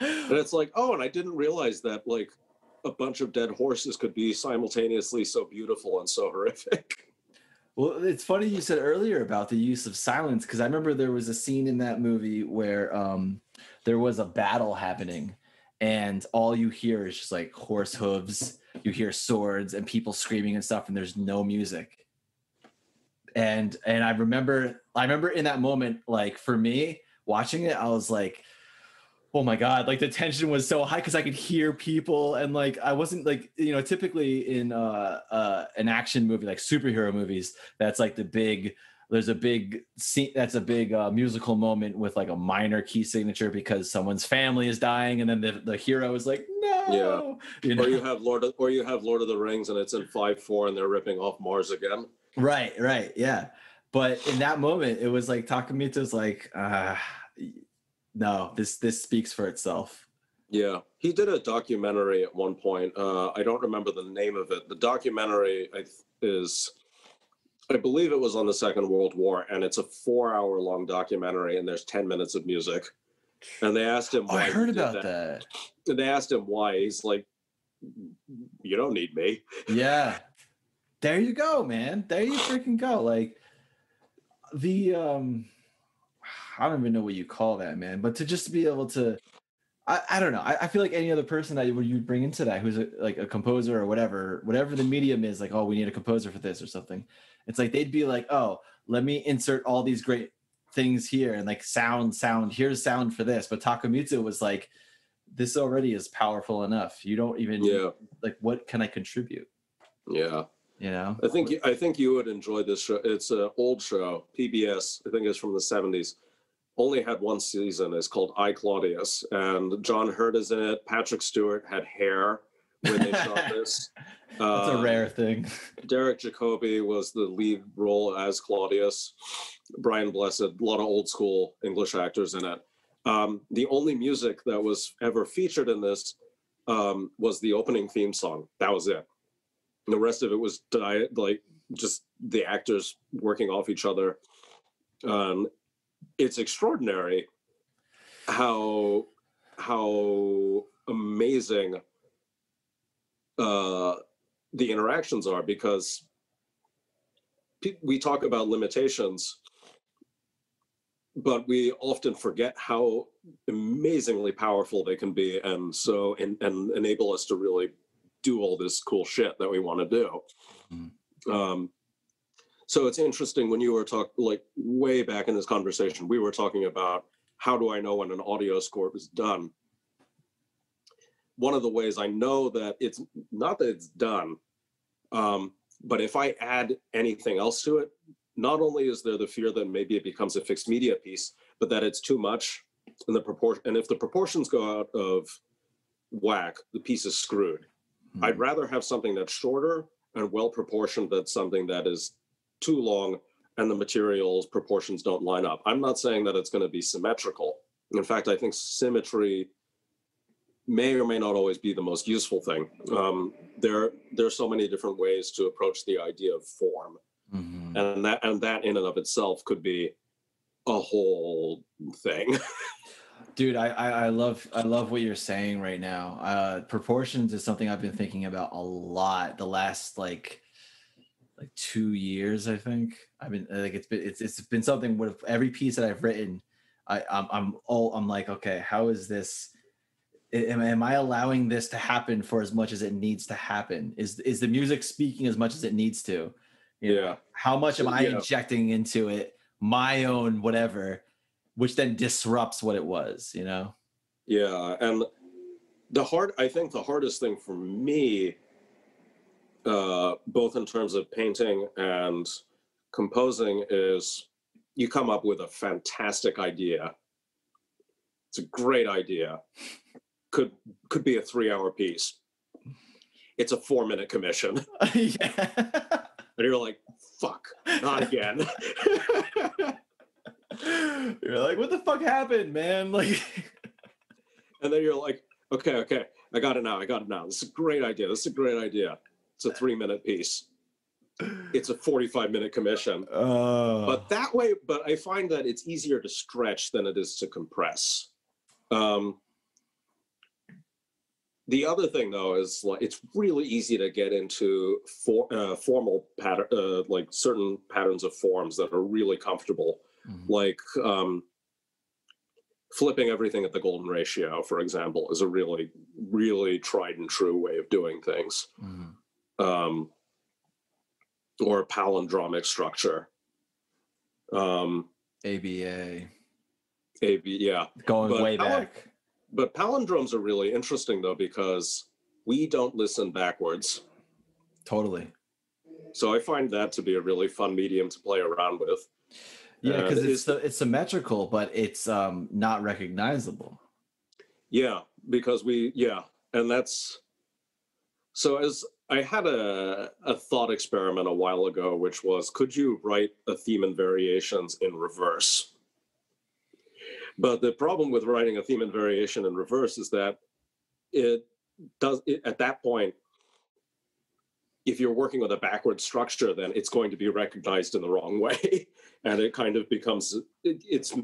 And it's like, oh, and I didn't realize that like a bunch of dead horses could be simultaneously so beautiful and so horrific. Well, it's funny you said earlier about the use of silence, because I remember there was a scene in that movie where there was a battle happening and all you hear is just like horse hooves, you hear swords and people screaming and stuff, and there's no music. And I remember in that moment, like for me watching it, I was like, oh my God, like the tension was so high because I could hear people, and like I wasn't like, you know, typically in an action movie like superhero movies, that's like there's a big scene, that's a big musical moment with like a minor key signature because someone's family is dying, and then the hero is like, no. Yeah. You know? Or you have Lord of the Rings and it's in 5/4 and they're ripping off Mars again. Right, yeah. But in that moment, it was like Takamitsu's like, no, this speaks for itself. Yeah, he did a documentary at one point. I don't remember the name of it. The documentary I believe it was on the Second World War, and it's a 4-hour-long documentary, and there's 10 minutes of music. And they asked him why. I heard about that. And they asked him why. He's like, you don't need me. Yeah. There you go, man. There you freaking go. Like the I don't even know what you call that, man. But to just be able to, I don't know. I feel like any other person that you'd bring into that, who's like a composer or whatever the medium is, like, oh, we need a composer for this or something. It's like they'd be like, oh, let me insert all these great things here and like sound. Here's sound for this. But Takamitsu was like, this already is powerful enough. You don't even like, what can I contribute? Yeah. You know, I think you would enjoy this show. It's an old show, PBS. I think it's from the 70s. Only had one season. It's called I, Claudius, and John Hurt is in it. Patrick Stewart had hair when they shot this. That's a rare thing. Derek Jacobi was the lead role as Claudius. Brian Blessed, a lot of old school English actors in it. The only music that was ever featured in this was the opening theme song. That was it. The rest of it was like just the actors working off each other. It's extraordinary how how amazing the interactions are, because we talk about limitations, but we often forget how amazingly powerful they can be, and enable us to really do all this cool shit that we want to do. So it's interesting, when you were like way back in this conversation, we were talking about how do I know when an audio score is done. One of the ways I know that it's not that it's done, but if I add anything else to it, not only is there the fear that maybe it becomes a fixed media piece, but that it's too much in the proportion. And if the proportions go out of whack, the piece is screwed. I'd rather have something that's shorter and well proportioned than something that is too long and the materials proportions don't line up. I'm not saying that it's going to be symmetrical. In fact, I think symmetry may or may not always be the most useful thing. There's so many different ways to approach the idea of form, and that in and of itself could be a whole thing. Dude, I love what you're saying right now. Proportions is something I've been thinking about a lot the last like 2 years. I think I've been like it's been something with every piece that I've written. I'm like, okay, how is this? Am I allowing this to happen for as much as it needs to happen? Is the music speaking as much as it needs to? You know, how much am I injecting into it my own whatever, which then disrupts what it was, you know? Yeah, and I think the hardest thing for me, both in terms of painting and composing, is you come up with a fantastic idea. It's a great idea. Could be a 3-hour piece. It's a 4-minute commission. Yeah. And you're like, fuck, not again. You're like, what the fuck happened, man? Like, and then you're like, okay, I got it now. This is a great idea. It's a 3-minute piece. It's a 45-minute commission. But that way, I find that it's easier to stretch than it is to compress. The other thing, though, is like it's really easy to get into formal pattern, like certain patterns of forms that are really comfortable, like flipping everything at the golden ratio, for example, is a really, really tried and true way of doing things. Or palindromic structure. ABA, yeah. Going way back. But palindromes are really interesting, though, because we don't listen backwards. Totally. So I find that to be a really fun medium to play around with. Yeah, because it's symmetrical, but it's not recognizable. Yeah, because and that's so. As I had a thought experiment a while ago, which was, could you write a theme and variations in reverse? But the problem with writing a theme and variation in reverse is that at that point, if you're working with a backward structure, then it's going to be recognized in the wrong way. And it kind of becomes, it's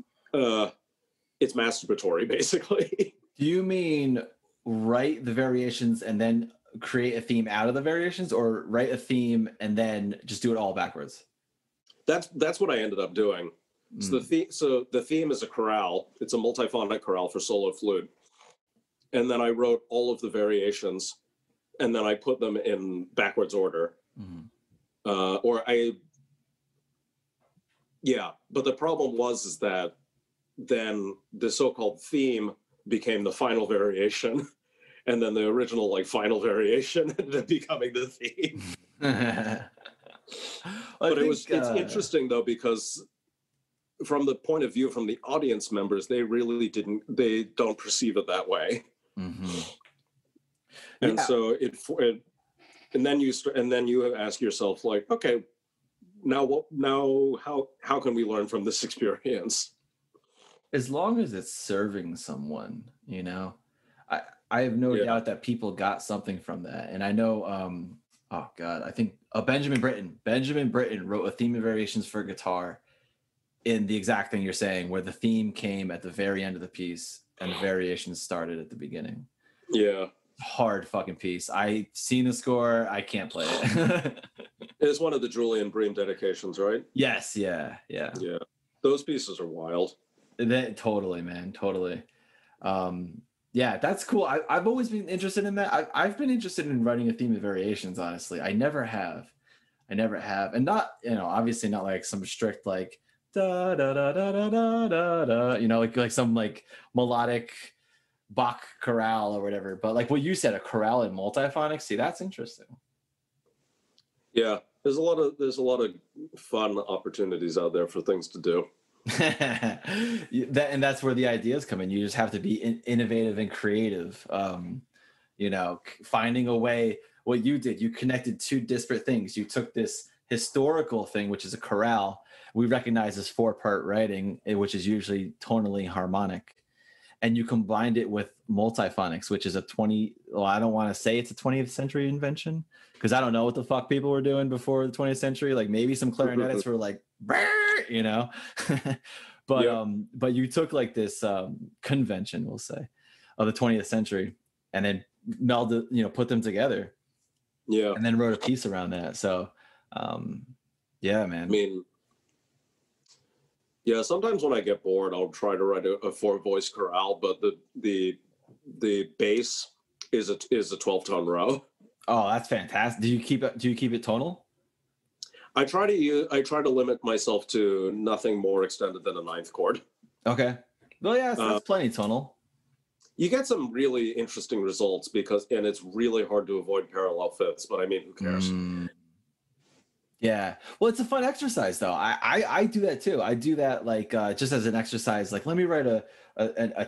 masturbatory, basically. Do you mean write the variations and then create a theme out of the variations, or write a theme and then just do it all backwards? That's what I ended up doing. So the theme is a chorale. It's a multiphonic chorale for solo flute. And then I wrote all of the variations, and then I put them in backwards order. But the problem was that then the so-called theme became the final variation, and then the original final variation ended up becoming the theme. It's interesting, though, because from the point of view from the audience members, they don't perceive it that way. And so and then you ask yourself, like, okay, now how can we learn from this experience? As long as it's serving someone, you know, I have no doubt that people got something from that. And I know, I think Benjamin Britten wrote a theme and variations for guitar in the exact thing you're saying, where the theme came at the very end of the piece. and the variations started at the beginning. Yeah. Hard fucking piece. I've seen the score. I can't play it. It's one of the Julian Bream dedications, right? Yes. Yeah. Those pieces are wild. Totally, man. Totally. Yeah, that's cool. I've always been interested in that. I've been interested in writing a theme of variations, honestly. I never have. And not, obviously not like some strict like da da da da da da da da, like some like melodic Bach chorale or whatever. But like what you said, a chorale in multiphonic. See, that's interesting. Yeah, there's a lot of fun opportunities out there for things to do. And that's where the ideas come in. You just have to be innovative and creative. Finding a way. What you did, you connected two disparate things. You took this historical thing, which is a chorale, we recognize as 4-part writing, which is usually tonally harmonic, and you combined it with multiphonics, which is I don't want to say it's a 20th century invention, because I don't know what the fuck people were doing before the 20th century. Like maybe some clarinetists were like, but yeah. But you took like this convention, we'll say, of the 20th century, and then melded, put them together. Yeah. And then wrote a piece around that. So, yeah, man. I mean, yeah, sometimes when I get bored, I'll try to write a 4-voice chorale, but the bass is a 12-tone row. Oh, that's fantastic. Do you keep it tonal? I try to limit myself to nothing more extended than a 9th chord. Okay. Well, yeah, that's plenty tonal. You get some really interesting results and it's really hard to avoid parallel fifths, but I mean, who cares? Yeah. Well, it's a fun exercise though. I do that too. I do that like just as an exercise, like let me write a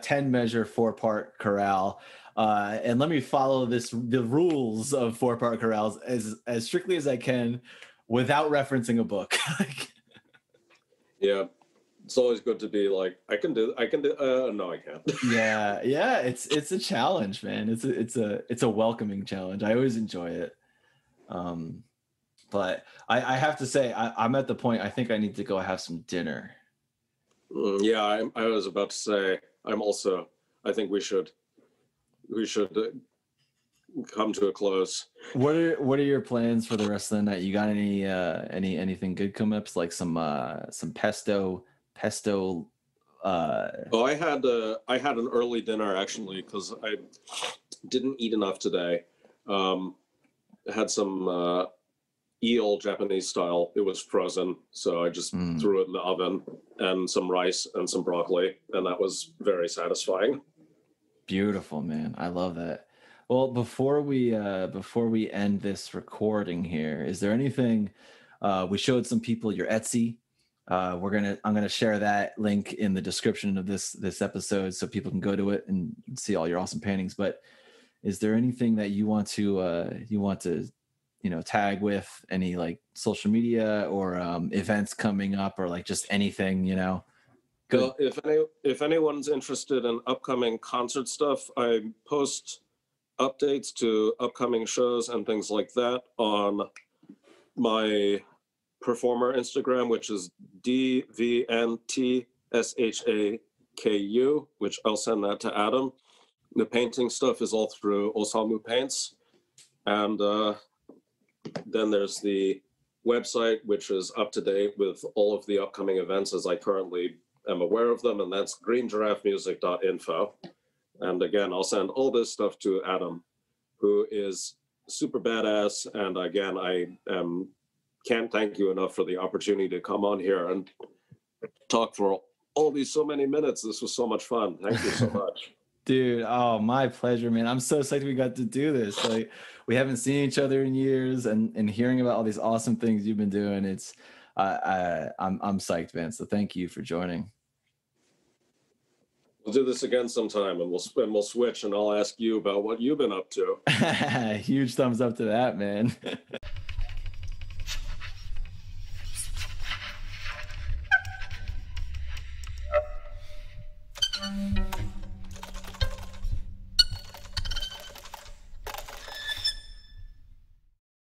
10 measure 4-part chorale. And let me follow the rules of 4-part chorales as strictly as I can without referencing a book. Yeah. It's always good to be like, I can do, no, I can't. Yeah. It's a challenge, man. It's a welcoming challenge. I always enjoy it. But I have to say, I'm at the point, I think I need to go have some dinner. Yeah, I was about to say, I think we should come to a close. What are your plans for the rest of the night? You got anything good come up? Like some pesto. I had an early dinner actually, because I didn't eat enough today. I had some eel, Japanese style. It was frozen, so I just threw it in the oven, and some rice and some broccoli, and that was very satisfying. Beautiful, man. I love that. Well, before we end this recording here, is there anything we showed some people your Etsy? I'm gonna share that link in the description of this episode so people can go to it and see all your awesome paintings. But is there anything that you want to tag with, any like social media or events coming up, or like just anything, Good. Well, if anyone's interested in upcoming concert stuff, I post updates to upcoming shows and things like that on my performer Instagram, which is DVNTSHAKU, which I'll send that to Adam. The painting stuff is all through Osamu Paints. And then there's the website, which is up to date with all of the upcoming events as I currently am aware of them, and that's greengiraffemusic.info. And again, I'll send all this stuff to Adam, who is super badass. And again, I can't thank you enough for the opportunity to come on here and talk for so many minutes. This was so much fun. Thank you so much. Dude, oh, my pleasure, man. I'm so psyched we got to do this. Like, we haven't seen each other in years, and hearing about all these awesome things you've been doing, it's I'm psyched, man. So thank you for joining. We'll do this again sometime, and we'll switch, and I'll ask you about what you've been up to. Huge thumbs up to that, man.